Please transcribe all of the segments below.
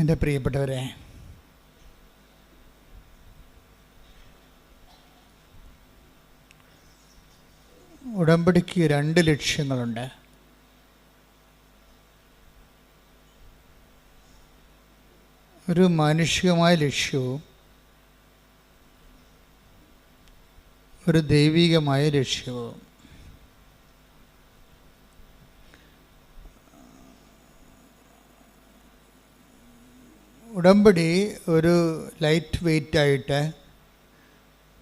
എൻ്റെ പ്രിയപ്പെട്ടവരെ, ഉടമ്പടിക്ക് 2 ലക്ഷ്യങ്ങളുണ്ട്. ഒരു മാനുഷികമായ ലക്ഷ്യവും ഒരു ദൈവികമായ ലക്ഷ്യവും. ഉടമ്പടി ഒരു ലൈറ്റ് വെയ്റ്റായിട്ട്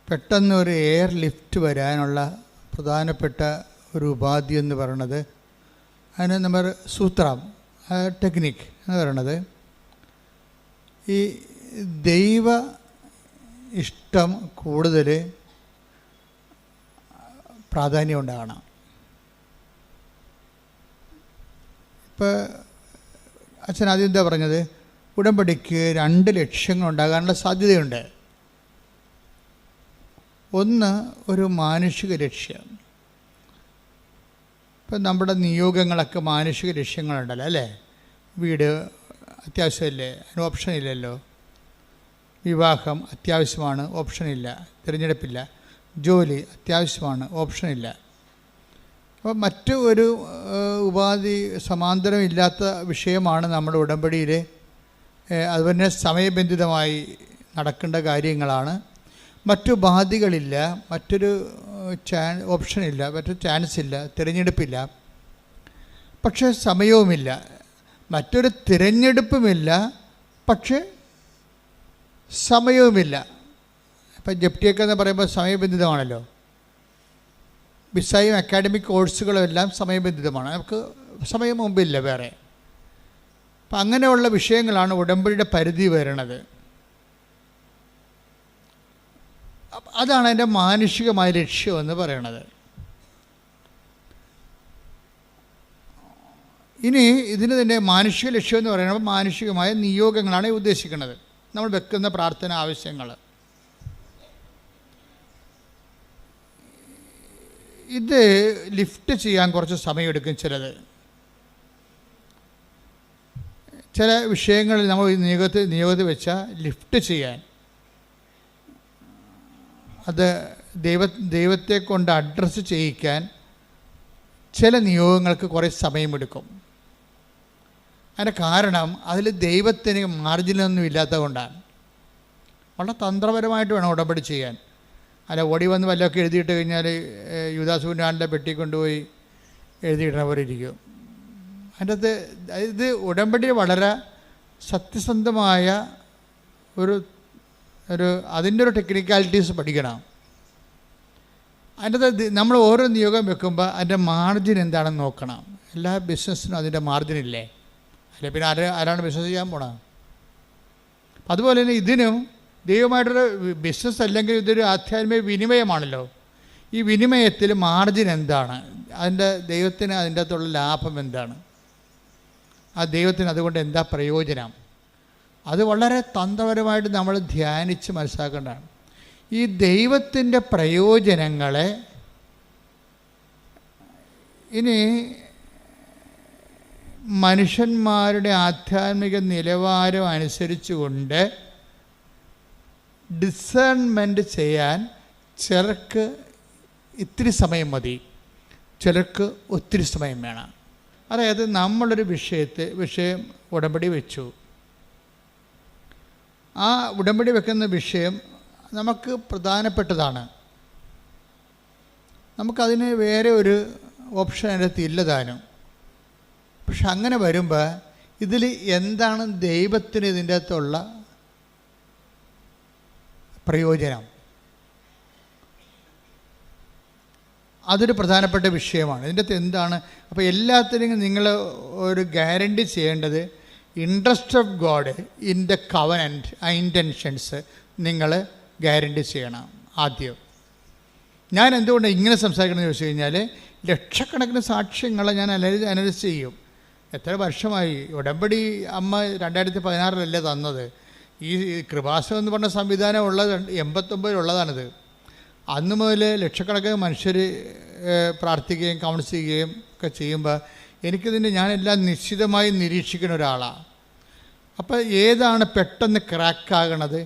പെട്ടെന്ന് ഒരു എയർ ലിഫ്റ്റ് വരാനുള്ള പ്രധാനപ്പെട്ട ഒരു ഉപാധി എന്ന് പറയുന്നത്, അതിന് നമ്മൾ സൂത്രം, ടെക്നിക്ക് എന്ന് പറയുന്നത്, ഈ ദൈവ ഇഷ്ടം കൂടുതൽ പ്രാധാന്യം ഉണ്ടാകണം. ഇപ്പോൾ അച്ഛൻ ആദ്യം എന്താ പറഞ്ഞത്? ഉടമ്പടിക്ക് 2 ലക്ഷ്യങ്ങൾ ഉണ്ടാകാനുള്ള സാധ്യതയുണ്ട്. ഒന്ന്, ഒരു മാനുഷിക ലക്ഷ്യം. ഇപ്പം നമ്മുടെ നിയോഗങ്ങളൊക്കെ മാനുഷിക ലക്ഷ്യങ്ങളുണ്ടല്ലോ, അല്ലേ? വീട് അത്യാവശ്യമല്ലേ, അതിന് ഓപ്ഷനില്ലല്ലോ. വിവാഹം അത്യാവശ്യമാണ്, ഓപ്ഷനില്ല, തിരഞ്ഞെടുപ്പില്ല. ജോലി അത്യാവശ്യമാണ്, ഓപ്ഷനില്ല. അപ്പോൾ മറ്റ് ഒരു ഉപാധി സമാന്തരമില്ലാത്ത വിഷയമാണ് നമ്മുടെ ഉടമ്പടിയിൽ. അതുപോലെ സമയബന്ധിതമായി നടക്കേണ്ട കാര്യങ്ങളാണ്. മറ്റു ബാധ്യതകളില്ല, മറ്റൊരു ഓപ്ഷനില്ല, മറ്റൊരു ചാൻസ് ഇല്ല, തിരഞ്ഞെടുപ്പില്ല. പക്ഷേ സമയവുമില്ല, മറ്റൊരു തിരഞ്ഞെടുപ്പുമില്ല, പക്ഷേ സമയവുമില്ല. ഇപ്പം ജപ്തിയൊക്കെ എന്ന് പറയുമ്പോൾ സമയബന്ധിതമാണല്ലോ. വിസയും അക്കാഡമിക് കോഴ്സുകളും എല്ലാം സമയബന്ധിതമാണ്. നമുക്ക് സമയം മുമ്പില്ല വേറെ. അപ്പം അങ്ങനെയുള്ള വിഷയങ്ങളാണ് ഉടമ്പടിയുടെ പരിധി വരുന്നത്. അതാണ് എൻ്റെ മാനുഷികമായ ലക്ഷ്യം എന്ന് പറയണത്. ഇനി ഇതിന് തന്നെ മാനുഷിക ലക്ഷ്യം എന്ന് പറയുന്നത് മാനുഷികമായ നിയോഗങ്ങളാണ് ഉദ്ദേശിക്കുന്നത്. നമ്മൾ വെക്കുന്ന പ്രാർത്ഥന ആവശ്യങ്ങൾ. ഇത് ലിഫ്റ്റ് ചെയ്യാൻ കുറച്ച് സമയമെടുക്കും. ചില വിഷയങ്ങളിൽ നമ്മൾ നിയോഗത്തിൽ വെച്ചാൽ ലിഫ്റ്റ് ചെയ്യാൻ, അത് ദൈവത്തെ കൊണ്ട് അഡ്രസ്സ് ചെയ്യിക്കാൻ ചില നിയോഗങ്ങൾക്ക് കുറേ സമയമെടുക്കും. അതിൻ്റെ കാരണം അതിൽ ദൈവത്തിന് മാർജിനൊന്നും ഇല്ലാത്തത് കൊണ്ടാണ്. വളരെ തന്ത്രപരമായിട്ട് വേണം ഉടമ്പടി ചെയ്യാൻ. അല്ല ഓടി വന്ന് വല്ലതൊക്കെ എഴുതിയിട്ട് കഴിഞ്ഞാൽ യൂദാസുവിൻ്റെ പെട്ടി കൊണ്ടുപോയി എഴുതിയിടുന്ന പോലെ ഇരിക്കും. അതിൻ്റെ അകത്ത് ഇത് ഉടമ്പടി വളരെ സത്യസന്ധമായ അതിൻ്റെ ഒരു ടെക്നിക്കാലിറ്റീസ് പഠിക്കണം. അതിൻ്റെ അകത്ത് നമ്മൾ ഓരോ നിയോഗം വെക്കുമ്പോൾ അതിൻ്റെ മാർജിൻ എന്താണെന്ന് നോക്കണം. എല്ലാ ബിസിനസ്സിനും അതിൻ്റെ മാർജിനില്ലേ? അല്ലെ പിന്നെ ആരാണ് ബിസിനസ് ചെയ്യാൻ പോണത്? അതുപോലെ തന്നെ ഇതിനും ദൈവമായിട്ടൊരു ബിസിനസ് അല്ലെങ്കിൽ ഇതൊരു ആധ്യാത്മിക വിനിമയമാണല്ലോ. ഈ വിനിമയത്തിൽ മാർജിൻ എന്താണ്? ദൈവത്തിന് അതിൻ്റെ അകത്തുള്ള ലാഭം എന്താണ്? ആ ദൈവത്തിന് അതുകൊണ്ട് എന്താ പ്രയോജനം? അത് വളരെ തന്ത്രപരമായിട്ട് നമ്മൾ ധ്യാനിച്ച് മനസ്സിലാക്കേണ്ടതാണ്. ഈ ദൈവത്തിൻ്റെ പ്രയോജനങ്ങളെ ഇനി മനുഷ്യന്മാരുടെ ആധ്യാത്മിക നിലവാരം അനുസരിച്ചുകൊണ്ട് ഡിസേൺമെൻറ്റ് ചെയ്യാൻ ചിലർക്ക് ഇത്തിരി സമയം മതി, ചിലർക്ക് ഒത്തിരി സമയം വേണം. അതായത് നമ്മളൊരു വിഷയം ഉടമ്പടി വെച്ചു. ആ ഉടമ്പടി വെക്കുന്ന വിഷയം നമുക്ക് പ്രധാനപ്പെട്ടതാണ്. നമുക്കതിന് വേറെ ഒരു ഓപ്ഷൻ അതിനകത്ത് ഇല്ലതാനും. പക്ഷെ അങ്ങനെ വരുമ്പോൾ ഇതിൽ എന്താണ് ദൈവത്തിന് ഇതിൻ്റെ അകത്തുള്ള പ്രയോജനം? അതൊരു പ്രധാനപ്പെട്ട വിഷയമാണ്. ഇതിൻ്റെ അകത്ത് എന്താണ്? അപ്പോൾ എല്ലാത്തിനും നിങ്ങൾ ഒരു ഗ്യാരണ്ടി ചെയ്യേണ്ടത് interest of God in the covenant, ആ ഇൻറ്റൻഷൻസ് നിങ്ങൾ ഗ്യാരണ്ടി ചെയ്യണം. ആദ്യം ഞാൻ എന്തുകൊണ്ട് ഇങ്ങനെ സംസാരിക്കണമെന്ന് ചോദിച്ചു കഴിഞ്ഞാൽ, ലക്ഷക്കണക്കിന് സാക്ഷ്യങ്ങളെ ഞാൻ അനലൈസ് ചെയ്യും. എത്ര വർഷമായി ഉടമ്പടി അമ്മ 2016 തന്നത്. ഈ കൃപാസനം എന്ന് പറഞ്ഞ സംവിധാനം ഉള്ളത് 89 അന്ന് മുതൽ ലക്ഷക്കണക്കിന് മനുഷ്യർ പ്രാർത്ഥിക്കുകയും കൗൺസിൽ ചെയ്യുകയും ഒക്കെ ചെയ്യുമ്പോൾ ഞാനെല്ലാം നിശ്ചിതമായി നിരീക്ഷിക്കുന്ന ഒരാളാണ്. അപ്പോൾ ഏതാണ് പെട്ടെന്ന് ക്രാക്കാകണത്,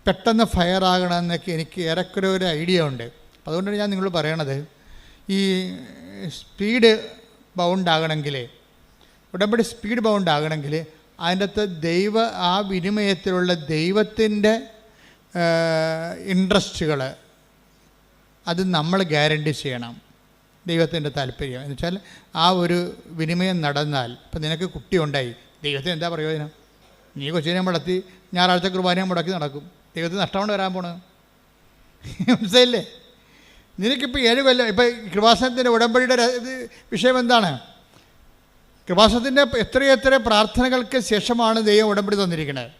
പെട്ടെന്ന് ഫയർ ആകണമെന്നൊക്കെ എനിക്ക് ഏറെക്കുറെ ഒരു ഐഡിയ ഉണ്ട്. അതുകൊണ്ടാണ് ഞാൻ നിങ്ങളോട് പറയണത്, ഈ സ്പീഡ് ബൗണ്ടാകണമെങ്കിൽ, ഉടമ്പടി സ്പീഡ് ബൗണ്ടാകണമെങ്കിൽ അതിൻ്റെ അകത്ത് ആ വിനിമയത്തിലുള്ള ദൈവത്തിൻ്റെ ഇൻട്രസ്റ്റുകൾ അത് നമ്മൾ ഗ്യാരണ്ടി ചെയ്യണം. ദൈവത്തിൻ്റെ താല്പര്യം എന്ന് വെച്ചാൽ ആ ഒരു വിനിമയം നടന്നാൽ, ഇപ്പം നിനക്ക് കുട്ടി ഉണ്ടായി, ദൈവത്തിന് എന്താ പ്രയോജനം? നീ കൊച്ചിനെ മുടത്തി ഞായറാഴ്ച കുർബാനയും മുടക്കി നടക്കും, ദൈവത്തിന് നഷ്ടമാണ് വരാൻ പോണത്. മനസ്സിലായില്ലേ? നിനക്കിപ്പോൾ 7 കൊല്ലം, ഇപ്പം കൃപാസനത്തിൻ്റെ ഉടമ്പടിയുടെ വിഷയം എന്താണ്? കൃപാസനത്തിൻ്റെ എത്രയെത്ര പ്രാർത്ഥനകൾക്ക് ശേഷമാണ് ദൈവം ഉടമ്പടി തന്നിരിക്കുന്നത്.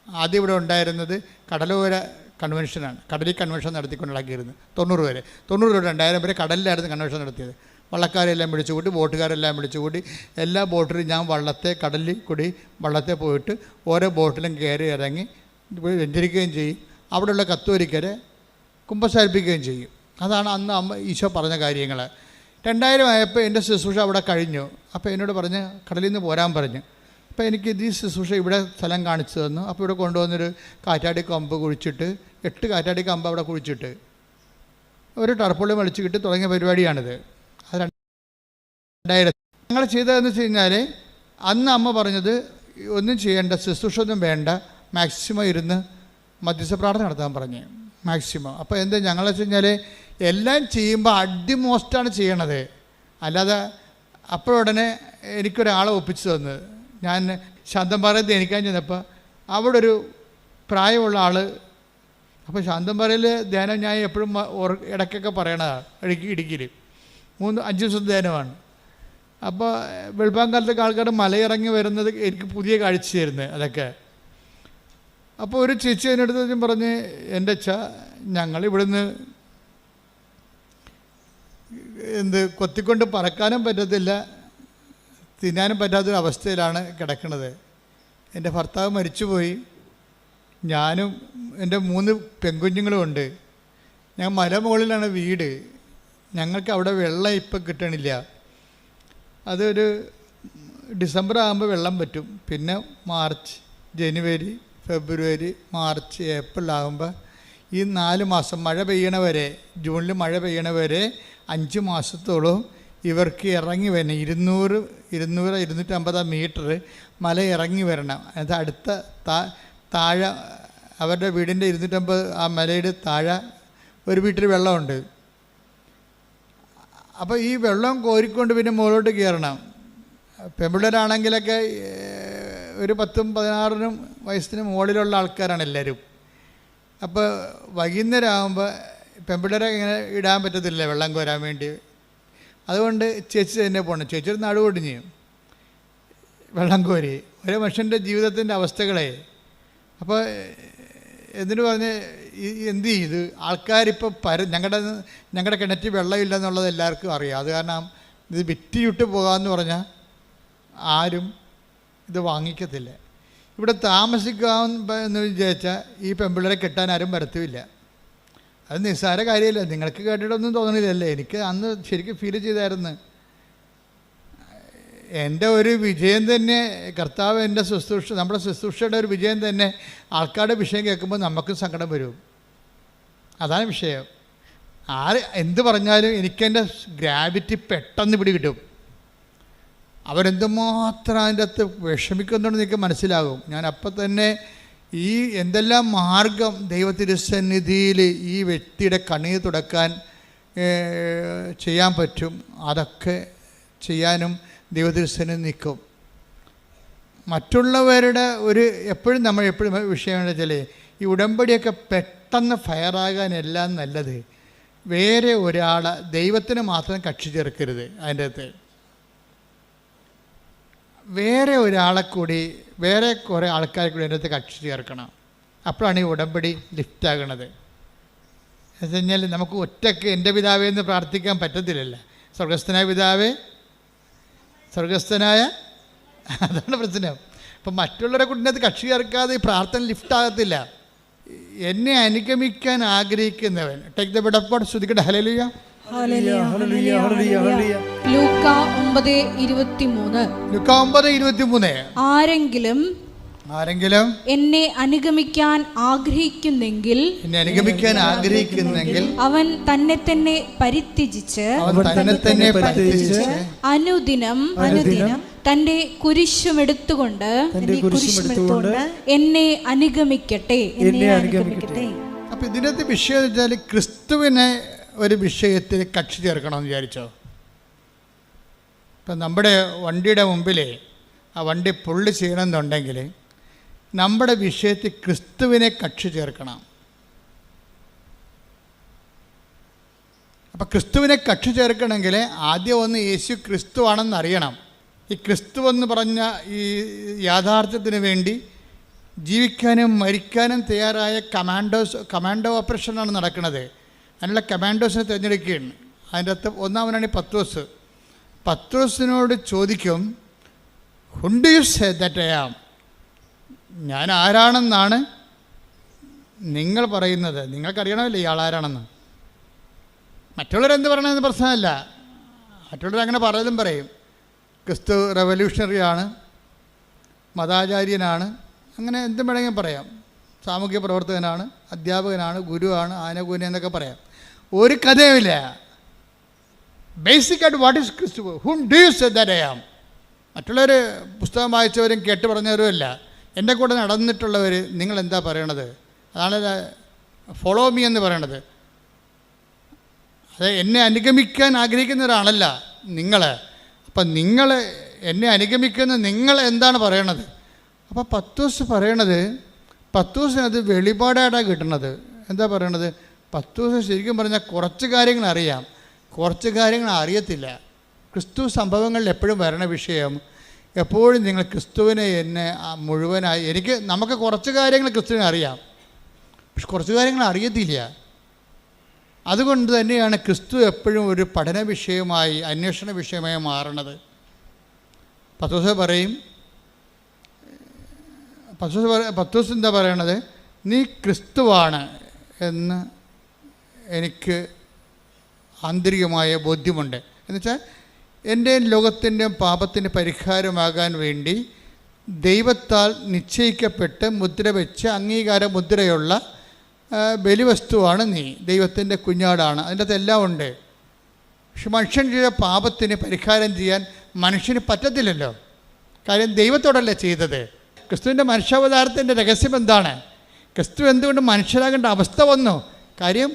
ആദ്യം ഇവിടെ ഉണ്ടായിരുന്നത് കടലോര കൺവെൻഷനാണ്. കടലിൽ കൺവെൻഷൻ നടത്തിക്കൊണ്ടിളക്കിയിരുന്നു 90 വരെ. 90 തൊട്ട് 2000 വരെ കടലിലായിരുന്നു കൺവെൻഷൻ നടത്തിയത്. വള്ളക്കാരെല്ലാം വിളിച്ചു കൂട്ടി, ബോട്ടുകാരെല്ലാം വിളിച്ചു കൂട്ടി, എല്ലാ ബോട്ടിലും ഞാൻ കടലിൽ കൂടി വള്ളത്തെ പോയിട്ട് ഓരോ ബോട്ടിലും കയറി ഇറങ്ങി വെഞ്ചരിക്കുകയും ചെയ്യും. അവിടെയുള്ള കത്തോലിക്കരെ കുമ്പസാരിപ്പിക്കുകയും ചെയ്യും. അതാണ് അന്ന് ഈശോ പറഞ്ഞ കാര്യങ്ങൾ. 2000 ആയപ്പോൾ എൻ്റെ ശുശ്രൂഷ അവിടെ കഴിഞ്ഞു. അപ്പോൾ എന്നോട് പറഞ്ഞ് കടലിൽ നിന്ന് പോരാൻ പറഞ്ഞു. അപ്പോൾ എനിക്ക് ഈ ശുശ്രൂഷ ഇവിടെ സ്ഥലം കാണിച്ചു തന്നു. അപ്പോൾ ഇവിടെ കൊണ്ടുവന്നൊരു കാറ്റാടി കമ്പ് കുഴിച്ചിട്ട് 8 കാറ്റാടി കമ്പ് അവിടെ കുഴിച്ചിട്ട് ഒരു ടർപ്പുള്ളി വലിച്ചു കിട്ടി തുടങ്ങിയ പരിപാടിയാണിത്. അത് 2000 ഞങ്ങൾ ചെയ്തതെന്ന് വെച്ച് കഴിഞ്ഞാൽ, അന്ന് അമ്മ പറഞ്ഞത് ഒന്നും ചെയ്യേണ്ട, ശുശ്രൂഷ ഒന്നും വേണ്ട, മാക്സിമം ഇരുന്ന് മധ്യസ്ഥ പ്രാർത്ഥന നടത്താൻ പറഞ്ഞു, മാക്സിമം. അപ്പോൾ എന്താ ഞങ്ങൾ വെച്ച് കഴിഞ്ഞാൽ എല്ലാം ചെയ്യുമ്പോൾ അടിമോസ്റ്റാണ് ചെയ്യണത്. അല്ലാതെ അപ്പോഴുടനെ എനിക്കൊരാളെ ഒപ്പിച്ചു തന്നു. ഞാൻ ശാന്തംപാറയിൽ ധ്യാനിക്കാൻ ചെന്നപ്പോൾ അവിടെ ഒരു പ്രായമുള്ള ആൾ, അപ്പോൾ ശാന്തംപാറയിൽ ധ്യാനം ഞാൻ എപ്പോഴും ഇടയ്ക്കൊക്കെ പറയണതാണ്, ഇടുക്കിയിൽ 3-5 ദിവസം ധ്യാനമാണ്. അപ്പോൾ വെളുപ്പാങ്കാലത്തൊക്കെ ആൾക്കാർ മലയിറങ്ങി വരുന്നത് എനിക്ക് പുതിയ കാഴ്ചയായിരുന്നു അതൊക്കെ. അപ്പോൾ ഒരു ചേച്ചി അതിനടുത്ത് പറഞ്ഞ്, എൻ്റെ ഞങ്ങളിവിടുന്ന് കൊത്തിക്കൊണ്ട് പറക്കാനും പറ്റത്തില്ല, തിന്നാനും പറ്റാത്തൊരവസ്ഥയിലാണ് കിടക്കുന്നത്. എൻ്റെ ഭർത്താവ് മരിച്ചുപോയി, ഞാനും എൻ്റെ 3 പെൺകുഞ്ഞുങ്ങളും ഉണ്ട്. ഞാൻ മലമുകളിലാണ് വീട്, ഞങ്ങൾക്ക് അവിടെ വെള്ളം ഇപ്പം കിട്ടണില്ല. അതൊരു ഡിസംബർ ആകുമ്പോൾ വെള്ളം പറ്റും, പിന്നെ മാർച്ച്, ജനുവരി, ഫെബ്രുവരി, മാർച്ച്, ഏപ്രിൽ ആകുമ്പോൾ ഈ 4 മാസം മഴ പെയ്യണവരെ, ജൂണിൽ മഴ പെയ്യണവരെ 5 മാസത്തോളം ഇവർക്ക് ഇറങ്ങി വരണം. 200-250 മീറ്റർ മല ഇറങ്ങി വരണം. അത് അടുത്ത താഴെ അവരുടെ വീടിൻ്റെ 250 ആ മലയുടെ താഴെ ഒരു വീട്ടിൽ വെള്ളമുണ്ട്. അപ്പോൾ ഈ വെള്ളം കോരിക്കൊണ്ട് പിന്നെ മുകളിലോട്ട് കയറണം. പെൺപിള്ളേരാണെങ്കിലൊക്കെ ഒരു 10-16 വയസ്സിന് മുകളിലുള്ള ആൾക്കാരാണ് എല്ലാവരും. അപ്പോൾ വൈകുന്നേരം ആകുമ്പോൾ പെൺപിള്ളേരെ ഇങ്ങനെ ഇടാൻ പറ്റത്തില്ല വെള്ളം കോരാൻ വേണ്ടി. അതുകൊണ്ട് ചേച്ചി തന്നെ പോകണം. ചേച്ചി ഒരു നടുവൊടിഞ്ഞ് വെള്ളം കോരി ഒരു മനുഷ്യൻ്റെ ജീവിതത്തിൻ്റെ അവസ്ഥകളെ. അപ്പോൾ എന്നിട്ട് പറഞ്ഞ് എന്ത് ചെയ്ത് ആൾക്കാരിപ്പോൾ ഞങ്ങളുടെ കിണറ്റിൽ വെള്ളമില്ലെന്നുള്ളത് എല്ലാവർക്കും അറിയാം. അത് കാരണം ഇത് വിറ്റിയിട്ട് പോകാമെന്ന് പറഞ്ഞാൽ ആരും ഇത് വാങ്ങിക്കത്തില്ല. ഇവിടെ താമസിക്കാമെന്ന് വിചാരിച്ചാൽ ഈ പെൺപിള്ളേരെ കെട്ടാൻ ആരും വരത്തുമില്ല. അത് നിസ്സാര കാര്യമല്ല. നിങ്ങൾക്ക് കേട്ടിട്ടൊന്നും തോന്നണില്ലല്ലേ? എനിക്ക് അന്ന് ശരിക്കും ഫീൽ ചെയ്തായിരുന്നു. എൻ്റെ ഒരു വിജയം തന്നെ കർത്താവ്, എൻ്റെ ശുശ്രൂഷ, നമ്മുടെ ശുശ്രൂഷയുടെ ഒരു വിജയം തന്നെ ആൾക്കാരുടെ വിഷയം കേൾക്കുമ്പോൾ നമുക്കും സങ്കടം വരും. അതാണ് വിഷയം. എന്ത് പറഞ്ഞാലും എനിക്കെൻ്റെ ഗ്രാവിറ്റി പെട്ടെന്ന് പിടികിട്ടും. അവരെന്തുമാത്രം അതിൻ്റെ അകത്ത് വിഷമിക്കുന്നുണ്ടെന്ന് എനിക്ക് മനസ്സിലാകും. ഞാൻ അപ്പം തന്നെ ഈ എന്തെല്ലാം മാർഗം ദൈവത്തിരുസന്നിധിയിൽ ഈ വ്യക്തിയുടെ കണ്ണീർ തുടക്കാൻ ചെയ്യാൻ പറ്റും, അതൊക്കെ ചെയ്യാനും ദൈവത്തിരുസന്നിധി നിൽക്കും. മറ്റുള്ളവരുടെ എപ്പോഴും വിഷയം എന്താ വെച്ചാൽ, ഈ ഉടമ്പടിയൊക്കെ പെട്ടെന്ന് ഫയറാകാനെല്ലാം നല്ലത് വേറെ ഒരാളെ, ദൈവത്തിന് മാത്രം കക്ഷി ചേർക്കരുത്. അതിൻ്റെ അകത്ത് വേറെ ഒരാളെ കൂടി, വേറെ കുറേ ആൾക്കാരെ കൂടി അതിൻ്റെ അകത്ത് കക്ഷി ചേർക്കണം. അപ്പോഴാണ് ഈ ഉടമ്പടി ലിഫ്റ്റാകണത്. എന്ന് വെച്ച് കഴിഞ്ഞാൽ നമുക്ക് ഒറ്റയ്ക്ക് എൻ്റെ പിതാവേ എന്ന് പ്രാർത്ഥിക്കാൻ പറ്റത്തില്ലല്ലോ. സ്വർഗസ്ഥനായ പിതാവേ, സ്വർഗസ്ഥനായ, അതാണ് പ്രശ്നം. അപ്പം മറ്റുള്ളവരെ കൂടിനകത്ത് കക്ഷി ചേർക്കാതെ ഈ പ്രാർത്ഥന ലിഫ്റ്റാകത്തില്ല. എന്നെ അനുഗമിക്കാൻ ആഗ്രഹിക്കുന്നവൻ, take the bed of God, ശ്രുതിക്കട്ടെ ഹല്ലേലൂയ. ലൂക്കാ 9:23. ആരെങ്കിലും ആരെങ്കിലും എന്നെ അനുഗമിക്കാൻ ആഗ്രഹിക്കുന്നെങ്കിൽ അവൻ തന്നെ തന്നെ പരിത്യജിച്ച് അനുദിനം തന്റെ കുരിശുമെടുത്തുകൊണ്ട് എന്നെ അനുഗമിക്കട്ടെ. അപ്പൊ ഇതിനകത്ത് വിഷയം വെച്ചാൽ ക്രിസ്തുവിനെ ഒരു വിഷയത്തിൽ കക്ഷി ചേർക്കണമെന്ന് വിചാരിച്ചോ? ഇപ്പം നമ്മുടെ വണ്ടിയുടെ മുമ്പിൽ ആ വണ്ടി പുള്ളി ചെയ്യണമെന്നുണ്ടെങ്കിൽ നമ്മുടെ വിഷയത്തിൽ ക്രിസ്തുവിനെ കക്ഷി ചേർക്കണം. അപ്പം ക്രിസ്തുവിനെ കക്ഷി ചേർക്കണമെങ്കിൽ ആദ്യം ഒന്ന് യേശു ക്രിസ്തു ആണെന്ന് അറിയണം. ഈ ക്രിസ്തു എന്ന് പറഞ്ഞ ഈ യാഥാർത്ഥ്യത്തിന് വേണ്ടി ജീവിക്കാനും മരിക്കാനും തയ്യാറായ കമാൻഡോ ഓപ്പറേഷനാണ് നടക്കുന്നത്. അതിനുള്ള കമാൻഡോസിനെ തിരഞ്ഞെടുക്കുകയാണ്. അതിൻ്റെ അകത്ത് ഒന്നാമനാണ് പത്രോസ്. പത്രോസിനോട് ചോദിക്കും, who do you say that I am? ഞാൻ ആരാണെന്നാണ് നിങ്ങൾ പറയുന്നത്? നിങ്ങൾക്കറിയണമല്ലോ ഇയാൾ ആരാണെന്ന്. മറ്റുള്ളവരെന്ത് പറയണമെന്ന് പ്രശ്നമല്ല. മറ്റുള്ളവർ അങ്ങനെ പറയലും പറയും. ക്രിസ്തു റെവല്യൂഷണറിയാണ്, മതാചാര്യനാണ്, അങ്ങനെ എന്തും വേണമെങ്കിൽ പറയാം. സാമൂഹ്യ പ്രവർത്തകനാണ്, അധ്യാപകനാണ്, ഗുരുവാണ്, ആനകൂന എന്നൊക്കെ പറയാം. ഒരു കഥയുമില്ല. ബേസിക്കായിട്ട് വാട്ട് ഈസ് ക്രിസ്തു? Whom do you say that I am? മറ്റുള്ളവർ പുസ്തകം വായിച്ചവരും കേട്ട് പറഞ്ഞവരും അല്ല. എൻ്റെ കൂടെ നടന്നിട്ടുള്ളവർ നിങ്ങൾ എന്താ പറയണത്? അതാണ് ഫോളോ മീ എന്ന് പറയണത്. അത് എന്നെ അനുഗമിക്കാൻ ആഗ്രഹിക്കുന്നവരാണല്ല നിങ്ങൾ. അപ്പം നിങ്ങൾ എന്നെ അനുഗമിക്കുന്ന നിങ്ങൾ എന്താണ് പറയണത്? അപ്പോൾ പത്രോസ് പറയണത്, പത്രോസിനത് വെളിപാടായിട്ടാണ് കിട്ടണത്. എന്താ പറയണത്? പത്രോസ് ശരിക്കും പറഞ്ഞാൽ കുറച്ച് കാര്യങ്ങൾ അറിയാം, കുറച്ച് കാര്യങ്ങൾ അറിയത്തില്ല. ക്രിസ്തു സംഭവങ്ങളിൽ എപ്പോഴും വരണ വിഷയം, എപ്പോഴും നിങ്ങൾ ക്രിസ്തുവിനെ എന്നെ മുഴുവനായി നമുക്ക് കുറച്ച് കാര്യങ്ങൾ ക്രിസ്തുവിനെ അറിയാം, പക്ഷെ കുറച്ച് കാര്യങ്ങൾ അറിയത്തില്ല. അതുകൊണ്ട് തന്നെയാണ് ക്രിസ്തു എപ്പോഴും ഒരു പഠന വിഷയമായി, അന്വേഷണ വിഷയമായി മാറണത്. പത്രോസ് പറയും, പത്രോസ് എന്താ പറയണത്? നീ ക്രിസ്തുവാണ് എന്ന് എനിക്ക് ആന്തരികമായ ബോധ്യമുണ്ട്. എന്നുവെച്ചാൽ എൻ്റെയും ലോകത്തിൻ്റെയും പാപത്തിന് പരിഹാരമാകാൻ വേണ്ടി ദൈവത്താൽ നിശ്ചയിക്കപ്പെട്ട് മുദ്ര വെച്ച് അംഗീകാര മുദ്രയുള്ള ബലിവസ്തുവാണ് നീ. ദൈവത്തിൻ്റെ കുഞ്ഞാടാണ്. അതിൻ്റെ അകത്ത് എല്ലാം ഉണ്ട്. പക്ഷെ മനുഷ്യൻ ചെയ്ത പാപത്തിന് പരിഹാരം ചെയ്യാൻ മനുഷ്യന് പറ്റത്തില്ലല്ലോ. കാര്യം ദൈവത്തോടല്ലേ ചെയ്തത്. ക്രിസ്തുവിൻ്റെ മനുഷ്യാവതാരത്തിൻ്റെ രഹസ്യം എന്താണ്? ക്രിസ്തു എന്തുകൊണ്ട് മനുഷ്യരാകേണ്ട അവസ്ഥ വന്നു? കാര്യം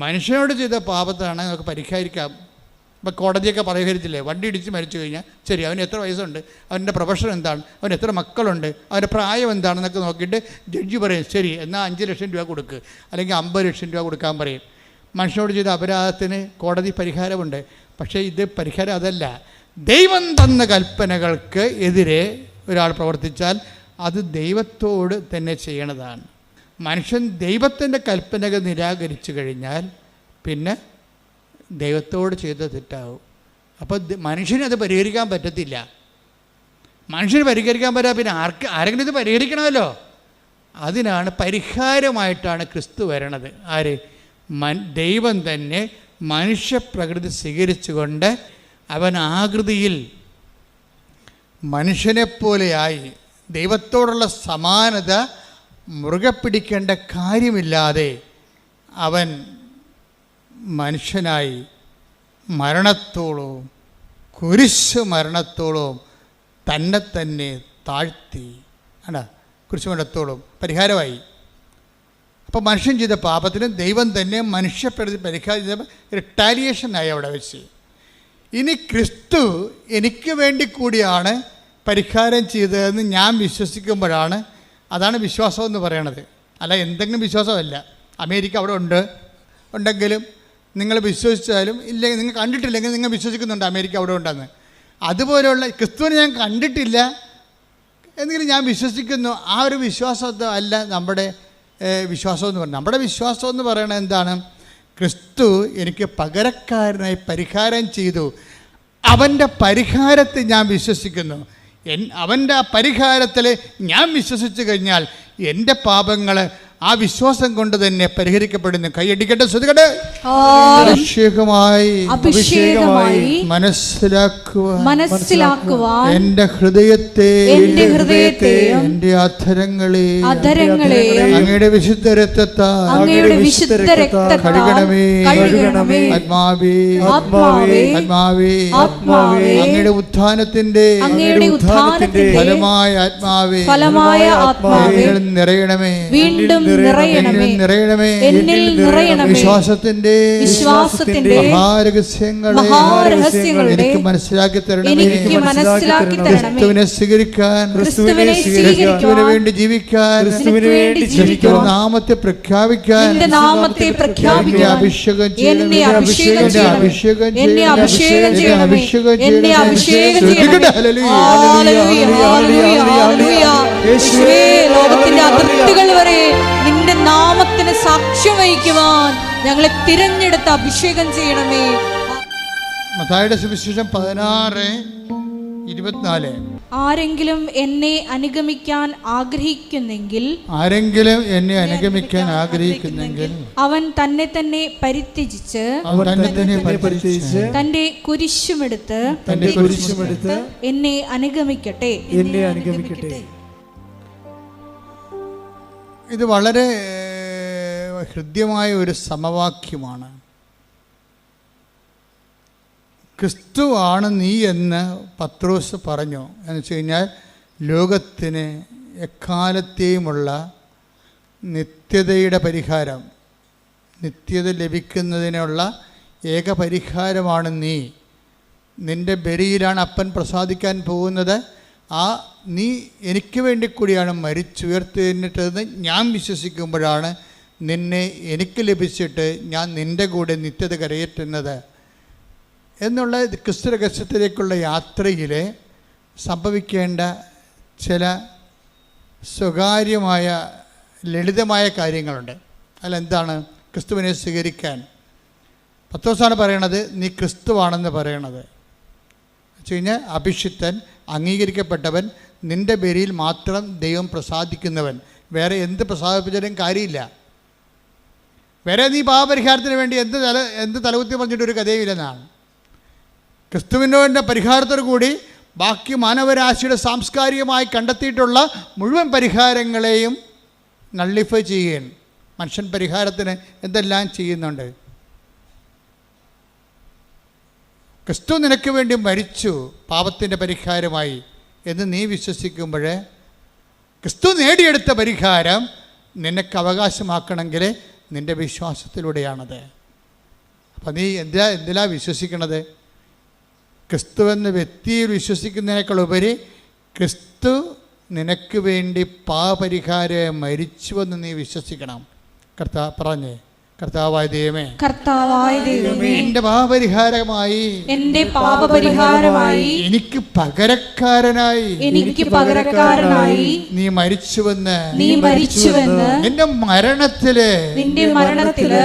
മനുഷ്യനോട് ചെയ്ത പാപത്താണ് നമുക്ക് പരിഹരിക്കാം. ഇപ്പം കോടതിയൊക്കെ പരിഹരിച്ചില്ലേ? വണ്ടി ഇടിച്ച് മരിച്ചു കഴിഞ്ഞാൽ ശരി, അവന് എത്ര വയസ്സുണ്ട്, അവൻ്റെ പ്രൊഫഷൻ എന്താണ്, അവന് എത്ര മക്കളുണ്ട്, അവൻ്റെ പ്രായം എന്താണെന്നൊക്കെ നോക്കിയിട്ട് ജഡ്ജി പറയും, ശരി എന്നാൽ 5 ലക്ഷം രൂപ കൊടുക്ക്, അല്ലെങ്കിൽ 50 ലക്ഷം രൂപ കൊടുക്കാൻ പറയും. മനുഷ്യനോട് ചെയ്ത അപരാധത്തിന് കോടതി പരിഹാരമുണ്ട്. പക്ഷേ ഇത് പരിഹാരം അതല്ല. ദൈവം തന്ന കൽപ്പനകൾക്ക് എതിരെ ഒരാൾ പ്രവർത്തിച്ചാൽ അത് ദൈവത്തോട് തന്നെ ചെയ്യണതാണ്. മനുഷ്യൻ ദൈവത്തിൻ്റെ കൽപ്പനകൾ നിരാകരിച്ചു കഴിഞ്ഞാൽ പിന്നെ ദൈവത്തോട് ചെയ്ത് തെറ്റാവും. അപ്പോൾ മനുഷ്യനത് പരിഹരിക്കാൻ പറ്റത്തില്ല. മനുഷ്യന് പരിഹരിക്കാൻ പറ്റാ പിന്നെ ആരെങ്കിലും ഇത് പരിഹരിക്കണമല്ലോ. അതിനാണ് പരിഹാരമായിട്ടാണ് ക്രിസ്തു വരണത്. ആര്? ദൈവം തന്നെ മനുഷ്യപ്രകൃതി സ്വീകരിച്ചുകൊണ്ട് അവൻ ആകൃതിയിൽ മനുഷ്യനെപ്പോലെയായി ദൈവത്തോടുള്ള സമാനത മുറുകെ പിടിക്കേണ്ട കാര്യമില്ലാതെ അവൻ മനുഷ്യനായി മരണത്തോളവും കുരിശ് മരണത്തോളവും തന്നെ താഴ്ത്തി. ആണ് കുരിശ് മരണത്തോളം പരിഹാരമായി. അപ്പോൾ മനുഷ്യൻ ചെയ്ത പാപത്തിന് ദൈവം തന്നെ മനുഷ്യപ്രകൃതി പരിഹാരം ചെയ്ത റിട്ടാലിയേഷനായി അവിടെ വെച്ച്. ഇനി ക്രിസ്തു എനിക്ക് വേണ്ടി കൂടിയാണ് പരിഹാരം ചെയ്തതെന്ന് ഞാൻ വിശ്വസിക്കുമ്പോഴാണ്, അതാണ് വിശ്വാസം എന്ന് പറയണത്. അല്ല എന്തെങ്കിലും വിശ്വാസമല്ല. അമേരിക്ക അവിടെ ഉണ്ടെങ്കിലും നിങ്ങൾ വിശ്വസിച്ചാലും ഇല്ലെങ്കിൽ നിങ്ങൾ കണ്ടിട്ടില്ലെങ്കിൽ നിങ്ങൾ വിശ്വസിക്കുന്നുണ്ട് അമേരിക്ക അവിടെ ഉണ്ടെന്ന്. അതുപോലെയുള്ള ക്രിസ്തുവിനെ ഞാൻ കണ്ടിട്ടില്ല എന്നെങ്കിലും ഞാൻ വിശ്വസിക്കുന്നു. ആ ഒരു വിശ്വാസം അല്ല നമ്മുടെ വിശ്വാസം എന്ന് പറയുന്നത്. നമ്മുടെ വിശ്വാസം എന്ന് പറയുന്നത് എന്താണ്? ക്രിസ്തു എനിക്ക് പകരക്കാരനായി പരിഹാരം ചെയ്തു. അവൻ്റെ പരിഹാരത്തിൽ ഞാൻ വിശ്വസിക്കുന്നു. അവൻ്റെ ആ പരിഹാരത്തിൽ ഞാൻ വിശ്വസിച്ച് കഴിഞ്ഞാൽ എൻ്റെ പാപങ്ങൾ ആ വിശ്വാസം കൊണ്ട് തന്നെ പരിഹരിക്കപ്പെടുന്നു. കൈയടിക്കട്ടെ, ശ്രദ്ധിക്കട്ടെ. അഭിഷേകമായി മനസ്സിലാക്കുവാൻ എന്റെ ഹൃദയത്തെയും എന്റെ അധരങ്ങളെയും അങ്ങയുടെ വിശുദ്ധ രക്തത്താൽ കഴുകണമേ. ആത്മാവേ അങ്ങയുടെ ഉത്ഥാനത്തിന്റെ ഫലമായ ആത്മാവേ നിറയണമേ, വീണ്ടും നിറയണമേ. വിശ്വാസത്തിന്റെ മഹാരഹസ്യങ്ങളെ എനിക്ക് മനസ്സിലാക്കി തരണമേ. ക്രിസ്തുവിനെ സ്വീകരിക്കാൻ, ക്രിസ്തുവിന് വേണ്ടി ജീവിക്കാൻ, നാമത്തെ പ്രഖ്യാപിക്കാൻ അഭിഷേകം ലോകത്തിന്റെ അതിർത്തികൾ വരെ നിന്റെ നാമത്തിന് സാക്ഷ്യം വഹിക്കുവാൻ ഞങ്ങളെ തിരഞ്ഞെടുത്ത് അഭിഷേകം ചെയ്യണമേ. മത്തായിയുടെ സുവിശേഷം 16:24. ആരെങ്കിലും എന്നെ അനുഗമിക്കാൻ ആഗ്രഹിക്കുന്നെങ്കിൽ അവൻ തന്നെ തന്നെ പരിത്യജിച്ച് തന്റെ കുരിശുമെടുത്ത് എന്നെ അനുഗമിക്കട്ടെ. ഇത് വളരെ ഹൃദ്യമായ ഒരു സമവാക്യമാണ്. ക്രിസ്തുവാണ് നീ എന്ന് പത്രോസ് പറഞ്ഞു. എന്ന് വെച്ച് കഴിഞ്ഞാൽ ലോകത്തിന് എക്കാലത്തെയുമുള്ള നിത്യതയുടെ പരിഹാരം, നിത്യത ലഭിക്കുന്നതിനുള്ള ഏക പരിഹാരമാണ് നീ. നിൻ്റെ ബലിയിലാണ് അപ്പൻ പ്രസാദിക്കാൻ പോകുന്നത്. നീ എനിക്ക് വേണ്ടി കൂടിയാണ് മരിച്ചുയർത്തിട്ടതെന്ന് ഞാൻ വിശ്വസിക്കുമ്പോഴാണ് നിന്നെ എനിക്ക് ലഭിച്ചിട്ട് ഞാൻ നിൻ്റെ കൂടെ നിത്യത കരയേറ്റുന്നത് എന്നുള്ള ക്രിസ്തു രഹസ്യത്തിലേക്കുള്ള യാത്രയിൽ സംഭവിക്കേണ്ട ചില സ്വകാര്യമായ ലളിതമായ കാര്യങ്ങളുണ്ട്. അതിലെന്താണ്? ക്രിസ്തുവിനെ സ്വീകരിക്കാൻ പത്രോസാണ് പറയണത്, നീ ക്രിസ്തുവാണെന്ന് പറയണത്. വെച്ച് കഴിഞ്ഞാൽ അഭിഷിക്തൻ, അംഗീകരിക്കപ്പെട്ടവൻ, നിൻ്റെ ബലിയിൽ മാത്രം ദൈവം പ്രസാദിക്കുന്നവൻ. വേറെ എന്ത് പ്രസാദിപ്പിച്ചാലും കാര്യമില്ല. വേറെ നീ പാപപരിഹാരത്തിന് വേണ്ടി എന്ത് തലകുത്തി പറഞ്ഞിട്ടൊരു കഥയുമില്ലെന്നാണ്. ക്രിസ്തുവിൻ്റെ പരിഹാരത്തോടു കൂടി ബാക്കി മാനവരാശിയുടെ സാംസ്കാരികമായി കണ്ടെത്തിയിട്ടുള്ള മുഴുവൻ പരിഹാരങ്ങളെയും നള്ളിഫൈ ചെയ്യുകയാണ്. മനുഷ്യൻ പരിഹാരത്തിന് എന്തെല്ലാം ചെയ്യുന്നുണ്ട്. ക്രിസ്തു നിനക്ക് വേണ്ടി മരിച്ചു പാപത്തിൻ്റെ പരിഹാരമായി എന്ന് നീ വിശ്വസിക്കുമ്പോൾ ക്രിസ്തു നേടിയെടുത്ത പരിഹാരം നിനക്ക് അവകാശമാക്കണമെങ്കിൽ നിൻ്റെ വിശ്വാസത്തിലൂടെയാണത്. അപ്പം നീ എന്തിലാണ് വിശ്വസിക്കണത്? ക്രിസ്തുവെന്ന വ്യക്തിയിൽ വിശ്വസിക്കുന്നതിനേക്കാൾ ഉപരി ക്രിസ്തു നിനക്ക് വേണ്ടി പാപപരിഹാരം മരിച്ചുവെന്ന് നീ വിശ്വസിക്കണം. പറഞ്ഞേ, കർത്താവായ ദൈവമേ, എന്റെ പാപപരിഹാരമായി എനിക്ക് പകരക്കാരനായി നീ മരിച്ചുവെന്ന് നിന്റെ മരണത്തില്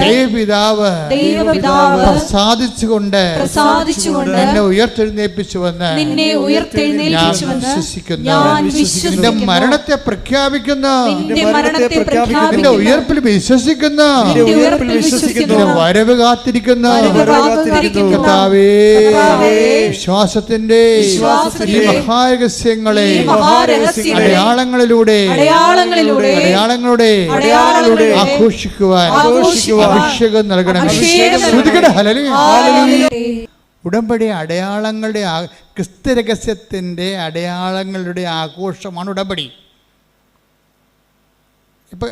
ദൈവപിതാവ് പ്രസാദിച്ചുകൊണ്ട് എന്നെ ഉയർത്തെഴുന്നേൽപ്പിച്ചുവെന്ന് ഞാൻ വിശ്വസിക്കുന്നു. നിന്റെ മരണത്തെ പ്രഖ്യാപിക്കുന്നു, നിന്റെ ഉയർപ്പിൽ വിശ്വസിക്കുന്നു, വരവ് കാത്തിരിക്കുന്ന കർത്താവേ, വിശ്വാസത്തിന്റെ ഈ മഹാരഹസ്യങ്ങളെ അടയാളങ്ങളിലൂടെ ആഘോഷിക്കുവാൻ അഭിഷേകം നൽകണം. ഉടമ്പടി അടയാളങ്ങളുടെ ക്രിസ്തു രഹസ്യത്തിൻ്റെ അടയാളങ്ങളുടെ ആഘോഷമാണ് ഉടമ്പടി. ഇപ്പം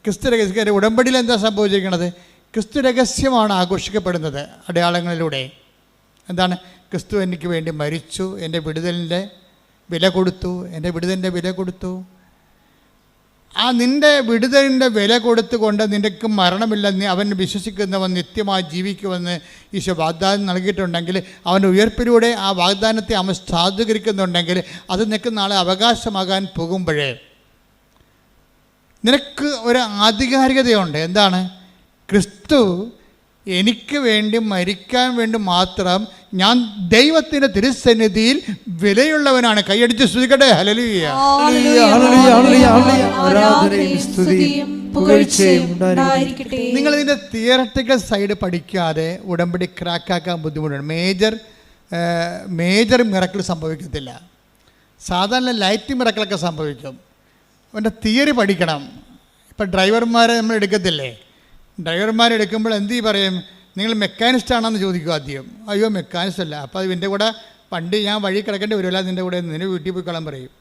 ക്രിസ്തു രഹസ്യ ഉടമ്പടിയിൽ എന്താ സംഭവിച്ചിരിക്കുന്നത്? ക്രിസ്തു രഹസ്യമാണ് ആഘോഷിക്കപ്പെടുന്നത് അടയാളങ്ങളിലൂടെ. എന്താണ്? ക്രിസ്തു എനിക്ക് വേണ്ടി മരിച്ചു, എൻ്റെ വിടുതലിൻ്റെ വില കൊടുത്തു, എൻ്റെ വിടുതലിൻ്റെ വില കൊടുത്തു. ആ നിൻ്റെ വിടുതലിൻ്റെ വില കൊടുത്തുകൊണ്ട് നിനക്ക് മരണമില്ല, അവൻ വിശ്വസിക്കുന്നവൻ നിത്യമായി ജീവിക്കുമെന്ന് ഈശോ വാഗ്ദാനം നൽകിയിട്ടുണ്ടെങ്കിൽ, അവൻ്റെ ഉയർപ്പിലൂടെ ആ വാഗ്ദാനത്തെ അവൻ സാധൂകരിക്കുന്നുണ്ടെങ്കിൽ അത് നിനക്ക് നാളെ അവകാശമാകാൻ പോകുമ്പോഴേ നിനക്ക് ഒരു ആധികാരികതയുണ്ട്. എന്താണ്? ക്രിസ്തു എനിക്ക് വേണ്ടി മരിക്കാൻ വേണ്ടി മാത്രം ഞാൻ ദൈവത്തിൻ്റെ തിരുസന്നിധിയിൽ വിലയുള്ളവനാണ്. കൈയടിച്ച് സ്തുതിക്കട്ടെ. ഹല്ലേലൂയ. പുകഴ്ചയും ഉണ്ടായിരിക്കട്ടെ. നിങ്ങൾ ഇതിൻ്റെ തിയററ്റിക്കൽ സൈഡ് പഠിക്കാതെ ഉടമ്പടി ക്രാക്കാക്കാൻ ബുദ്ധിമുട്ടാണ്. മേജർ മിറക്കിൾ സംഭവിക്കത്തില്ല. സാധാരണ ലൈറ്റ് മിറക്കിളൊക്കെ സംഭവിക്കും. അവൻ്റെ തിയറി പഠിക്കണം. ഇപ്പം ഡ്രൈവർമാരെ നമ്മൾ എടുക്കത്തില്ലേ, ഡ്രൈവർമാരെടുക്കുമ്പോൾ എന്ത് പറയും, നിങ്ങൾ മെക്കാനിസ്റ്റ് ആണെന്ന് ചോദിക്കും ആദ്യം. അയ്യോ മെക്കാനിസ്റ്റ് അല്ല. അപ്പോൾ അത് ഇതിൻ്റെ കൂടെ വണ്ടി ഞാൻ വഴി കിടക്കേണ്ടി വരുമല്ല, നിൻ്റെ കൂടെ നിന്നെ വീട്ടിൽ പോയിക്കോളാൻ പറയും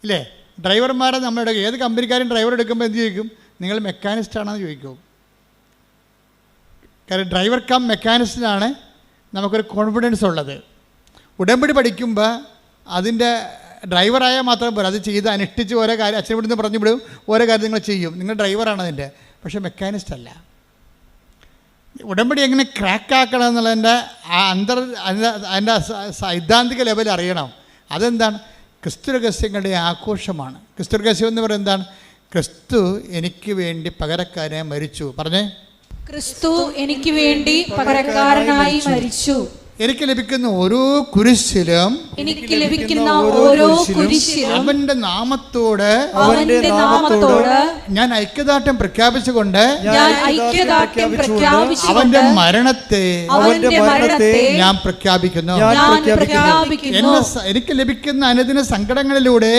ഇല്ലേ. ഡ്രൈവർമാരെ നമ്മുടെ ഏത് കമ്പനിക്കാരും ഡ്രൈവർ എടുക്കുമ്പോൾ എന്ത് ചോദിക്കും, നിങ്ങൾ മെക്കാനിസ്റ്റ് ആണെന്ന് ചോദിക്കും. കാരണം ഡ്രൈവർ കം മെക്കാനിസ്റ്റിനാണ് നമുക്കൊരു കോൺഫിഡൻസ് ഉള്ളത്. ഉടമ്പടി പഠിക്കുമ്പോൾ അതിൻ്റെ ഡ്രൈവറായാൽ മാത്രം പോരാ, അത് ചെയ്ത് അനുഷ്ഠിച്ച് ഓരോ കാര്യം അച്ഛൻ ഇവിടുന്ന് പറഞ്ഞു വിടും, ഓരോ കാര്യം നിങ്ങൾ ചെയ്യും. നിങ്ങൾ ഡ്രൈവറാണ് അതിൻ്റെ, പക്ഷേ മെക്കാനിസ്റ്റ് അല്ല. ഉടമ്പടി എങ്ങനെ ക്രാക്കാക്കണം എന്നുള്ളതിൻ്റെ അതിൻ്റെ സൈദ്ധാന്തിക ലെവൽ അറിയണം. അതെന്താണ്? ക്രിസ്തു രഹസ്യങ്ങളുടെ ആഘോഷമാണ്. ക്രിസ്തു രഹസ്യം എന്ന് പറയുന്നത് എന്താണ്? ക്രിസ്തു എനിക്ക് വേണ്ടി പകരക്കാരനായി മരിച്ചു. പറഞ്ഞേ, ക്രിസ്തു എനിക്ക് വേണ്ടി പകരക്കാരനായി മരിച്ചു. എനിക്ക് ലഭിക്കുന്ന ഓരോ കുരിശിലും അവന്റെ നാമത്തോട് ഞാൻ ഐക്യദാർഢ്യം പ്രഖ്യാപിച്ചുകൊണ്ട് അവന്റെ മരണത്തെ ഞാൻ പ്രഖ്യാപിക്കുന്നു. എനിക്ക് ലഭിക്കുന്ന അനുദിന സങ്കടങ്ങളിലൂടെ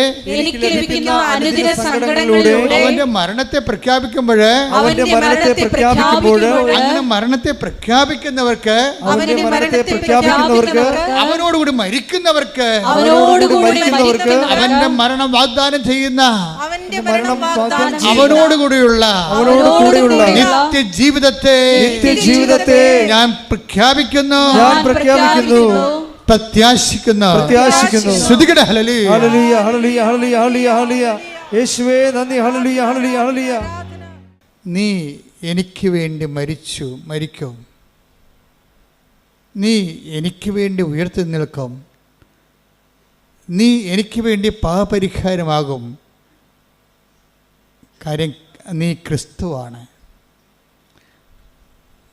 അവന്റെ മരണത്തെ പ്രഖ്യാപിക്കുമ്പോൾ അങ്ങനെ മരണത്തെ പ്രഖ്യാപിക്കുന്നവർക്ക് അവനോടുകൂടി മരിക്കുന്നവർക്ക് അവന്റെ മരണം വാഗ്ദാനം ചെയ്യുന്ന അവനോടുകൂടിയുള്ള നിത്യജീവിതത്തെ ഞാൻ പ്രഖ്യാപിക്കുന്നു, പ്രത്യാശിക്കുന്നു. ശ്രുതികട ഹല്ലേലൂയ, ഹല്ലേലൂയ, ഹല്ലേലൂയ, ഹല്ലേലൂയ, ഹല്ലേലൂയ. യേശുവേ നന്ദി. ഹല്ലേലൂയ, ഹല്ലേലൂയ, ഹല്ലേലൂയ. നീ എനിക്ക് വേണ്ടി മരിക്കും. നീ എനിക്ക് വേണ്ടി ഉയർത്തി നിൽക്കും. നീ എനിക്ക് വേണ്ടി പാപപരിഹാരമാകും. കാര്യം നീ ക്രിസ്തുവാണ്.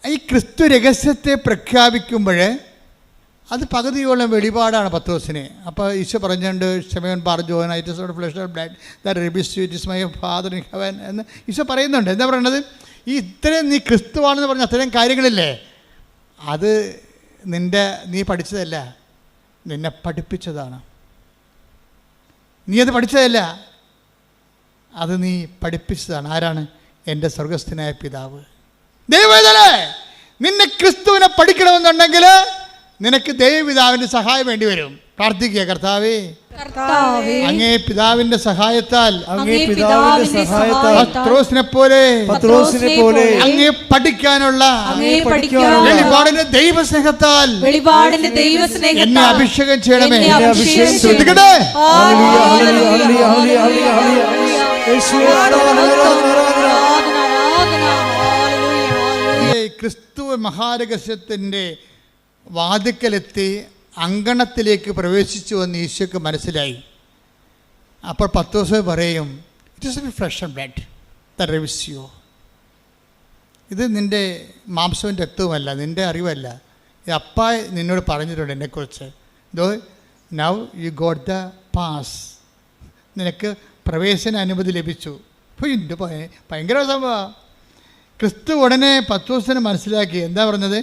ഈ ക്രിസ്തു രഹസ്യത്തെ പ്രഖ്യാപിക്കുമ്പോൾ അത് പകുതിയോളം വെളിപാടാണ് പത്രോസിന്. അപ്പോൾ ഈശോ പറഞ്ഞുകൊണ്ട് ശമയോൻ പറഞ്ഞു, മൈ ഫാദർ ഇൻ ഹെവൻ എന്ന് ഈശോ പറയുന്നുണ്ട്. എന്താ പറയുന്നത്? ഈ ഇത്രയും നീ ക്രിസ്തുവാണെന്ന് പറഞ്ഞ അത്രയും കാര്യങ്ങളില്ലേ, അത് നീ പഠിച്ചതല്ല, നിന്നെ പഠിപ്പിച്ചതാണ്. നീ അത് പഠിച്ചതല്ല, അത് നീ പഠിപ്പിച്ചതാണ്. ആരാണ്? എൻ്റെ സ്വർഗസ്ഥനായ പിതാവ്. ദൈവവേദനേ, നിന്നെ ക്രിസ്തുവിനെ പഠിക്കണമെന്നുണ്ടെങ്കിൽ നിനക്ക് ദൈവപിതാവിൻ്റെ സഹായം വേണ്ടി വരും. പ്രാർത്ഥിക്കുക, കർത്താവേ അങ്ങേ പിതാവിന്റെ സഹായത്താൽ പത്രോസിനെ പോലെ അങ്ങേ പഠിക്കാനുള്ള വെളിപാടിന്റെ ദൈവസ്നേഹത്താൽ എന്നെ അഭിഷേകം ചെയ്യണമേ. ശ്രദ്ധിക്കട്ടെ, ക്രിസ്തു മഹാരഹസ്യത്തിൻ്റെ വാതിക്കലെത്തി അങ്കണത്തിലേക്ക് പ്രവേശിച്ചു എന്ന് ഈശോയ്ക്ക് മനസ്സിലായി. അപ്പോൾ പത്രോസ് പറയും, it is flesh and blood that reveals you. ഇത് നിൻ്റെ മാംസവും രക്തവുമല്ല, നിൻ്റെ അറിവല്ല. ഈ അപ്പ നിന്നോട് പറഞ്ഞിട്ടുണ്ട് എന്നെക്കുറിച്ച്. Though now you got the pass, നിനക്ക് പ്രവേശന അനുമതി ലഭിച്ചു. അപ്പോൾ ഇത് ഭയങ്കര സംഭവമാണ്. ക്രിസ്തു ഉടനെ പത്രോസിനെ മനസ്സിലാക്കി. എന്താ പറഞ്ഞത്?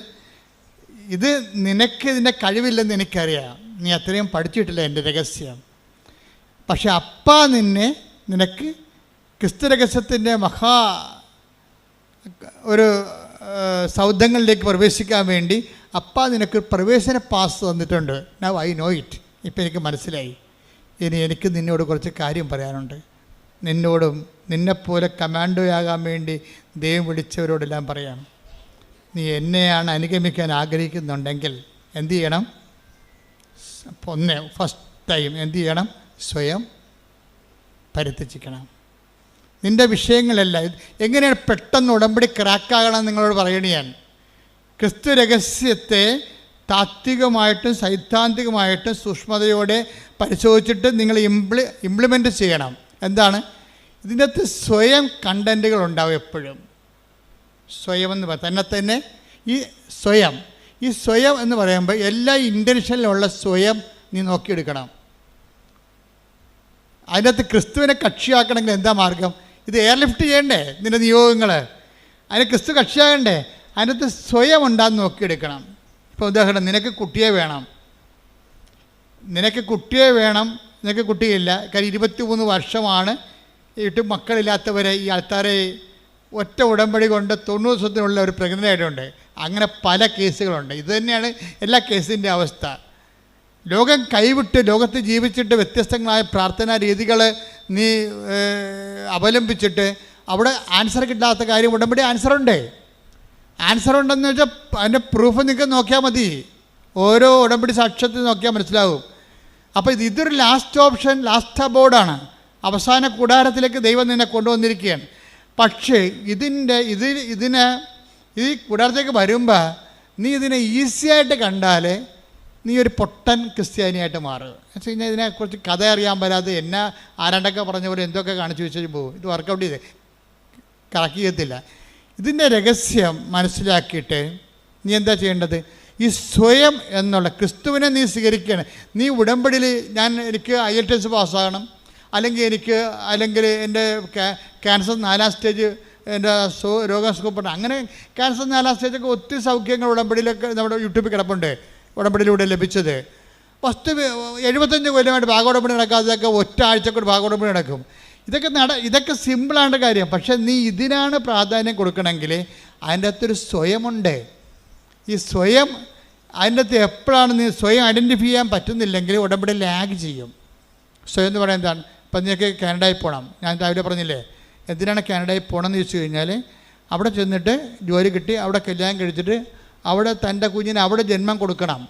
ഇത് നിനക്ക് ഇതിൻ്റെ കഴിവില്ലെന്ന് എനിക്കറിയാം, നീ അത്രയും പഠിച്ചിട്ടില്ല എൻ്റെ രഹസ്യം. പക്ഷെ അപ്പ നിനക്ക് ക്രിസ്തു രഹസ്യത്തിൻ്റെ ഒരു സൗധങ്ങളിലേക്ക് പ്രവേശിക്കാൻ വേണ്ടി അപ്പ നിനക്ക് പ്രവേശന പാസ് തന്നിട്ടുണ്ട്. Now I know it. ഇപ്പം എനിക്ക് മനസ്സിലായി. ഇനി എനിക്ക് നിന്നോട് കുറച്ച് കാര്യം പറയാനുണ്ട്. നിന്നോടും നിന്നെപ്പോലെ കമാൻഡോയാകാൻ വേണ്ടി ദൈവം വിളിച്ചവരോടെല്ലാം പറയാം. നീ എന്നെയാണ് അനുഗമിക്കാൻ ആഗ്രഹിക്കുന്നുണ്ടെങ്കിൽ എന്തു ചെയ്യണം? ഫസ്റ്റ് ടൈം എന്തു ചെയ്യണം? സ്വയം പരിത്യജിക്കണം. നിൻ്റെ വിഷയങ്ങളല്ല. എങ്ങനെയാണ് പെട്ടെന്ന് ഉടമ്പടി ക്രാക്കാകണം നിങ്ങളോട് പറയണ ഞാൻ. ക്രിസ്തു രഹസ്യത്തെ താത്വികമായിട്ടും സൈദ്ധാന്തികമായിട്ടും സൂക്ഷ്മതയോടെ പരിശോധിച്ചിട്ട് നിങ്ങൾ ഇംപ്ലിമെൻ്റ് ചെയ്യണം. എന്താണ്? ഇതിൻ്റെ അകത്ത് സ്വയം കണ്ടൻറ്റുകൾ ഉണ്ടാവും എപ്പോഴും. സ്വയം എന്ന് തന്നെ ഈ സ്വയം എന്ന് പറയുമ്പോൾ എല്ലാ ഇൻറ്റൻഷനിലുള്ള സ്വയം നീ നോക്കിയെടുക്കണം. അതിനകത്ത് ക്രിസ്തുവിനെ കക്ഷിയാക്കണമെങ്കിൽ എന്താ മാർഗം? ഇത് എയർലിഫ്റ്റ് ചെയ്യണ്ടേ നിൻ്റെ നിയോഗങ്ങൾ? അതിന് ക്രിസ്തു കക്ഷിയാകണ്ടേ? അതിനകത്ത് സ്വയം ഉണ്ടാന്ന് നോക്കിയെടുക്കണം. ഇപ്പോൾ ഉദാഹരണം, നിനക്ക് കുട്ടിയെ വേണം, നിനക്ക് കുട്ടിയില്ല. കാര്യം 23 വർഷമാണ് ഇട്ട് മക്കളില്ലാത്തവരെ ഈ ആൾക്കാരെ ഒറ്റ ഉടമ്പടി കൊണ്ട് 90 ദിവസത്തിനുള്ള ഒരു പ്രഗ്നൻ്റ് ആയിട്ടുണ്ട്. അങ്ങനെ പല കേസുകളുണ്ട്. ഇത് തന്നെയാണ് എല്ലാ കേസിൻ്റെ അവസ്ഥ. ലോകം കൈവിട്ട് ലോകത്ത് ജീവിച്ചിട്ട് വ്യത്യസ്തങ്ങളായ പ്രാർത്ഥനാ രീതികൾ നീ അവലംബിച്ചിട്ട് അവിടെ ആൻസർ കിട്ടാത്ത കാര്യം ഉടമ്പടി ആൻസറുണ്ട്. ആൻസറുണ്ടെന്ന് വെച്ചാൽ അതിൻ്റെ പ്രൂഫ് നിങ്ങൾക്ക് നോക്കിയാൽ മതി. ഓരോ ഉടമ്പടി സാക്ഷ്യത്തിൽ നോക്കിയാൽ മനസ്സിലാവും. അപ്പോൾ ഇതൊരു ലാസ്റ്റ് ഓപ്ഷൻ, ലാസ്റ്റ് അബോർഡാണ്. അവസാന കൂടാരത്തിലേക്ക് ദൈവം നിന്നെ കൊണ്ടുവന്നിരിക്കുകയാണ്. പക്ഷേ ഈ കൂടാരത്തേക്ക് വരുമ്പോൾ നീ ഇതിനെ ഈസിയായിട്ട് കണ്ടാൽ നീ ഒരു പൊട്ടൻ ക്രിസ്ത്യാനിയായിട്ട് മാറുക. എന്ന് വെച്ച് കഴിഞ്ഞാൽ ഇതിനെക്കുറിച്ച് കഥ അറിയാൻ പറ്റാതെ എന്നെ ആരാണ്ടൊക്കെ പറഞ്ഞ പോലെ എന്തൊക്കെ കാണിച്ചു വെച്ചു പോകും. ഇത് വർക്കൗട്ട് ചെയ്ത് കറക്റ്റ് ചെയ്യത്തില്ല. ഇതിൻ്റെ രഹസ്യം മനസ്സിലാക്കിയിട്ട് നീ എന്താ ചെയ്യേണ്ടത്? ഈ സ്വയം എന്നുള്ള ക്രിസ്തുവിനെ നീ സ്വീകരിക്കണം. നീ ഉടമ്പടിയിൽ എനിക്ക് IELTS പാസ്സാകണം, അല്ലെങ്കിൽ എൻ്റെ ക്യാൻസർ 4ാം സ്റ്റേജ് എൻ്റെ രോഗം സുഖപ്പെടണം. അങ്ങനെ ക്യാൻസർ 4ാം സ്റ്റേജൊക്കെ ഒത്തിരി സൗഖ്യങ്ങൾ ഉടമ്പടിയിലൊക്കെ നമ്മുടെ യൂട്യൂബിൽ കിടപ്പുണ്ട്, ഉടമ്പടിയിലൂടെ ലഭിച്ചത്. ഫസ്റ്റ് 75 കൊല്ലമായിട്ട് ഭാഗോടമ്പടി നടക്കാത്തതൊക്കെ ഒറ്റ ആഴ്ചക്കൂടെ ഭാഗോടമ്പടി നടക്കും. ഇതൊക്കെ സിമ്പിളാണ് കാര്യം. പക്ഷേ നീ ഇതിനാണ് പ്രാധാന്യം കൊടുക്കണമെങ്കിൽ അതിൻ്റെ അകത്തൊരു സ്വയമുണ്ട്. ഈ സ്വയം അതിൻ്റെ അകത്ത് എപ്പോഴാണ് നീ സ്വയം ഐഡൻറ്റിഫൈ ചെയ്യാൻ പറ്റുന്നില്ലെങ്കിൽ ഉടമ്പടി ലാഗ് ചെയ്യും. സ്വയം എന്ന് പറയുന്നത് എന്താണ്? ഇപ്പം നിനക്ക് കാനഡയിൽ പോകണം. ഞാൻ രാവിലെ പറഞ്ഞില്ലേ എന്തിനാണ് കാനഡയിൽ പോകണമെന്ന് ചോദിച്ചു കഴിഞ്ഞാൽ, അവിടെ ചെന്നിട്ട് ജോലി കിട്ടി, അവിടെ കല്യാണം കഴിച്ചിട്ട് അവിടെ തൻ്റെ കുഞ്ഞിന് അവിടെ ജന്മം കൊടുക്കണം.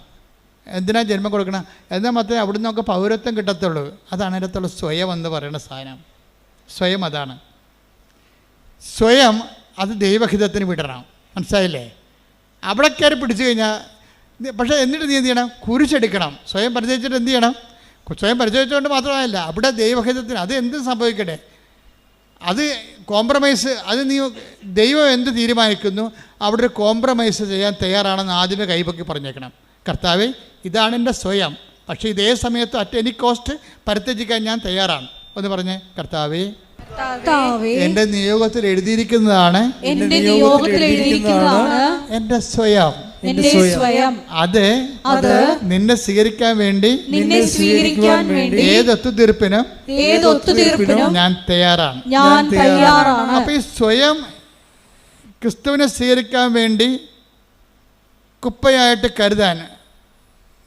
എന്തിനാണ് ജന്മം കൊടുക്കണം? എന്നാൽ മാത്രമേ അവിടെ നിന്നൊക്കെ പൗരത്വം കിട്ടത്തുള്ളൂ. അതാണ് അതിനകത്തുള്ള സ്വയം എന്ന് പറയുന്ന സാധനം. സ്വയം അതാണ്. സ്വയം അത് ദൈവഹിതത്തിന് വിടണം. മനസ്സിലായില്ലേ? അവിടെ കയറി പിടിച്ചു കഴിഞ്ഞാൽ പക്ഷേ എന്നിട്ട് നീ എന്ത് ചെയ്യണം? കുരിശെടുക്കണം. സ്വയം പരിചയിച്ചിട്ട് എന്ത് ചെയ്യണം? സ്വയം പരിചയിച്ചുകൊണ്ട് മാത്രമല്ല അവിടെ ദൈവഹിതത്തിന് അത് എന്ത് സംഭവിക്കട്ടെ, അത് കോംപ്രമൈസ്, അത് നീ ദൈവം എന്ത് തീരുമാനിക്കുന്നു അവിടെ ഒരു കോംപ്രമൈസ് ചെയ്യാൻ തയ്യാറാണെന്ന് ആദ്യമേ കൈപൊക്കി പറഞ്ഞേക്കണം. കർത്താവേ, ഇതാണ് എൻ്റെ സ്വയം, പക്ഷേ ഇതേ സമയത്ത് അറ്റ് എനി കോസ്റ്റ് പരിത്യജിക്കാൻ ഞാൻ തയ്യാറാണ് എന്ന് പറഞ്ഞ്, കർത്താവേ എൻ്റെ നിയോഗത്തിൽ എഴുതിയിരിക്കുന്നതാണ് എൻ്റെ സ്വയം. അത് നിന്നെ സ്വീകരിക്കാൻ വേണ്ടി ഏത് ഒത്തുതീർപ്പിനും ഞാൻ തയ്യാറാണ്. അപ്പൊ ഈ സ്വയം ക്രിസ്തുവിനെ സ്വീകരിക്കാൻ വേണ്ടി കുപ്പയായിട്ട് കരുതാൻ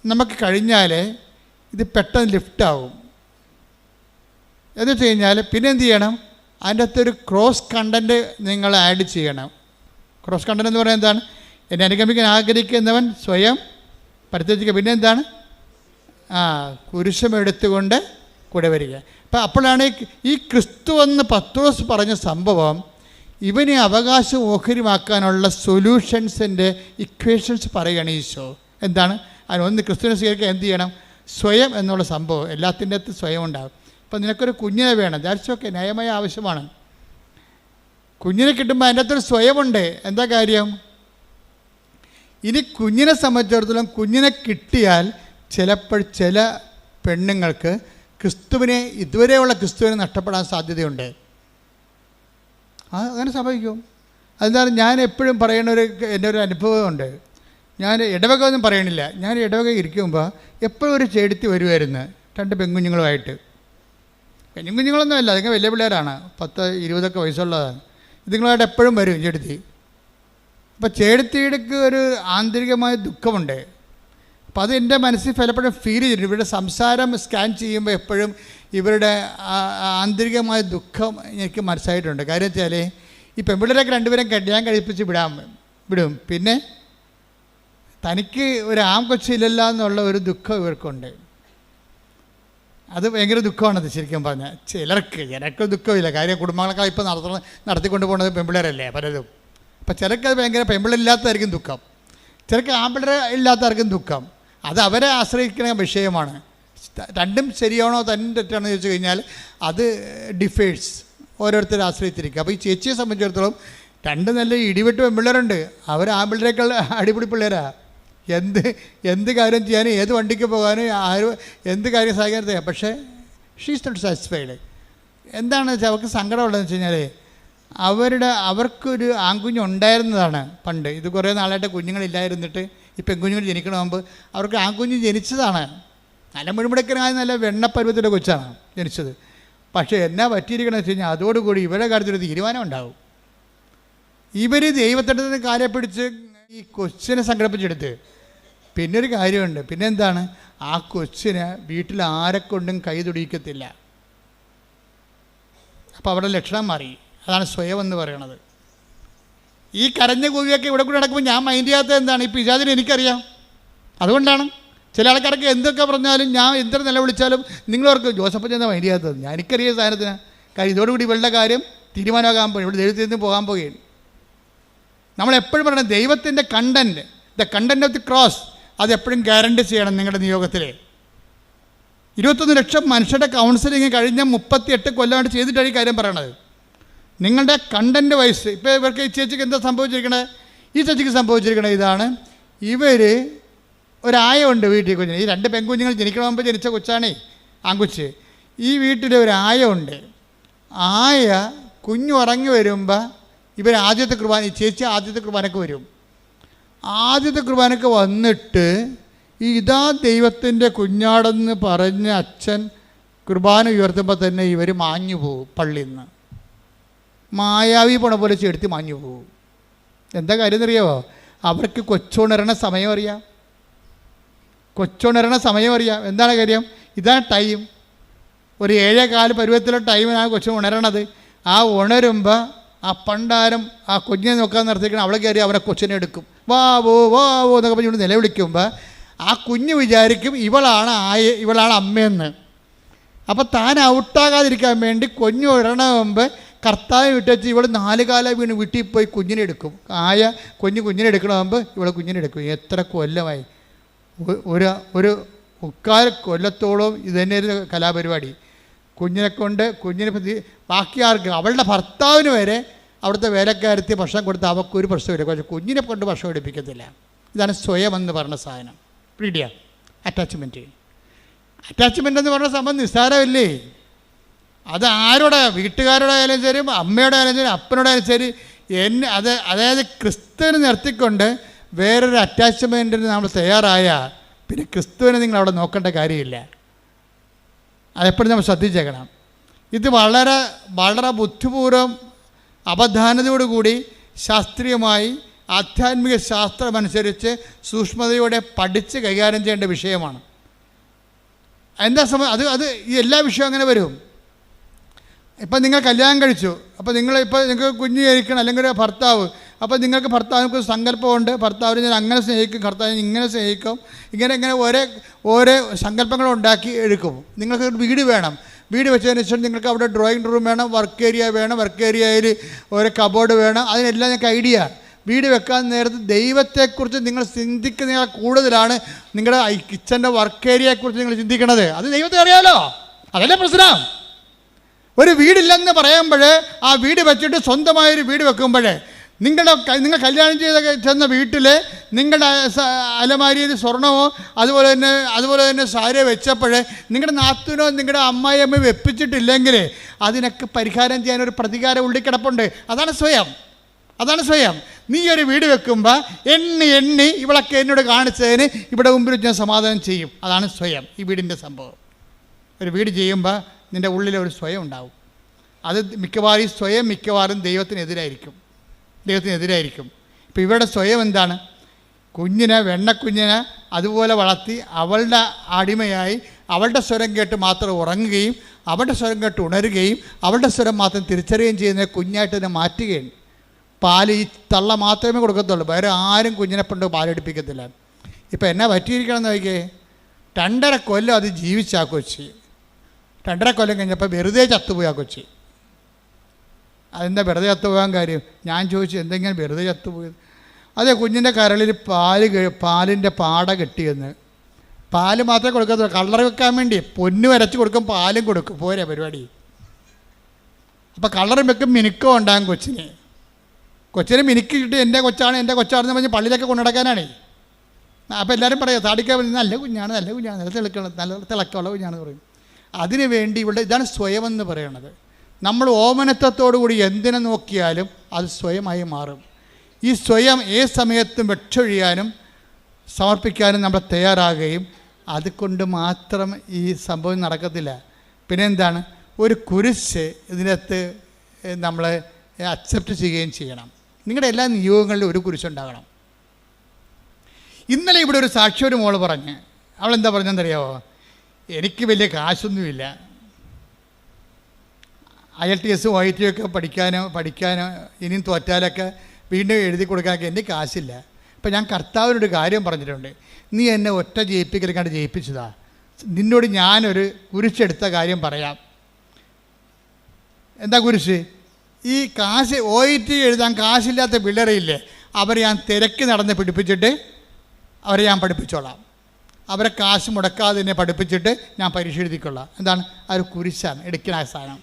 നമുക്ക് കഴിഞ്ഞാൽ ഇത് പെട്ടെന്ന് ലിഫ്റ്റാവും. എന്ന് വെച്ച് കഴിഞ്ഞാൽ പിന്നെ എന്ത് ചെയ്യണം? അതിൻ്റെ അകത്തൊരു ക്രോസ് കണ്ടൻറ്റ് നിങ്ങൾ ആഡ് ചെയ്യണം. ക്രോസ് കണ്ടൻറ്റ് എന്ന് പറയുന്നത് എന്താണ്? എന്നെ അനുഗമിക്കാൻ ആഗ്രഹിക്കുന്നവൻ സ്വയം പരിത്യജിക്കുക. പിന്നെ എന്താണ്? കുരിശമെടുത്തുകൊണ്ട് കൂടെ വരിക. അപ്പം അപ്പോഴാണ് ഈ ക്രിസ്തു എന്ന് പത്രോസ് പറഞ്ഞ സംഭവം ഇവനെ അവകാശം ഓഹരിമാക്കാനുള്ള സൊല്യൂഷൻസിൻ്റെ ഇക്വേഷൻസ് പറയുകയാണ് ഈശോ. എന്താണ്? അതിനൊന്ന് ക്രിസ്തുവിനെ സ്വീകരിക്കാൻ എന്ത് ചെയ്യണം? സ്വയം എന്നുള്ള സംഭവം എല്ലാത്തിൻ്റെ അകത്ത് സ്വയം ഉണ്ടാകും. ഇപ്പം നിനക്കൊരു കുഞ്ഞിനെ വേണം, ദാറ്റ്സ് ഓക്കെ, ന്യായമായ ആവശ്യമാണ്. കുഞ്ഞിനെ കിട്ടുമ്പോൾ അതിൻ്റെ അകത്തൊരു സ്വയമുണ്ട്. എന്താ കാര്യം? ഇനി കുഞ്ഞിനെ സംബന്ധിച്ചിടത്തോളം കുഞ്ഞിനെ കിട്ടിയാൽ ചിലപ്പോൾ ചില പെണ്ണുങ്ങൾക്ക് ക്രിസ്തുവിനെ, ഇതുവരെയുള്ള ക്രിസ്തുവിനെ നഷ്ടപ്പെടാൻ സാധ്യതയുണ്ട്. അങ്ങനെ സംഭവിക്കും. അതെന്താണ്? ഞാൻ എപ്പോഴും പറയുന്ന എൻ്റെ ഒരു അനുഭവമുണ്ട്. ഞാൻ ഇടവക ഒന്നും പറയണില്ല. ഞാൻ ഇടവക ഇരിക്കുമ്പോൾ എപ്പോഴും ഒരു ചെടുത്തി വരുമായിരുന്നു 2 പെൺകുഞ്ഞുങ്ങളുമായിട്ട്. പെൺകുഞ്ഞുങ്ങളൊന്നും അല്ല, അതൊക്കെ വലിയ പിള്ളേരാണ്, 10-20 വയസ്സുള്ളതാണ്. ഇതുങ്ങളായിട്ട് എപ്പോഴും വരും ചെടുത്തി. അപ്പോൾ ചേടത്തിയിടക്ക് ഒരു ആന്തരികമായ ദുഃഖമുണ്ട്. അപ്പോൾ അത് എൻ്റെ മനസ്സിൽ പലപ്പോഴും ഫീൽ ചെയ്തിട്ടുണ്ട്. ഇവരുടെ സംസാരം സ്കാൻ ചെയ്യുമ്പോൾ എപ്പോഴും ഇവരുടെ ആന്തരികമായ ദുഃഖം എനിക്ക് മനസ്സിലായിട്ടുണ്ട്. കാര്യം വെച്ചാൽ ഈ പെൺപിള്ളേരൊക്കെ 2 കല്യാണം കഴിപ്പിച്ച് വിടും. പിന്നെ തനിക്ക് ഒരു കൊച്ചില്ലല്ലോ എന്നുള്ള ഒരു ദുഃഖം ഇവർക്കുണ്ട്. അത് ഭയങ്കര ദുഃഖമാണത് ശരിക്കും പറഞ്ഞാൽ. ചിലർക്ക് ദുഃഖമില്ല. കാര്യം കുടുംബങ്ങളൊക്കെ ഇപ്പോൾ നടത്തിക്കൊണ്ട് പോകുന്നത് പെൺപിള്ളേരല്ലേ പലതും. അപ്പം ചിലർക്ക് അത് ഭയങ്കര പെൺപിള്ളേരില്ലാത്തതായിരിക്കും ദുഃഖം, ചിലർക്ക് ആൺപിള്ളേർ ഇല്ലാത്തതായിരിക്കും ദുഃഖം. അത് അവരെ ആശ്രയിക്കുന്ന വിഷയമാണ്. രണ്ടും ശരിയാണോ തെറ്റാണോ എന്ന് ചോദിച്ചു കഴിഞ്ഞാൽ അത് ഡിഫേഴ്സ്, ഓരോരുത്തരെ ആശ്രയിച്ചിരിക്കുക. അപ്പോൾ ഈ ചേച്ചിയെ സംബന്ധിച്ചിടത്തോളം 2 നല്ല ഇടിവെട്ട് പെൺപിള്ളേരുണ്ട്. അവർ ആൺപിള്ളേരെക്കാൾ അടിപൊളി പിള്ളേരാണ്. എന്ത് കാര്യം ചെയ്യാനും, ഏത് വണ്ടിക്ക് പോകാനും, എന്ത് കാര്യം സഹായിക്കാനും. പക്ഷേ ഷീ ഈസ് നോട്ട് സാറ്റിസ്ഫൈഡ്. എന്താണ് വെച്ചാൽ അവർക്ക് സങ്കടമുള്ളതെന്ന് വെച്ച് കഴിഞ്ഞാൽ അവർക്കൊരു ആൺകുഞ്ഞുണ്ടായിരുന്നതാണ് പണ്ട്. ഇത് കുറേ നാളായിട്ട് കുഞ്ഞുങ്ങളില്ലായിരുന്നിട്ട് ഈ പെൺകുഞ്ഞുങ്ങൾ ജനിക്കണമുമ്പ് അവർക്ക് ആൺകുഞ്ഞ് ജനിച്ചതാണ്. നല്ല മുഴുമുടക്കനായ നല്ല വെണ്ണപ്പരുവത്തിൻ്റെ കൊച്ചാണ് ജനിച്ചത്. പക്ഷേ എന്നാ പറ്റിയിരിക്കണമെന്ന് വെച്ച് കഴിഞ്ഞാൽ അതോടുകൂടി ഇവരുടെ കാര്യത്തിലൊരു തീരുമാനം ഉണ്ടാവും. ഇവർ ദൈവത്തിൻ്റെ കാലെ പിടിച്ച് ഈ കൊച്ചിനെ സംഘടിപ്പിച്ചെടുത്ത് പിന്നൊരു കാര്യമുണ്ട്. പിന്നെന്താണ്, ആ കൊച്ചിനെ വീട്ടിൽ ആരെക്കൊണ്ടും കൈ തൊടിയിക്കത്തില്ല. അപ്പോൾ അവിടെ ലക്ഷണം മാറി. അതാണ് സ്വയം എന്ന് പറയണത്. ഈ കരഞ്ഞ കൂവിയൊക്കെ ഇവിടെ കൂടെ നടക്കുമ്പോൾ ഞാൻ മൈൻഡ് ചെയ്യാത്തത് എന്താണ്, ഈ പിശാചിനെ എനിക്കറിയാം. അതുകൊണ്ടാണ് ചില ആൾക്കാർക്ക് എന്തൊക്കെ പറഞ്ഞാലും ഞാൻ എന്തൊരു നിലവിളിച്ചാലും നിങ്ങളവർക്ക് ജോസഫ് ചെന്ന മൈൻഡ് ചെയ്യാത്തത്. ഞാൻ എനിക്കറിയാം സാധനത്തിന്. കാര്യം ഇതോടുകൂടി ഇവളുടെ കാര്യം തീരുമാനമാകാൻ പോകും. ഇവിടെ ദൈവത്തിൽ നിന്ന് പോകാൻ പോകുകയാണ്. നമ്മളെപ്പോഴും പറയണം ദൈവത്തിൻ്റെ content, the content of the cross, അതെപ്പോഴും ഗ്യാരണ്ടി ചെയ്യണം നിങ്ങളുടെ നിയോഗത്തിൽ. 21 ലക്ഷം മനുഷ്യരുടെ കൗൺസിലിങ് കഴിഞ്ഞ 38 കൊല്ലമായിട്ട് ചെയ്തിട്ടാണ് ഈ കാര്യം പറയണത്. നിങ്ങളുടെ കണ്ടൻറ്റ് വൈസ് ഇപ്പോൾ ഇവർക്ക് ഈ ചേച്ചിക്ക് എന്താ സംഭവിച്ചിരിക്കണത്, ഈ ചേച്ചിക്ക് സംഭവിച്ചിരിക്കണത് ഇതാണ്. ഇവർ ഒരായുണ്ട് വീട്ടിൽ കുഞ്ഞിന്. ഈ 2 പെൺകുഞ്ഞുങ്ങൾ ജനിക്കണമെമ്പോൾ ജനിച്ച കൊച്ചാണേ, ആൺകുച്ച്. ഈ വീട്ടിൽ ഒരു ആയുണ്ട്. ആയ കുഞ്ഞു ഉറങ്ങി വരുമ്പോൾ ഇവർ ആദ്യത്തെ കുർബാന, ഈ ചേച്ചി ആദ്യത്തെ കുർബാനക്ക് വരും. ആദ്യത്തെ കുർബാനക്ക് വന്നിട്ട് ഇതാ ദൈവത്തിൻ്റെ കുഞ്ഞാടെന്ന് പറഞ്ഞ് അച്ഛൻ കുർബാന ഉയർത്തുമ്പോൾ തന്നെ ഇവർ മാഞ്ഞു പോകും. പള്ളിയിൽ നിന്ന് മായാവി പോണ പോലെ ചെടുത്ത് മാഞ്ഞു പോകും. എന്താ കാര്യം എന്നറിയാമോ, അവർക്ക് കൊച്ചുണരണ സമയം അറിയാം. കൊച്ചുണരണ സമയം അറിയാം. എന്താണ് കാര്യം, ഇതാണ് ടൈം. ഒരു 7:15 പരുവത്തിലുള്ള ടൈമിനാണ് കൊച്ചു ഉണരണത്. ആ ഉണരുമ്പോൾ ആ പണ്ടാരം ആ കുഞ്ഞിനെ നോക്കാൻ നിർത്തിക്കണം. അവളെ കയറി അവരെ കൊച്ചിനെ എടുക്കും. വാവോ വാവോ എന്നൊക്കെ പറഞ്ഞുകൊണ്ട് നിലവിളിക്കുമ്പോൾ ആ കുഞ്ഞ് വിചാരിക്കും ഇവളാണ് അമ്മയെന്ന്. അപ്പോൾ താൻ ഔട്ടാകാതിരിക്കാൻ വേണ്ടി കുഞ്ഞ് ഉണരണ കർത്താവ് വിട്ടുവെച്ച് ഇവൾ 4 കാലം വീണ് വീട്ടിൽ പോയി കുഞ്ഞിനെ എടുക്കും. കുഞ്ഞിനെ എടുക്കണമെങ്കിൽ ഇവളെ കുഞ്ഞിനെ എടുക്കും. എത്ര കൊല്ലമായി, ഒരു 3 കൊല്ലത്തോളം ഇതുതന്നെ ഒരു കലാപരിപാടി. കുഞ്ഞിനെ ബാക്കി ആർക്ക്, അവളുടെ ഭർത്താവിന് വരെ അവിടുത്തെ വേലക്കാരത്തി ഭക്ഷണം കൊടുത്ത് അവൾക്കൊരു പ്രശ്നമില്ല. പക്ഷേ കുഞ്ഞിനെ കൊണ്ട് ഭക്ഷണം എടുപ്പിക്കത്തില്ല. ഇതാണ് സ്വയം എന്ന് പറഞ്ഞ സാധനം. പിടിയ അറ്റാച്ച്മെൻറ്റ് എന്ന് പറഞ്ഞ സംബന്ധം നിസ്സാരമല്ലേ. അത് ആരോടെ, വീട്ടുകാരുടെ ആയാലും ശരി, അമ്മയുടെ ആയാലും ശരി, അപ്പനോടായാലും ശരി, അതായത് ക്രിസ്തുവിനെ നിർത്തിക്കൊണ്ട് വേറൊരു അറ്റാച്ച്മെൻറ്റിന് നമ്മൾ തയ്യാറായാൽ പിന്നെ ക്രിസ്തുവിനെ നിങ്ങൾ അവിടെ നോക്കേണ്ട കാര്യമില്ല. അതെപ്പോഴും നമ്മൾ ശ്രദ്ധിച്ചേക്കണം. ഇത് വളരെ വളരെ ബുദ്ധിപൂർവ്വം അവധാനതയോടുകൂടി ശാസ്ത്രീയമായി ആധ്യാത്മിക ശാസ്ത്രമനുസരിച്ച് സൂക്ഷ്മതയോടെ പഠിച്ച് കൈകാര്യം ചെയ്യേണ്ട വിഷയമാണ്. എന്താ അത് ഈ എല്ലാ വിഷയവും അങ്ങനെ വരും. ഇപ്പം നിങ്ങൾ കല്യാണം കഴിച്ചു, അപ്പോൾ നിങ്ങൾക്ക് കുഞ്ഞ് ജനിക്കണം, അല്ലെങ്കിൽ ഒരു ഭർത്താവ്. അപ്പോൾ നിങ്ങൾക്ക് ഭർത്താവിനൊക്കെ സങ്കല്പമുണ്ട്, ഭർത്താവിനെ ഞാൻ അങ്ങനെ സ്നേഹിക്കും, ഭർത്താവിനെ ഇങ്ങനെ സ്നേഹിക്കും, ഇങ്ങനെ ഓരോ സങ്കല്പങ്ങൾ ഉണ്ടാക്കി എടുക്കും. നിങ്ങൾക്ക് വീട് വേണം, വീട് വെച്ചതിന് ശേഷം നിങ്ങൾക്ക് അവിടെ ഡ്രോയിങ് റൂം വേണം, വർക്ക് ഏരിയ വേണം, വർക്ക് ഏരിയയിൽ ഒരു കബോർഡ് വേണം. അതിനെല്ലാം ഞങ്ങൾക്ക് ഐഡിയ. വീട് വെക്കാൻ നേരത്ത് ദൈവത്തെക്കുറിച്ച് നിങ്ങൾ ചിന്തിക്കുന്നതിനേക്കാൾ കൂടുതലാണ് നിങ്ങളുടെ കിച്ചൻ്റെ വർക്ക് ഏരിയയെക്കുറിച്ച് നിങ്ങൾ ചിന്തിക്കണത്. അത് ദൈവത്തെ അറിയാമല്ലോ, അതല്ലേ പ്രശ്നം. ഒരു വീടില്ലെന്ന് പറയുമ്പോൾ ആ വീട് വെച്ചിട്ട് സ്വന്തമായൊരു വീട് വെക്കുമ്പോൾ നിങ്ങൾ കല്യാണം ചെന്ന വീട്ടിൽ നിങ്ങളുടെ അലമാരിയിൽ സ്വർണമോ അതുപോലെ തന്നെ സാരിയോ വെച്ചപ്പോൾ നിങ്ങളുടെ നാത്തൂനോ നിങ്ങളുടെ അമ്മായിയമ്മ വെപ്പിച്ചിട്ടില്ലെങ്കിൽ അതിനൊക്കെ പരിഹാരം ചെയ്യാനൊരു പ്രതികാരം ഉള്ളിൽ കിടപ്പുണ്ട്. അതാണ് സ്വയം. നീ ഒരു വീട് വെക്കുമ്പോൾ എണ്ണി ഇവളൊക്കെ എന്നോട് കാണിച്ചതിന് ഇവിടെ മുമ്പിൽ ഞാൻ സമാധാനം ചെയ്യും. അതാണ് സ്വയം, ഈ വീടിൻ്റെ സംഭവം. ഒരു വീട് ചെയ്യുമ്പോൾ നിൻ്റെ ഉള്ളിലൊരു സ്വയം ഉണ്ടാവും. അത് മിക്കവാറും ദൈവത്തിനെതിരായിരിക്കും. ഇപ്പോൾ ഇവരുടെ സ്വയം എന്താണ്, വെണ്ണക്കുഞ്ഞിനെ അതുപോലെ വളർത്തി അവളുടെ അടിമയായി അവളുടെ സ്വരം കേട്ട് മാത്രം ഉറങ്ങുകയും അവളുടെ സ്വരം കേട്ട് ഉണരുകയും അവളുടെ സ്വരം മാത്രം തിരിച്ചറിയുകയും ചെയ്യുന്ന കുഞ്ഞായിട്ട് തന്നെ മാറ്റുകയാണ്. പാല് ഈ തള്ള മാത്രമേ കൊടുക്കത്തുള്ളൂ, വേറെ ആരും കുഞ്ഞിനെ കൊണ്ട് പാലെടുപ്പിക്കത്തില്ല. ഇപ്പം എന്നാ പറ്റിയിരിക്കണമെന്ന് നോക്കിയേ, 2.5 കൊല്ലം അത് ജീവിച്ചാ കൊച്ചി. 2.5 കൊല്ലം കഴിഞ്ഞപ്പോൾ വെറുതെ ചത്തുപോയി ആ കൊച്ചി. അതെന്താ വെറുതെ ചത്തുപോകാൻ കാര്യം? ഞാൻ ചോദിച്ചു, എന്തെങ്കിലും വെറുതെ ചത്തുപോയത്? അതെ, കുഞ്ഞിൻ്റെ കരളിൽ പാലിൻ്റെ പാട കെട്ടിയെന്ന്. പാല് മാത്രമേ കൊടുക്കത്തുള്ളൂ, കളർ വെക്കാൻ വേണ്ടി പൊന്ന് വരച്ച് കൊടുക്കും, പാലും കൊടുക്കും, പോരെ പരിപാടി. അപ്പോൾ കളറും വെക്കും, മിനുക്കം ഉണ്ടാകും കൊച്ചിനെ മിനുക്കിയിട്ട് എൻ്റെ കൊച്ചാണെന്ന് പറഞ്ഞ് പള്ളിയിലൊക്കെ കൊണ്ടുനടക്കാനാണേ. അപ്പോൾ എല്ലാവരും പറയാം, താടിക്കാൻ നല്ല കുഞ്ഞാണ്, നല്ല തിളക്കമുള്ള കുഞ്ഞാണെന്ന് പറയും. അതിനു വേണ്ടി ഇതാണ് സ്വയം എന്ന് പറയണത്. നമ്മൾ ഓമനത്വത്തോടു കൂടി എന്തിനെ നോക്കിയാലും അത് സ്വയമായി മാറും. ഈ സ്വയം ഏത് സമയത്തും വെച്ചൊഴിയാനും സമർപ്പിക്കാനും നമ്മൾ തയ്യാറാകുകയും അതുകൊണ്ട് മാത്രം ഈ സംഭവം നടക്കത്തില്ല. പിന്നെ എന്താണ്, ഒരു കുരിശ് ഇതിനകത്ത് നമ്മൾ അക്സെപ്റ്റ് ചെയ്യുകയും ചെയ്യണം. നിങ്ങളുടെ എല്ലാ നിയോഗങ്ങളിലും ഒരു കുരിശുണ്ടാകണം. ഇന്നലെ ഇവിടെ ഒരു സാക്ഷി ഒരു മോള് പറഞ്ഞ്, അവളെന്താ പറഞ്ഞെന്നറിയാമോ, എനിക്ക് വലിയ കാശൊന്നുമില്ല, IELTS OIT ഒക്കെ പഠിക്കാനോ ഇനിയും തോറ്റാലൊക്കെ വീണ്ടും എഴുതി കൊടുക്കാനൊക്കെ എൻ്റെ കാശില്ല. അപ്പം ഞാൻ കർത്താവിനൊരു കാര്യം പറഞ്ഞിട്ടുണ്ട്, നീ എന്നെ ഒറ്റ ജയിപ്പിക്കലേക്കാണ്ട് ജയിപ്പിച്ചതാ, നിന്നോട് ഞാനൊരു കുരിശെടുത്ത കാര്യം പറയാം. എന്താ കുരിശ്? ഈ കാശ് OIT എഴുതാൻ കാശില്ലാത്ത പിള്ളേരെയില്ലേ, അവരെ ഞാൻ തിരക്ക് നടന്ന് പിടിപ്പിച്ചിട്ട് അവരെ ഞാൻ പഠിപ്പിച്ചോളാം. അവരെ കാശ് മുടക്കാതെ തന്നെ പഠിപ്പിച്ചിട്ട് ഞാൻ പരീക്ഷ എഴുതിക്കൊള്ളാം. എന്താണ്? ആ ഒരു കുരിശാണ് എടുക്കുന്ന സാധനം.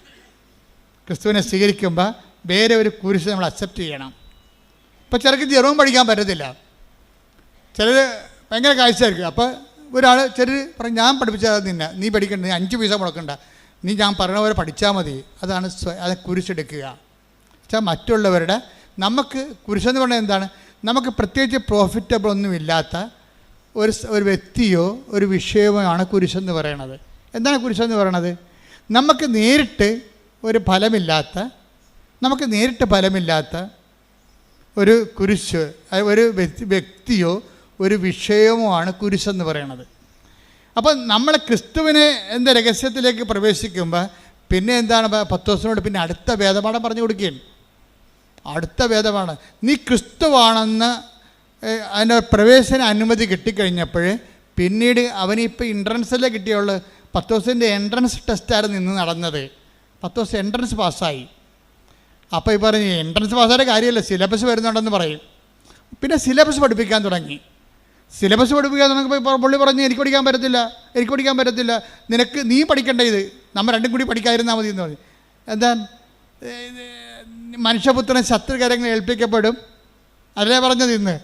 ക്രിസ്തുവിനെ സ്വീകരിക്കുമ്പോൾ വേറെ ഒരു കുരിശ് നമ്മൾ അക്സെപ്റ്റ് ചെയ്യണം. ഇപ്പോൾ ചിലർക്ക് ജെറോം പഠിക്കാൻ പറ്റത്തില്ല, ചിലർ ഭയങ്കര കാഴ്ചയായിരിക്കും. അപ്പോൾ ഒരാൾ ചിലർ പറയും, ഞാൻ പഠിപ്പിച്ചാൽ നിന്നെ, നീ പഠിക്കണ്ട, നീ 5 പൈസ മുടക്കണ്ട, നീ ഞാൻ പറഞ്ഞ പോലെ പഠിച്ചാൽ മതി. അതാണ് അത് കുരിശെടുക്കുക. വെച്ചാൽ മറ്റുള്ളവരുടെ, നമുക്ക് കുരിശെന്ന് പറഞ്ഞാൽ എന്താണ്, നമുക്ക് പ്രത്യേകിച്ച് പ്രോഫിറ്റബിൾ ഒന്നുമില്ലാത്ത ഒരു വ്യക്തിയോ ഒരു വിഷയമോ ആണ് കുരിശെന്ന് പറയണത്. എന്താണ് കുരിശെന്ന് പറയണത്? നമുക്ക് നേരിട്ട് ഫലമില്ലാത്ത ഒരു കുരിശ്, ഒരു വ്യക്തിയോ ഒരു വിഷയമോ ആണ് കുരിശെന്ന് പറയണത്. അപ്പം നമ്മൾ ക്രിസ്തുവിനെ രഹസ്യത്തിലേക്ക് പ്രവേശിക്കുമ്പോൾ പിന്നെ എന്താണ്, പത്രോസിനോട് പിന്നെ അടുത്ത വേദപാഠം പറഞ്ഞു കൊടുക്കുകയാണ്. അടുത്ത വേദപാഠം, നീ ക്രിസ്തുവാണെന്ന് അതിൻ്റെ പ്രവേശന അനുമതി കിട്ടിക്കഴിഞ്ഞപ്പോൾ പിന്നീട് അവനിപ്പോൾ എൻട്രൻസല്ലേ കിട്ടിയുള്ളൂ. പത്രോസിൻ്റെ എൻട്രൻസ് ടെസ്റ്റായിരുന്നു ഇന്ന് നടന്നത്. പത്രോസ് എൻട്രൻസ് പാസ്സായി. അപ്പോൾ ഈ പറഞ്ഞ് എൻട്രൻസ് പാസ്സായ കാര്യമല്ല, സിലബസ് വരുന്നുണ്ടെന്ന് പറയും. പിന്നെ സിലബസ് പഠിപ്പിക്കാൻ തുടങ്ങി. തുടങ്ങിയപ്പോൾ പുള്ളി പറഞ്ഞു, എനിക്ക് പഠിക്കാൻ പറ്റത്തില്ല, നീ പഠിക്കേണ്ട, ഇത് നമ്മൾ രണ്ടും കൂടി പഠിക്കാതിരുന്നാൽ മതി എന്ന് പറഞ്ഞു. എന്താ, മനുഷ്യപുത്രൻ ശത്രുകരങ്ങൾ ഏൽപ്പിക്കപ്പെടും, അതല്ലേ പറഞ്ഞത് ഇന്ന്.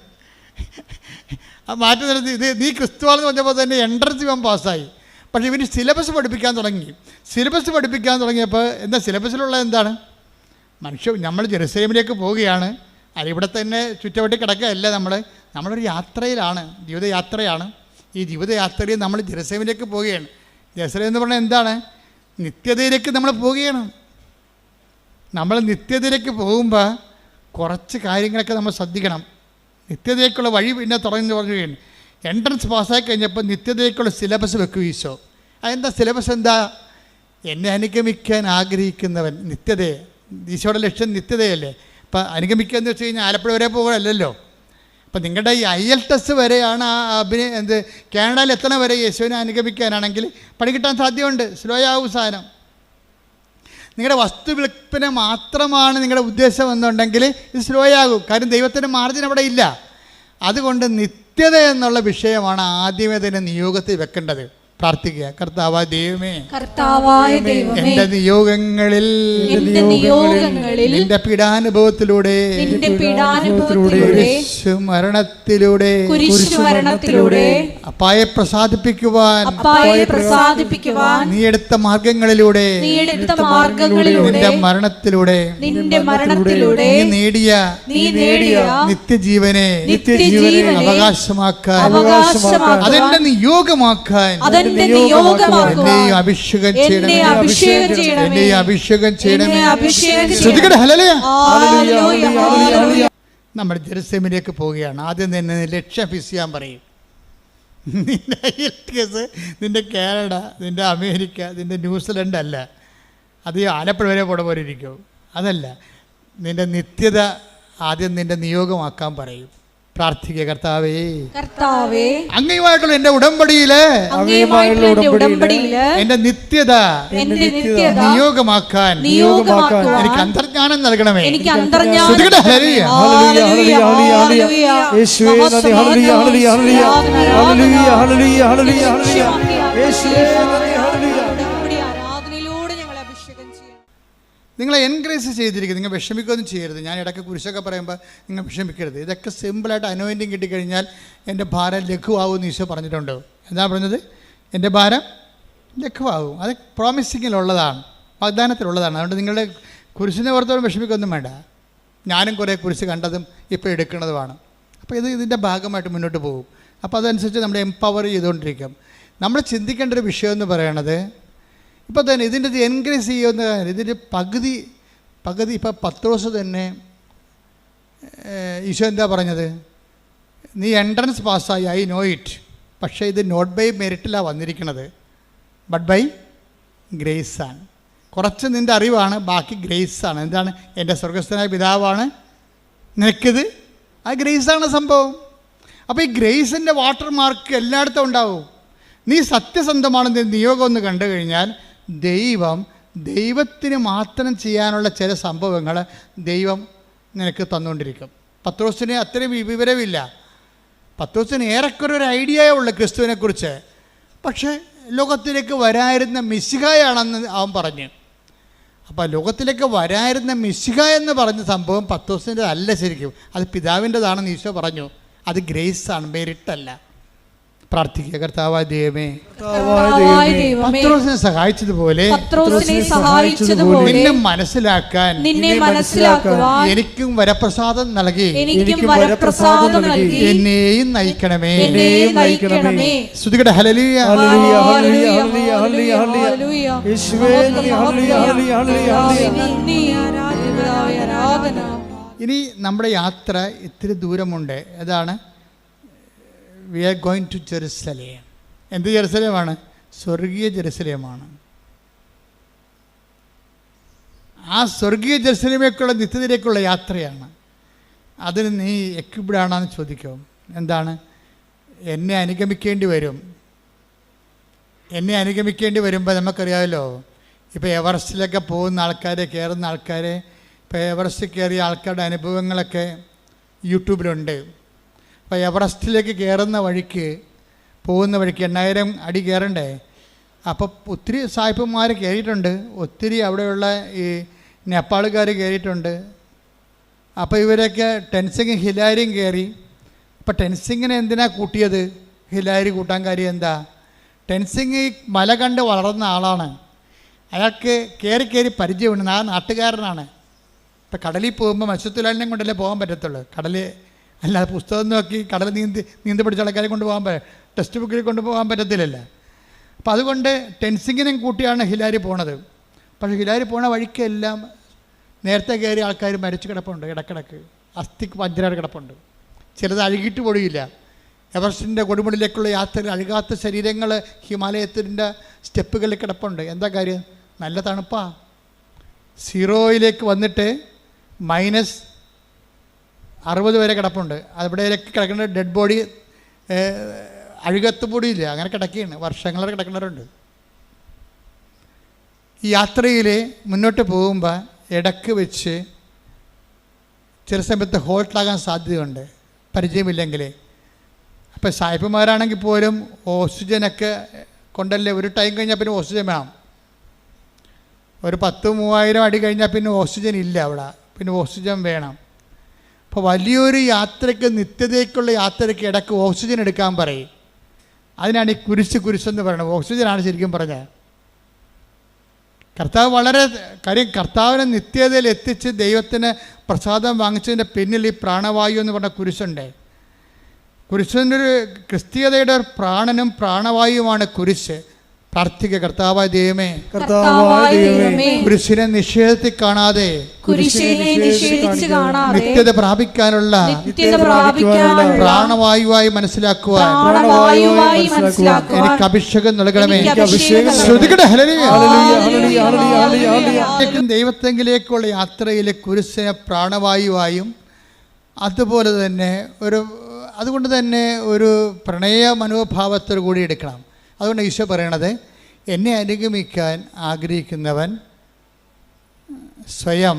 മാറ്റി നിർത്തി, ഇത് നീ ക്രിസ്തുവാണെന്ന് പറഞ്ഞപ്പോൾ തന്നെ എൻട്രൻസ് ഇവൻ പാസ്സായി. പക്ഷേ ഇവന് സിലബസ് പഠിപ്പിക്കാൻ തുടങ്ങിയപ്പോൾ എന്താ സിലബസിലുള്ള എന്താണ്, നമ്മൾ ജെറുസലേമിലേക്ക് പോവുകയാണ്, ഇവിടെ തന്നെ ചുറ്റവട്ടി കിടക്കുകയല്ല, നമ്മളൊരു യാത്രയിലാണ്, ജീവിതയാത്രയാണ്. ഈ ജീവിതയാത്രയിൽ നമ്മൾ ജെറുസലേമിലേക്ക് പോവുകയാണ്. ജെറുസലേം എന്ന് പറഞ്ഞാൽ എന്താണ്, നിത്യതയിലേക്ക് നമ്മൾ പോവുകയാണ്. നമ്മൾ നിത്യതയിലേക്ക് പോകുമ്പോൾ കുറച്ച് കാര്യങ്ങളൊക്കെ നമ്മൾ ശ്രദ്ധിക്കണം. നിത്യതയിലേക്കുള്ള വഴി പിന്നെ തുറന്നു പറയുകയാണ്. എൻട്രൻസ് പാസ്സായി കഴിഞ്ഞപ്പോൾ നിത്യതയിലേക്കുള്ള സിലബസ് വെക്കും ഈശോ. അതെന്താ സിലബസ്? എന്താ? എന്നെ അനുഗമിക്കാൻ ആഗ്രഹിക്കുന്നവൻ, നിത്യതയെ, ഈശോയുടെ ലക്ഷ്യം നിത്യതയല്ലേ. അപ്പം അനുഗമിക്കുക എന്ന് വെച്ച് കഴിഞ്ഞാൽ ആലപ്പുഴ വരെ പോകുകയല്ലല്ലോ. അപ്പം നിങ്ങളുടെ ഈ IELTS വരെയാണ് കാനഡയിൽ എത്തണ വരെ യേശുവിനെ അനുഗമിക്കാനാണെങ്കിൽ പണി കിട്ടാൻ സാധ്യതയുണ്ട്. സ്ലോ ആവും സാധനം. നിങ്ങളുടെ വസ്തു വിൽപ്പന മാത്രമാണ് നിങ്ങളുടെ ഉദ്ദേശം എന്നുണ്ടെങ്കിൽ ഇത് സ്ലോ ആകും. കാര്യം ദൈവത്തിൻ്റെ മാർജിൻ അവിടെ ഇല്ല. അതുകൊണ്ട് നിത്യത എന്നുള്ള വിഷയമാണ് ആദ്യമേ തന്നെ നിയോഗത്തിൽ വെക്കേണ്ടത്. പ്രാർത്ഥിക്കുക, കർത്താവായ ദൈവമേ, എന്റെ നിയോഗങ്ങളിൽ നിന്റെ പീഡാനുഭവത്തിലൂടെ മരണത്തിലൂടെ അപ്പായെ പ്രസാദിപ്പിക്കുവാൻ നീ എടുത്ത മാർഗങ്ങളിലൂടെ നിന്റെ മരണത്തിലൂടെ നീ നേടിയ നിത്യജീവനെ അവകാശമാക്കാൻ, അതെന്റെ നിയോഗമാക്കാൻ എന്നെയും അഭിഷേകം ചെയ്യണമേ. നമ്മൾ ജെറുസലേമിലേക്ക് പോവുകയാണ്. ആദ്യം തന്നെ ലക്ഷ്യം ഫിക്സ് ചെയ്യാൻ പറയും. നിന്റെ IELTS, നിന്റെ കാനഡ, നിന്റെ അമേരിക്ക, നിന്റെ ന്യൂസിലൻഡ് അല്ല, അത് ആലപ്പുഴ വരെ പോണ പോലെ ഇരിക്കും. അതല്ല, നിന്റെ നിത്യത ആദ്യം നിന്റെ നിയോഗമാക്കാൻ പറയും. പ്രാർത്ഥിക്കുക, കർത്താവേ, അങ്ങയുമായിട്ടുള്ള എന്റെ ഉടമ്പടിയില് എന്റെ നിത്യത നിയോഗമാക്കാൻ എനിക്ക് അന്തർജ്ഞാനം നൽകണമേ. നിങ്ങളെ എൻകറേജ് ചെയ്തിരിക്കും. നിങ്ങൾ വിഷമിക്കുകയൊന്നും ചെയ്യരുത്. ഞാൻ ഇടയ്ക്ക് കുരിശൊക്കെ പറയുമ്പോൾ നിങ്ങൾ വിഷമിക്കരുത്. ഇതൊക്കെ സിമ്പിളായിട്ട് അനോയിൻറ്റിങ് കിട്ടിക്കഴിഞ്ഞാൽ എൻ്റെ ഭാരം ലഘുവാകുമെന്ന് ഈശോ പറഞ്ഞിട്ടുണ്ട്. എന്താ പറഞ്ഞത്? എൻ്റെ ഭാരം ലഘുവാകും. അത് പ്രോമിസിങ്ങിലുള്ളതാണ്. വാഗ്ദാനത്തിലുള്ളതാണ്. അതുകൊണ്ട് നിങ്ങളുടെ കുരിശിനെ ഓർത്തോളം വിഷമിക്കൊന്നും വേണ്ട. ഞാനും കുറേ കുരിശ് കണ്ടതും ഇപ്പോൾ എടുക്കുന്നതുമാണ്. അപ്പോൾ ഇതിൻ്റെ ഭാഗമായിട്ട് മുന്നോട്ട് പോകും. അപ്പോൾ അതനുസരിച്ച് നമ്മൾ എംപവർ ചെയ്തുകൊണ്ടിരിക്കും. നമ്മൾ ചിന്തിക്കേണ്ട ഒരു വിഷയം എന്ന് പറയണത് ഇപ്പോൾ തന്നെ ഇതിൻ്റെ എൻകറേജ് ചെയ്യുന്ന ഇതിൻ്റെ പകുതി ഇപ്പോൾ പത്രോസ് തന്നെ ഈശോ എന്താ പറഞ്ഞത്? നീ എൻട്രൻസ് പാസ്സായി, ഐ നോ ഇറ്റ്. പക്ഷേ ഇത് നോട്ട് ബൈ മെറിറ്റിലാണ് വന്നിരിക്കുന്നത്, ബട്ട് ബൈ ഗ്രേസാണ്. കുറച്ച് നിൻ്റെ അറിവാണ്, ബാക്കി ഗ്രേസാണ്. എന്താണ്? എൻ്റെ സ്വർഗസ്ഥനായ പിതാവാണ് നിനക്കിത്. ആ ഗ്രേസാണ് സംഭവം. അപ്പോൾ ഈ ഗ്രേസിൻ്റെ വാട്ടർ മാർക്ക് എല്ലായിടത്തും ഉണ്ടാവും. നീ സത്യസന്ധമാണെന്ന് നിയോഗം ഒന്ന് കണ്ടു കഴിഞ്ഞാൽ ദൈവത്തിന് മാത്രം ചെയ്യാനുള്ള ചില സംഭവങ്ങൾ ദൈവം നിനക്ക് തന്നുകൊണ്ടിരിക്കും. പത്രോസിന് അത്രയും വിവരമില്ല. പത്രോസിന് ഏറെക്കുറെ ഒരു ഐഡിയയേ ഉള്ളൂ ക്രിസ്തുവിനെക്കുറിച്ച്. പക്ഷേ ലോകത്തിലേക്ക് വരായിരുന്ന മിശിഹായാണെന്ന് അവൻ പറഞ്ഞു. അപ്പോൾ ലോകത്തിലേക്ക് വരായിരുന്ന മിശിഹ എന്ന് പറഞ്ഞ സംഭവം പത്രോസിൻ്റെ അല്ല, ശരിക്കും അത് പിതാവിൻ്റെതാണെന്ന് ഈശോ പറഞ്ഞു. അത് ഗ്രേസാണ്, മെറിറ്റല്ല. പ്രാർത്ഥിക്കുക. കർത്താവായ ദൈവമേ, പത്രോസിനെ സഹായിച്ചതുപോലെ നിന്നെ മനസ്സിലാക്കാൻ എനിക്കും വരപ്രസാദം നൽകി എന്നെയും നയിക്കണമേ. സ്തുതിക്കട്ടെ. ഹല്ലേലൂയ. ഇനി നമ്മുടെ യാത്ര ഇത്തിരി ദൂരമുണ്ട്. അതാണ് we are going to Jerusalem. എന്ത് ജെറുസലേമാണ്? സ്വർഗീയ ജെറുസലേമാണ്. ആ സ്വർഗീയ ജെറുസലേമേക്കുള്ള നിത്യതയിലേക്കുള്ള യാത്രയാണ്. അതിന് നീ എക്വിപ്ഡാണെന്ന് ചോദിക്കും. എന്താണ്? എന്നെ അനുഗമിക്കേണ്ടി വരും. എന്നെ അനുഗമിക്കേണ്ടി വരുമ്പോൾ നമുക്കറിയാമല്ലോ, ഇപ്പോൾ എവറസ്റ്റിലൊക്കെ പോകുന്ന ആൾക്കാരെ, കയറുന്ന ആൾക്കാരെ, ഇപ്പോൾ എവറസ്റ്റ് കയറിയ ആൾക്കാരുടെ അനുഭവങ്ങളൊക്കെ യൂട്യൂബിലുണ്ട്. അപ്പോൾ എവറസ്റ്റിലേക്ക് കയറുന്ന വഴിക്ക്, പോകുന്ന വഴിക്ക് 8000 അടി കയറണ്ടേ. അപ്പോൾ ഒത്തിരി സായിപ്പന്മാർ കയറിയിട്ടുണ്ട്, ഒത്തിരി അവിടെയുള്ള ഈ നേപ്പാളുകാർ കയറിയിട്ടുണ്ട്. അപ്പോൾ ഇവരൊക്കെ ടെൻസിങ് ഹിലാരിയും കയറി. അപ്പോൾ ടെൻസിങ്ങിനെ എന്തിനാണ് കൂട്ടിയത്? ഹിലാരി കൂട്ടാൻ കാര്യം എന്താ? ടെൻസിങ് ഈ മല കണ്ട് വളർന്ന ആളാണ്. അയാൾക്ക് കയറി പരിചയമുണ്ട്. ആ നാട്ടുകാരനാണ്. ഇപ്പം കടലിൽ പോകുമ്പോൾ മത്സ്യത്തൊഴിലാളിനെ കൊണ്ടല്ലേ പോകാൻ പറ്റത്തുള്ളൂ. കടലിൽ അല്ലാതെ പുസ്തകം നോക്കി കടൽ നീന്തി പഠിച്ച ആൾക്കാരെ കൊണ്ടുപോകാൻ ടെക്സ്റ്റ് ബുക്കിൽ കൊണ്ടുപോകാൻ പറ്റത്തില്ലല്ലോ. അപ്പോൾ അതുകൊണ്ട് ടെൻസിങ്ങിനും കൂട്ടിയാണ് ഹിലാരി പോണത്. പക്ഷേ ഹിലാരി പോണ വഴിക്കെല്ലാം നേരത്തെ കയറിയ ആൾക്കാർ മരിച്ചു കിടപ്പുണ്ട്. ഇടക്കിടക്ക് അസ്ഥിക്ക് വജ്രാറ് കിടപ്പുണ്ട്. ചിലത് അഴുകിയിട്ട് പൊടിയില്ല. എവറസ്റ്റിൻ്റെ കൊടുമുടിയിലേക്കുള്ള യാത്രയിൽ അഴുകാത്ത ശരീരങ്ങൾ ഹിമാലയത്തിൻ്റെ സ്റ്റെപ്പുകളിൽ കിടപ്പുണ്ട്. എന്താ കാര്യം? നല്ല തണുപ്പാ. 0 വന്നിട്ട് -60 വരെ കിടപ്പുണ്ട്. അവിടെയൊക്കെ കിടക്കുന്ന ഡെഡ് ബോഡി അഴുകത്ത് പൊടിയില്ല, അങ്ങനെ കിടക്കുകയാണ്. വർഷങ്ങളെ കിടക്കുന്നവരുണ്ട്. ഈ യാത്രയിൽ മുന്നോട്ട് പോകുമ്പോൾ ഇടക്ക് വെച്ച് ചില സമയത്ത് ഹോൾട്ടാകാൻ സാധ്യതയുണ്ട്, പരിചയമില്ലെങ്കിൽ. അപ്പോൾ സായിപ്പന്മാരാണെങ്കിൽ പോലും ഓക്സിജനൊക്കെ കൊണ്ടല്ലേ, ഒരു ടൈം കഴിഞ്ഞാൽ പിന്നെ ഓക്സിജൻ വേണം. ഒരു 10,000-3000 അടി കഴിഞ്ഞാൽ പിന്നെ ഓക്സിജൻ ഇല്ല അവിടെ, പിന്നെ ഓക്സിജൻ വേണം. അപ്പോൾ വലിയൊരു യാത്രയ്ക്ക്, നിത്യതയ്ക്കുള്ള യാത്രയ്ക്ക് ഇടയ്ക്ക് ഓക്സിജൻ എടുക്കാൻ പറയും. അതിനാണ് ഈ കുരിശെന്ന് പറയുന്നത്. ഓക്സിജനാണ് ശരിക്കും പറഞ്ഞത്. കർത്താവ് വളരെ കാര്യം, കർത്താവിനെ നിത്യതയിൽ എത്തിച്ച് ദൈവത്തിന് പ്രസാദം വാങ്ങിച്ചതിൻ്റെ പിന്നിൽ ഈ പ്രാണവായു എന്ന് പറഞ്ഞ കുരിശുണ്ട്. കുരിശിൻ്റെ ഒരു ക്രിസ്തീയതയുടെ പ്രാണനും പ്രാണവായുമാണ് കുരിശ്. പ്രാർത്ഥിക്കുക. കർത്താവായ ദൈവമേ, കുരിശിനെ നിഷേധത്തിൽ കാണാതെ നിത്യത പ്രാപിക്കാനുള്ള പ്രാണവായുവായി മനസ്സിലാക്കുവാൻ എനിക്ക് അഭിഷേകം നൽകണമേ. ദൈവത്തെങ്കിലേക്കുള്ള യാത്രയിലെ കുരിശിനെ പ്രാണവായുവായും അതുകൊണ്ട് തന്നെ ഒരു പ്രണയ മനോഭാവത്തോടു കൂടി എടുക്കണം. അതുകൊണ്ട് ഈശോ പറയണത്, എന്നെ അനുഗമിക്കാൻ ആഗ്രഹിക്കുന്നവൻ സ്വയം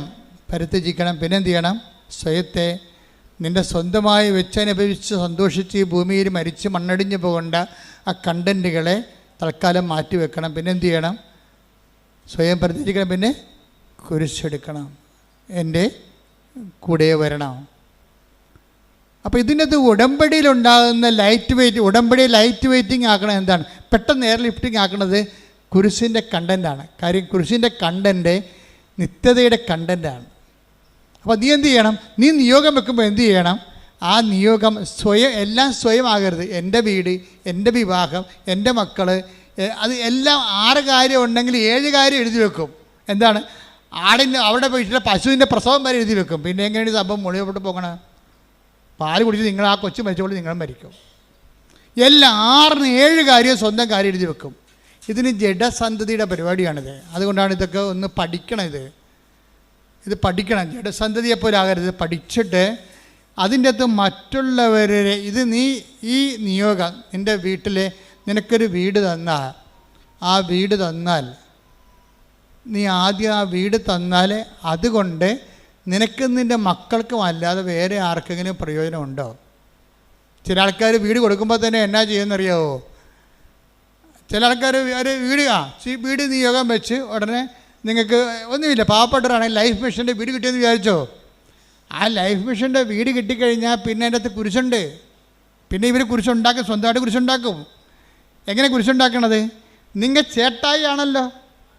പരിത്യജിക്കണം. പിന്നെ എന്ത് ചെയ്യണം? സ്വയത്തെ നിൻ്റെ സ്വന്തമായി വെച്ചനുഭവിച്ച് സന്തോഷിച്ച് ഈ ഭൂമിയിൽ മരിച്ച് മണ്ണടിഞ്ഞു പോകേണ്ട ആ കണ്ടൻറ്റുകളെ തൽക്കാലം മാറ്റിവെക്കണം. പിന്നെ എന്ത് ചെയ്യണം? സ്വയം പരിത്യജിക്കണം. പിന്നെ കുരിശെടുക്കണം. എൻ്റെ കൂടെ വരണം. അപ്പോൾ ഇതിനകത്ത് ഉടമ്പടിയിലുണ്ടാകുന്ന ലൈറ്റ് വെയിറ്റിംഗ് ആക്കണം. എന്താണ്? പെട്ടെന്ന് എയർ ലിഫ്റ്റിംഗ് ആക്കണത് കുരിശിൻ്റെ കണ്ടൻ്റാണ്. കാര്യം കുരിശിൻ്റെ കണ്ടൻറ്റ് നിത്യതയുടെ കണ്ടൻ്റാണ്. അപ്പോൾ നീ എന്ത് ചെയ്യണം? നീ നിയോഗം വെക്കുമ്പോൾ എന്ത് ചെയ്യണം? ആ നിയോഗം എല്ലാം സ്വയം ആകരുത്. എൻ്റെ വീട്, എൻ്റെ വിവാഹം, എൻ്റെ മക്കൾ, അത് എല്ലാം 6 കാര്യം ഉണ്ടെങ്കിൽ 7 കാര്യം എഴുതി വെക്കും. എന്താണ്? അവിടെ പോയിട്ട് പശുവിൻ്റെ പ്രസവം വരെ എഴുതി വെക്കും. പിന്നെ എങ്ങനെയാണ് സംഭവം മുകളിലോട്ട് പോകണം? പാല് കുടിച്ച് നിങ്ങൾ ആ കൊച്ചു മരിച്ചോളൂ, നിങ്ങളും മരിക്കും. എല്ലാം 6-7 കാര്യം സ്വന്തം കാര്യം എഴുതി വെക്കും. ഇതിന് ജഡസന്ധതിയുടെ പരിപാടിയാണിത്. അതുകൊണ്ടാണ് ഇതൊക്കെ ഒന്ന് പഠിക്കണം. ഇത് പഠിക്കണം. ജഡസന്ധതിയെപ്പോലെ ആകരുത്. പഠിച്ചിട്ട് അതിൻ്റെ അകത്ത് മറ്റുള്ളവരെ നീ ഈ നിയോഗം നിൻ്റെ വീട്ടിൽ നിനക്കൊരു വീട് തന്നാൽ, ആ വീട് തന്നാൽ നീ ആദ്യം ആ വീട് തന്നാൽ അതുകൊണ്ട് നിനക്ക് നിൻ്റെ മക്കൾക്കും അല്ലാതെ വേറെ ആർക്കെങ്കിലും പ്രയോജനമുണ്ടോ? ചില ആൾക്കാർ വീട് കൊടുക്കുമ്പോൾ തന്നെ എന്നാ ചെയ്യുമെന്നറിയാവോ? ചില ആൾക്കാർ ഒരു വീട് നിയോഗം വെച്ച് ഉടനെ നിങ്ങൾക്ക് ഒന്നുമില്ല, പാവപ്പെട്ടവരാണെങ്കിൽ ലൈഫ് മിഷൻ്റെ വീട് കിട്ടിയെന്ന് വിചാരിച്ചോ? ആ ലൈഫ് മിഷൻ്റെ വീട് കിട്ടിക്കഴിഞ്ഞാൽ പിന്നെ അതിൻ്റെ അകത്ത് കുരിശുണ്ട്. പിന്നെ ഇവർ കുരിശുണ്ടാക്കും, സ്വന്തമായിട്ട് കുരിശുണ്ടാക്കും. എങ്ങനെ കുരിശുണ്ടാക്കണത്? നിങ്ങൾ ചേട്ടായി ആണല്ലോ,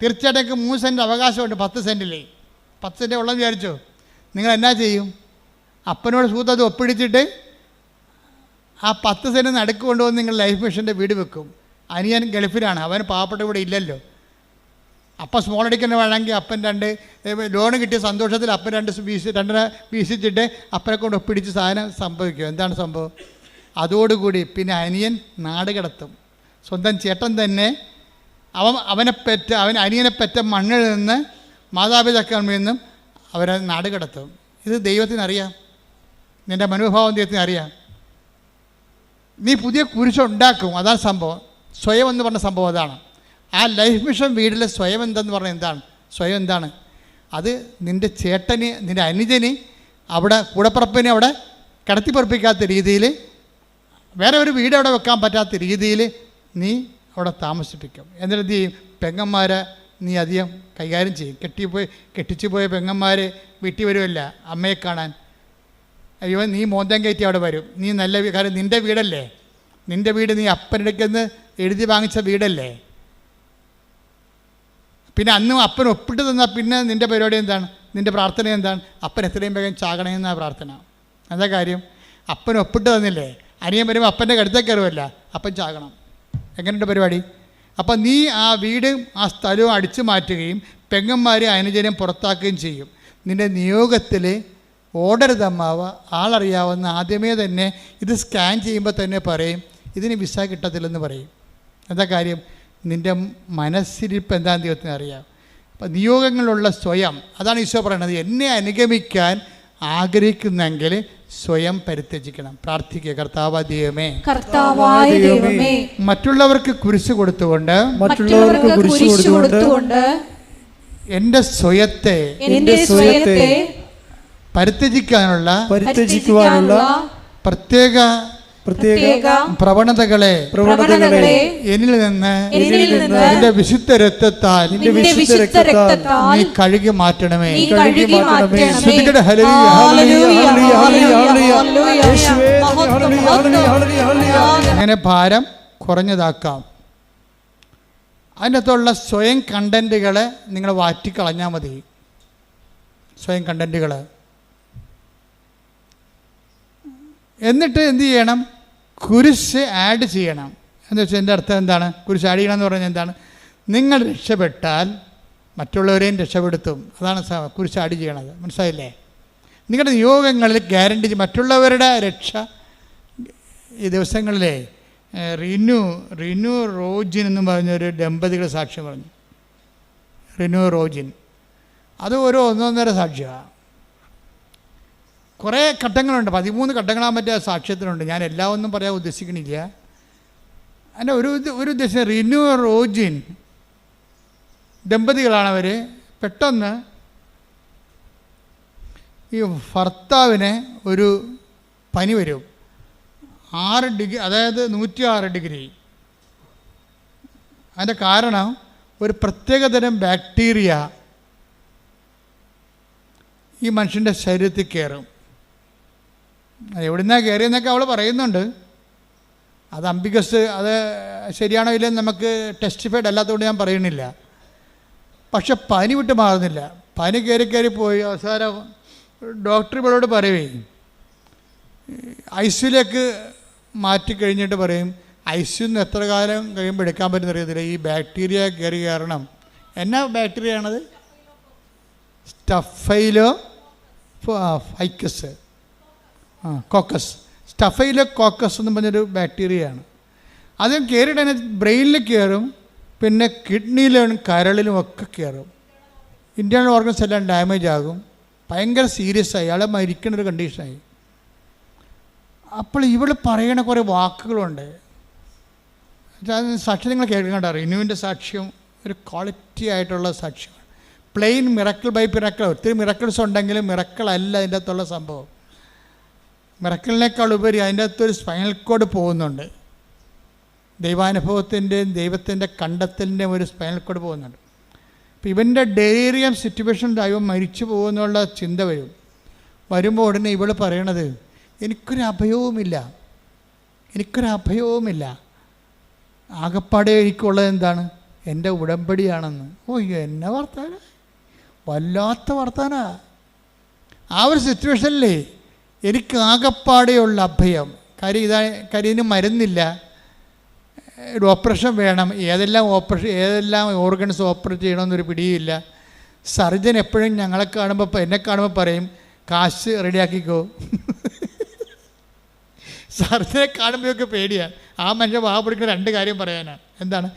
തീർച്ചയായിട്ടും 3 സെൻറ്റ് അവകാശമുണ്ട് 10 സെൻറ്റിൽ. 10 സെൻറ്റ് ഉള്ളതെന്ന് വിചാരിച്ചോ? നിങ്ങൾ എന്നാ ചെയ്യും? അപ്പനോട് സൂത്തത് ഒപ്പിടിച്ചിട്ട് ആ 10 സെൻറ്റ് നടുക്ക് കൊണ്ടുവന്ന് നിങ്ങൾ ലൈഫ് മിഷൻ്റെ വീട് വെക്കും. അനിയൻ ഗൾഫിലാണ്, അവൻ പാവപ്പെട്ട ഇവിടെ ഇല്ലല്ലോ. അപ്പം സ്മോൾ അടിക്കുന്ന വേണമെങ്കിൽ അപ്പൻ 2 ലോൺ കിട്ടിയ സന്തോഷത്തിൽ അപ്പൻ 2 വീശിച്ചിട്ട് അപ്പനെ കൊണ്ട് ഒപ്പിടിച്ച് സാധനം സംഭവിക്കും. എന്താണ് സംഭവം? അതോടുകൂടി പിന്നെ അനിയൻ നാട് കടത്തും. സ്വന്തം ചേട്ടൻ തന്നെ അനിയനെ പെറ്റ മണ്ണിൽ നിന്ന് മാതാപിതാക്കളിൽ നിന്നും അവരെ നാട് കടത്തും. ഇത് ദൈവത്തിനറിയാം, നിൻ്റെ മനോഭാവം ദൈവത്തിന് അറിയാം. നീ പുതിയ കുരിശുണ്ടാക്കും. അതാണ് സംഭവം. സ്വയം എന്ന് പറഞ്ഞ സംഭവം അതാണ്. ആ ലൈഫ് മിഷൻ വീട്ടിലെ സ്വയം എന്തെന്ന് പറഞ്ഞാൽ എന്താണ്? സ്വയം എന്താണ്? അത് നിൻ്റെ ചേട്ടന്, നിൻ്റെ അനുജന്, അവിടെ കൂടപ്പറപ്പിനെ അവിടെ കടത്തിപ്പറപ്പിക്കാത്ത രീതിയിൽ, വേറെ ഒരു വീട് അവിടെ വെക്കാൻ പറ്റാത്ത രീതിയിൽ നീ അവിടെ താമസിപ്പിക്കും. എന്നിട്ട് എന്ത് ചെയ്യും? പെങ്ങന്മാരെ നീ അധികം കൈകാര്യം ചെയ്യും. കെട്ടിച്ചു പോയ പെങ്ങന്മാർ വീട്ടിൽ വരുമല്ല അമ്മയെ കാണാൻ. അയ്യോ, നീ മോന്തം കയറ്റി അവിടെ വരും. നീ നല്ല കാര്യം, നിൻ്റെ വീടല്ലേ, നിൻ്റെ വീട് നീ അപ്പനെടുക്കുന്ന എഴുതി വാങ്ങിച്ച വീടല്ലേ. പിന്നെ അന്നും അപ്പൻ ഒപ്പിട്ട് തന്നാൽ പിന്നെ നിൻ്റെ പരിപാടി എന്താണ്? നിൻ്റെ പ്രാർത്ഥന എന്താണ്? അപ്പൻ എത്രയും വേഗം ചാകണമെന്നാണ് പ്രാർത്ഥന. എന്താ കാര്യം? അപ്പൻ ഒപ്പിട്ട് തന്നില്ലേ, അനിയൻ വരുമ്പോൾ അപ്പൻ്റെ കടുത്തേക്ക് കയറുമല്ല, അപ്പൻ ചാകണം. എങ്ങനെയുണ്ട് പരിപാടി? അപ്പം നീ ആ വീടും ആ സ്ഥലവും അടിച്ചു മാറ്റുകയും പെങ്ങന്മാരെ അനുജനം പുറത്താക്കുകയും ചെയ്യും. നിൻ്റെ നിയോഗത്തിൽ ഓടരുത് അമ്മാവ, ആളറിയാവുന്ന ആദ്യമേ തന്നെ ഇത് സ്കാൻ ചെയ്യുമ്പോൾ തന്നെ പറയും ഇതിന് വിസ കിട്ടത്തില്ലെന്ന് പറയും. എന്താ കാര്യം? നിൻ്റെ മനസ്സിരിപ്പ് എന്താണെന്ന് ദൈവത്തിന് അറിയാം. അപ്പം നിയോഗങ്ങളുള്ള സ്വയം, അതാണ് ഈശോ പറയണത്. എന്നെ അനുഗമിക്കാൻ ആഗ്രഹിക്കുന്നെങ്കിൽ സ്വയം പരിത്യജിക്കണം. പ്രാർത്ഥിക്കുക. കർത്താവായ ദൈവമേ, മറ്റുള്ളവർക്ക് കുരിശ് കൊടുത്തുകൊണ്ട് എൻ്റെ സ്വയത്തെ പരിത്യജിക്കാനുള്ള പ്രത്യേക പ്രവണതകളെ എന്നിൽ നിന്ന് നിന്റെ വിശുദ്ധ രക്തത്താൽ നീ കഴുകി മാറ്റണമേ. അങ്ങനെ ഭാരം കുറഞ്ഞതാക്കാം. അതിനകത്തുള്ള സ്വയം കണ്ടൻറ്റുകളെ നിങ്ങൾ വാറ്റിക്കളഞ്ഞാൽ മതി. സ്വയം കണ്ടൻറ്റുകൾ. എന്നിട്ട് എന്ത് ചെയ്യണം? കുരിശ് ആഡ് ചെയ്യണം. എന്ന് വെച്ചാൽ എൻ്റെ അർത്ഥം എന്താണ്? കുരിശ് ആഡ് ചെയ്യണം എന്ന് പറഞ്ഞാൽ എന്താണ്? നിങ്ങൾ രക്ഷപ്പെട്ടാൽ മറ്റുള്ളവരെയും രക്ഷപ്പെടുത്തും. അതാണ് കുരിശ് ആഡ് ചെയ്യണത്. മനസ്സിലായില്ലേ? നിങ്ങളുടെ നിയോഗങ്ങളിൽ ഗ്യാരണ്ടി മറ്റുള്ളവരുടെ രക്ഷ. ഈ ദിവസങ്ങളിലെ റിനു റോജിൻ എന്ന് പറഞ്ഞൊരു ദമ്പതികൾ സാക്ഷ്യം പറഞ്ഞു. റിനു റോജിൻ അത് ഒരു 1.5 സാക്ഷ്യമാണ്. കുറേ ഘട്ടങ്ങളുണ്ട്, 13 ഘട്ടങ്ങളാൻ പറ്റിയ സാക്ഷ്യത്തിനുണ്ട്. ഞാൻ എല്ലാം ഒന്നും പറയാൻ ഉദ്ദേശിക്കണില്ല. അതിൻ്റെ ഒരു ഉദ്ദേശം, റിനു റോജിൻ ദമ്പതികളാണവർ. പെട്ടെന്ന് ഈ ഭർത്താവിന് ഒരു പനി വരും. 6 ഡിഗ്രി, അതായത് 106 ഡിഗ്രി. അതിൻ്റെ കാരണം ഒരു പ്രത്യേകതരം ബാക്ടീരിയ ഈ മനുഷ്യൻ്റെ ശരീരത്തിൽ കയറും. എവിടുന്നാണ് കയറിയെന്നൊക്കെ അവൾ പറയുന്നുണ്ട്. അത് അംബിഗസ്, അത് ശരിയാണോ ഇല്ലെന്ന് നമുക്ക് ടെസ്റ്റിഫൈഡ് അല്ലാത്തതുകൊണ്ട് ഞാൻ പറയുന്നില്ല. പക്ഷെ പനി വിട്ട് മാറുന്നില്ല. പനി കയറി പോയി അവസാനം ഡോക്ടർ ഇവളോട് പറയുവേ, ഐസിയുലേക്ക് മാറ്റി കഴിഞ്ഞിട്ട് പറയും, ഐസിയുന്ന് എത്ര കാലം കഴിയുമ്പോൾ എടുക്കാൻ പറ്റുന്ന അറിയത്തില്ല, ഈ ബാക്ടീരിയ കയറി കാരണം. എന്നാ ബാക്ടീരിയ ആണത്? Staphylo ficus, caucus. Staphylo caucus എന്ന് പറഞ്ഞൊരു ബാക്ടീരിയയാണ്. അത് കയറിയിട്ട് ബ്രെയിനിൽ കയറും, പിന്നെ കിഡ്നിയിലും കരളിലും ഒക്കെ കയറും. ഇൻറ്റേർണൽ ഓർഗൻസ് എല്ലാം ഡാമേജ് ആകും. ഭയങ്കര സീരിയസ് ആയി, അയാളെ മരിക്കുന്നൊരു കണ്ടീഷനായി. അപ്പോൾ ഇവൾ പറയണ കുറേ വാക്കുകളുണ്ട്. സാക്ഷ്യം നിങ്ങൾ കേൾക്കണ്ട. റിനുവിൻ്റെ സാക്ഷ്യം ഒരു ക്വാളിറ്റി ആയിട്ടുള്ള സാക്ഷ്യമാണ്. Plain miracle by miracle. ഒത്തിരി മിറക്കിൾസ് ഉണ്ടെങ്കിലും മിറക്കിൾ അല്ല അതിൻ്റെ അകത്തുള്ള സംഭവം. മിറക്കിളിനേക്കാൾ ഉപരി അതിൻ്റെ അകത്തൊരു സ്പൈനൽ കോഡ് പോകുന്നുണ്ട്. ദൈവാനുഭവത്തിൻ്റെയും ദൈവത്തിൻ്റെ കണ്ടെത്തലിൻ്റെയും ഒരു സ്പൈനൽ കോഡ് പോകുന്നുണ്ട്. അപ്പം ഇവൻ്റെ ഡെലീറിയം സിറ്റുവേഷൻ ദൈവം മരിച്ചു പോകുന്നുള്ള ചിന്ത വരുമ്പോൾ ഉടനെ ഇവൾ പറയണത്, എനിക്കൊരു അഭയവുമില്ല. ആകപ്പാടെ എനിക്കുള്ളത് എന്താണ്? എൻ്റെ ഉടമ്പടിയാണെന്ന്. ഓ, എന്നെ വർത്താന, വല്ലാത്ത വർത്താന. ആ ഒരു സിറ്റുവേഷനിലേ എനിക്ക് ആകപ്പാടെയുള്ള അഭയം. കാര്യം ഇതിന് മരുന്നില്ല, ഒരു ഓപ്പറേഷൻ വേണം. ഏതെല്ലാം ഓർഗൻസ് ഓപ്പറേറ്റ് ചെയ്യണമെന്നൊരു പിടിയില്ല. സർജൻ എപ്പോഴും എന്നെ കാണുമ്പോൾ പറയും, കാശ് റെഡിയാക്കിക്കോ. സർജനെ കാണുമ്പോഴൊക്കെ പേടിയാണ്. ആ മനുഷ്യൻ പിടിക്കുന്ന 2 കാര്യം പറയാനാണ്. എന്താണ്?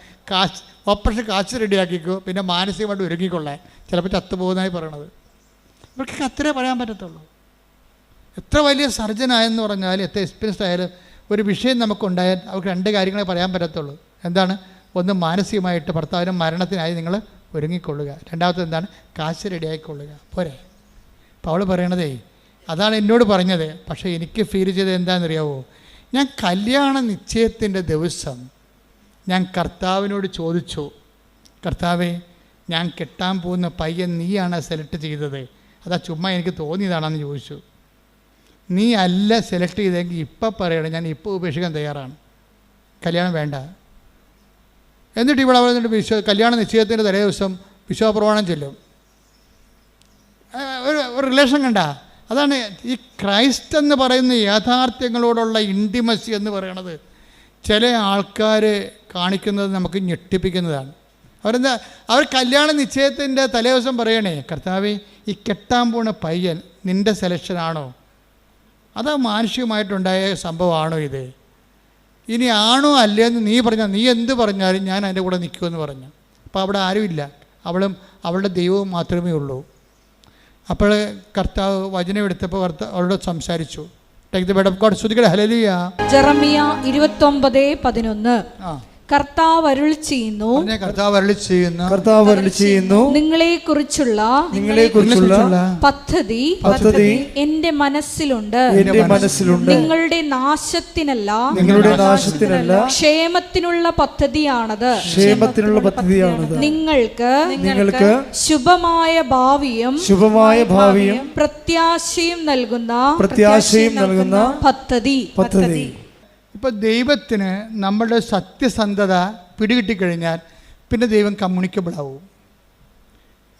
ഓപ്പറേഷൻ കാശ് റെഡിയാക്കിക്കോ, പിന്നെ മാനസികമായിട്ട് ഒരുങ്ങിക്കൊള്ളാൻ. ചിലപ്പോൾ ചത്തുപോകുന്നതായി പറയണത്. ഇവർക്ക് അത്രേ പറയാൻ പറ്റത്തുള്ളൂ. എത്ര വലിയ സർജനായെന്ന് പറഞ്ഞാൽ, എത്ര എക്സ്പീരിയൻസ് ആയാലും ഒരു വിഷയം നമുക്കുണ്ടായാൽ അവർക്ക് 2 കാര്യങ്ങളെ പറയാൻ പറ്റത്തുള്ളൂ. എന്താണ്? ഒന്ന്, മാനസികമായിട്ട് ഭർത്താവിന് മരണത്തിനായി നിങ്ങൾ ഒരുങ്ങിക്കൊള്ളുക. രണ്ടാമത്തെ എന്താണ്? കാശ് റെഡിയായിക്കൊള്ളുക. പോരെ. അപ്പോൾ അവൾ പറയണതേ അതാണ് എന്നോട് പറഞ്ഞത്. പക്ഷേ എനിക്ക് ഫീൽ ചെയ്തത് എന്താണെന്നറിയാവോ? ഞാൻ കല്യാണ നിശ്ചയത്തിൻ്റെ ദിവസം ഞാൻ കർത്താവിനോട് ചോദിച്ചു, കർത്താവേ, ഞാൻ കെട്ടാൻ പോകുന്ന പയ്യൻ നീയാണ് സെലക്ട് ചെയ്തത്, അതാ ചുമ്മാ എനിക്ക് തോന്നിയതാണെന്ന് ചോദിച്ചു. നീ അല്ല സെലക്ട് ചെയ്തെങ്കിൽ ഇപ്പം പറയണം, ഞാൻ ഇപ്പോൾ ഉപേക്ഷിക്കാൻ തയ്യാറാണ്, കല്യാണം വേണ്ട. എന്നിട്ട് ഇവിടെ വന്നിട്ട് കല്യാണ നിശ്ചയത്തിൻ്റെ തലേ ദിവസം വിശ്വാസപ്രമാണം ചൊല്ലും. ഒരു റിലേഷൻ കണ്ട. അതാണ് ഈ ക്രൈസ്റ്റ് എന്ന് പറയുന്ന യാഥാർത്ഥ്യങ്ങളോടുള്ള ഇൻറ്റിമസി എന്ന് പറയണത്. ചില ആൾക്കാർ കാണിക്കുന്നത് നമുക്ക് ഞെട്ടിപ്പിക്കുന്നതാണ്. അവർ കല്യാണ നിശ്ചയത്തിൻ്റെ തലേ ദിവസം പറയണേ, കർത്താവേ, ഈ കെട്ടാൻ പോണ പയ്യൻ നിൻ്റെ സെലക്ഷനാണോ? അത് മാനുഷികമായിട്ടുണ്ടായ സംഭവമാണോ ഇത്? ഇനി ആണോ അല്ലേന്ന് നീ പറഞ്ഞാൽ, നീ എന്ത് പറഞ്ഞാലും ഞാൻ അതിൻ്റെ കൂടെ നിൽക്കുമെന്ന് പറഞ്ഞു. അപ്പോൾ അവിടെ ആരുമില്ല, അവളുടെ ദൈവവും മാത്രമേ ഉള്ളൂ. അപ്പോൾ കർത്താവ് വചനം എടുത്തപ്പോൾ അവളോട് സംസാരിച്ചു. Take the word of God. സ്തുതിക്കട്ടെ. ഹല്ലേലൂയ. ജെറമിയ 29:11. കർത്താവ് അരുളി ചെയ്യുന്നു, നിങ്ങളെക്കുറിച്ചുള്ള പദ്ധതി എന്റെ മനസ്സിലുണ്ട്. നിങ്ങളുടെ നാശത്തിനല്ല, ക്ഷേമത്തിനുള്ള പദ്ധതിയാണത്. നിങ്ങൾക്ക് ശുഭമായ ഭാവിയും പ്രത്യാശയും നൽകുന്ന പദ്ധതി. ഇപ്പോൾ ദൈവത്തിന് നമ്മളുടെ സത്യസന്ധത പിടികിട്ടിക്കഴിഞ്ഞാൽ പിന്നെ ദൈവം കമ്മ്യൂണിക്കബിൾ ആവും.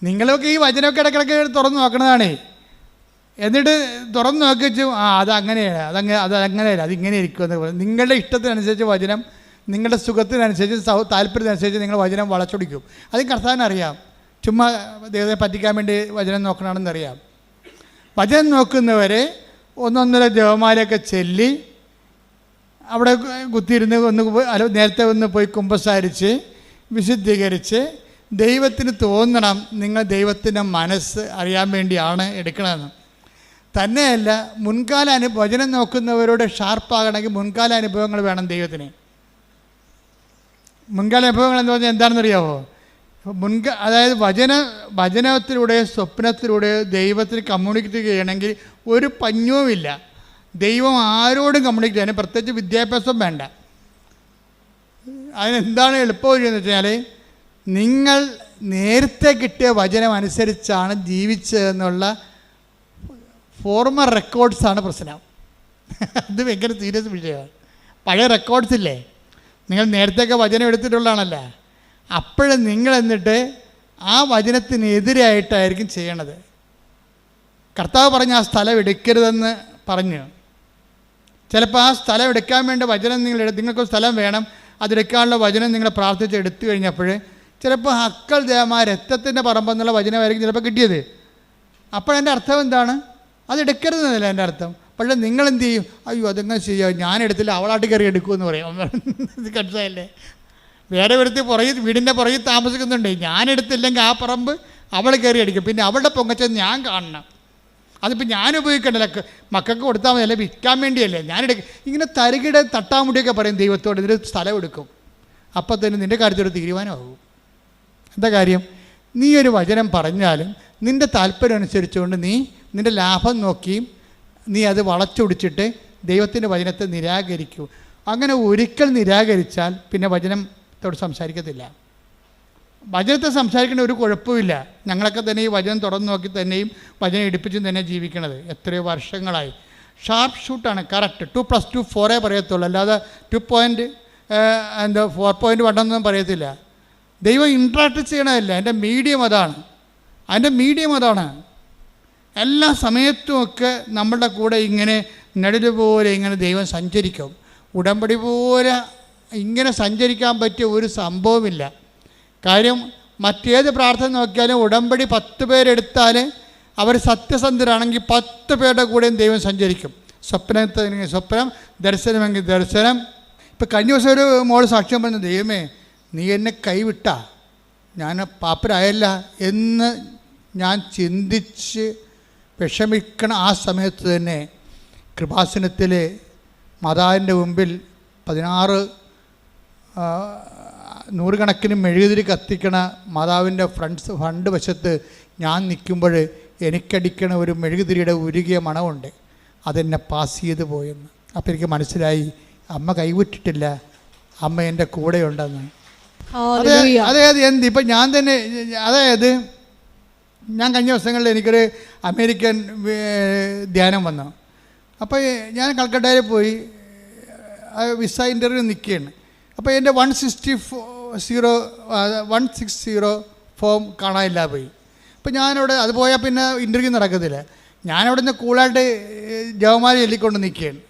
നിങ്ങളൊക്കെ ഈ വചനമൊക്കെ ഇടയ്ക്കിടയ്ക്ക് തുറന്നു നോക്കണതാണേ. എന്നിട്ട് തുറന്നു നോക്കിച്ചു, അതങ്ങനെയാണ്, അതങ്ങനെയല്ല, അതിങ്ങനെ ഇരിക്കുമെന്ന് പറയും. നിങ്ങളുടെ ഇഷ്ടത്തിനനുസരിച്ച് വചനം, നിങ്ങളുടെ സുഖത്തിനനുസരിച്ച്, താല്പര്യത്തിനനുസരിച്ച് നിങ്ങൾ വചനം വളച്ചൊടിക്കും. അത് കർത്താവിനറിയാം. ചുമ്മാ ദൈവത്തെ പറ്റിക്കാൻ വേണ്ടി വചനം നോക്കണമെന്നറിയാം. വചനം നോക്കുന്നവരെ 1-1.5 ജപമാലയൊക്കെ ചൊല്ലി അവിടെ കുത്തിയിരുന്ന് നേരത്തെ ഒന്ന് പോയി കുമ്പസാരിച്ച് വിശുദ്ധീകരിച്ച് ദൈവത്തിന് തോന്നണം നിങ്ങൾ ദൈവത്തിൻ്റെ മനസ്സ് അറിയാൻ വേണ്ടിയാണ് എടുക്കണമെന്ന്. തന്നെയല്ല, മുൻകാല വചനം നോക്കുന്നവരോട് ഷാർപ്പാകണമെങ്കിൽ മുൻകാല അനുഭവങ്ങൾ വേണം ദൈവത്തിന്. മുൻകാല അനുഭവങ്ങൾ എന്ന് പറഞ്ഞാൽ എന്താണെന്നറിയാമോ? അതായത് വചനത്തിലൂടെ സ്വപ്നത്തിലൂടെ ദൈവത്തിന് കമ്മ്യൂണിക്കേറ്റ് ചെയ്യണമെങ്കിൽ ഒരു പഞ്ഞവുമില്ല. ദൈവം ആരോടും കമ്മ്യൂണിക്കേറ്റ് ചെയ്യാൻ പ്രത്യേകിച്ച് വിദ്യാഭ്യാസം വേണ്ട. അതിനെന്താണ് എളുപ്പമെന്ന് വെച്ചാൽ, നിങ്ങൾ നേരത്തെ കിട്ടിയ വചനം അനുസരിച്ചാണ് ജീവിച്ചതെന്നുള്ള ഫോർമൽ റെക്കോർഡ്സാണ് പ്രശ്നം. അത് ഭയങ്കര സീരിയസ് വിഷയമാണ്. പഴയ റെക്കോർഡ്സ് ഇല്ലേ, നിങ്ങൾ നേരത്തെയൊക്കെ വചനം എടുത്തിട്ടുള്ളതാണല്ലോ. അപ്പോഴും നിങ്ങൾ എന്നിട്ട് ആ വചനത്തിനെതിരായിട്ടായിരിക്കും ചെയ്യണത്. കർത്താവ് പറഞ്ഞ ആ സ്ഥലം എടുക്കരുതെന്ന് പറഞ്ഞു. ചിലപ്പോൾ ആ സ്ഥലം എടുക്കാൻ വേണ്ടി വചനം നിങ്ങൾക്ക് സ്ഥലം വേണം, അതെടുക്കാനുള്ള വചനം നിങ്ങൾ പ്രാർത്ഥിച്ച് എടുത്തു കഴിഞ്ഞപ്പോൾ ചിലപ്പോൾ ഹക്കൽ ദേമാ രക്തത്തിൻ്റെ പറമ്പെന്നുള്ള വചനമായിരിക്കും ചിലപ്പോൾ കിട്ടിയത്. അപ്പോഴതിൻ്റെ അർത്ഥം എന്താണ്? അതെടുക്കരുതെന്നല്ല എൻ്റെ അർത്ഥം. പക്ഷേ നിങ്ങളെന്ത് ചെയ്യും? അയ്യോ അതെങ്ങനെ ചെയ്യാം, ഞാനെടുത്തില്ല അവളാട്ട് കയറി എടുക്കുമെന്ന് പറയും. ഇത് മനസ്സിലായില്ലേ? വേറെ ഒരുത്തി വീടിൻ്റെ പുറകിൽ താമസിക്കുന്നുണ്ട്, ഞാനെടുത്തില്ലെങ്കിൽ ആ പറമ്പ് അവൾ കയറി അടിക്കും, പിന്നെ അവളുടെ പൊങ്ങച്ചത് ഞാൻ കാണണം. അതിപ്പോൾ ഞാൻ ഉപയോഗിക്കണ്ടല്ലോ, മക്കൾക്ക് കൊടുത്താൽ മതി, അല്ലെ വിൽക്കാൻ വേണ്ടിയല്ലേ ഞാനെടുക്കും. ഇങ്ങനെ തരികിട തട്ടാമുടിയൊക്കെ പറയും ദൈവത്തോട്, ഇതിൽ സ്ഥലം എടുക്കും. അപ്പോൾ തന്നെ നിൻ്റെ കാര്യത്തിലൊരു തീരുമാനമാകും. എന്താ കാര്യം? നീ ഒരു വചനം പറഞ്ഞാലും നിൻ്റെ താല്പര്യം അനുസരിച്ചുകൊണ്ട് നീ നിൻ്റെ ലാഭം നോക്കിയും നീ അത് വളച്ചൊടിച്ചിട്ട് ദൈവത്തിൻ്റെ വചനത്തെ നിരാകരിക്കൂ. അങ്ങനെ ഒരിക്കൽ നിരാകരിച്ചാൽ പിന്നെ വചനത്തോട് സംസാരിക്കത്തില്ല. വചനത്തെ സംസാരിക്കേണ്ട ഒരു കുഴപ്പമില്ല. ഞങ്ങളൊക്കെ തന്നെ ഈ വചനം തുറന്നു നോക്കി തന്നെയും വചനം എടുപ്പിച്ചും തന്നെ ജീവിക്കണത് എത്രയോ വർഷങ്ങളായി. Sharp ഷൂട്ടാണ്, correct. 2+2 4 പറയത്തുള്ളൂ, അല്ലാതെ 4.1 ഒന്നും പറയത്തില്ല. ദൈവം ഇൻട്രാക്ട് ചെയ്യണമല്ല, അതിൻ്റെ മീഡിയം അതാണ്. എല്ലാ സമയത്തുമൊക്കെ നമ്മളുടെ കൂടെ ഇങ്ങനെ നിഴല് പോലെ ഇങ്ങനെ ദൈവം സഞ്ചരിക്കും. ഉടമ്പടി പോലെ ഇങ്ങനെ സഞ്ചരിക്കാൻ പറ്റിയ ഒരു സംഭവമില്ല. കാര്യം മറ്റേത് പ്രാർത്ഥന നോക്കിയാലും ഉടമ്പടി 10 പേരെടുത്താൽ അവർ സത്യസന്ധരാണെങ്കിൽ 10 പേരുടെ കൂടെയും ദൈവം സഞ്ചരിക്കും. സ്വപ്നം, ദർശനമെങ്കിൽ ദർശനം. ഇപ്പം കഴിഞ്ഞ ദിവസം ഒരു മോൾ സാക്ഷ്യം പറഞ്ഞു, ദൈവമേ നീ എന്നെ കൈവിട്ട, ഞാൻ പാപ്പരായല്ല എന്ന് ഞാൻ ചിന്തിച്ച് വിഷമിക്കണ ആ സമയത്ത് തന്നെ കൃപാസനത്തിൽ മാതാവിൻ്റെ മുമ്പിൽ 16 നൂറുകണക്കിന് മെഴുകുതിരി കത്തിക്കണ മാതാവിൻ്റെ ഫ്രണ്ട് വശത്ത് ഞാൻ നിൽക്കുമ്പോൾ എനിക്കടിക്കണ ഒരു മെഴുകുതിരിയുടെ ഉരുകിയ മണമുണ്ട്, അതെന്നെ പാസ് ചെയ്ത് പോയെന്ന്. അപ്പോൾ എനിക്ക് മനസ്സിലായി അമ്മ കൈവിട്ടിട്ടില്ല, അമ്മ എൻ്റെ കൂടെയുണ്ടെന്ന്. അതായത് ഇപ്പം ഞാൻ തന്നെ, അതായത് ഞാൻ കഴിഞ്ഞ ദിവസങ്ങളിൽ എനിക്കൊരു അമേരിക്കൻ ധ്യാനം വന്നു. അപ്പോൾ ഞാൻ കൽക്കട്ടയിൽ പോയി വിസ ഇൻ്റർവ്യൂ നിൽക്കുകയാണ്. അപ്പോൾ എൻ്റെ 160 ഫോം കാണാനില്ല പോയി. അപ്പോൾ ഞാനവിടെ അത് പോയാൽ പിന്നെ ഇൻ്റർവ്യൂ നടക്കത്തില്ല. ഞാനവിടെ നിന്ന് കൂളായിട്ട് ജവമാല ചൊല്ലിക്കൊണ്ട് നിൽക്കുകയാണ്.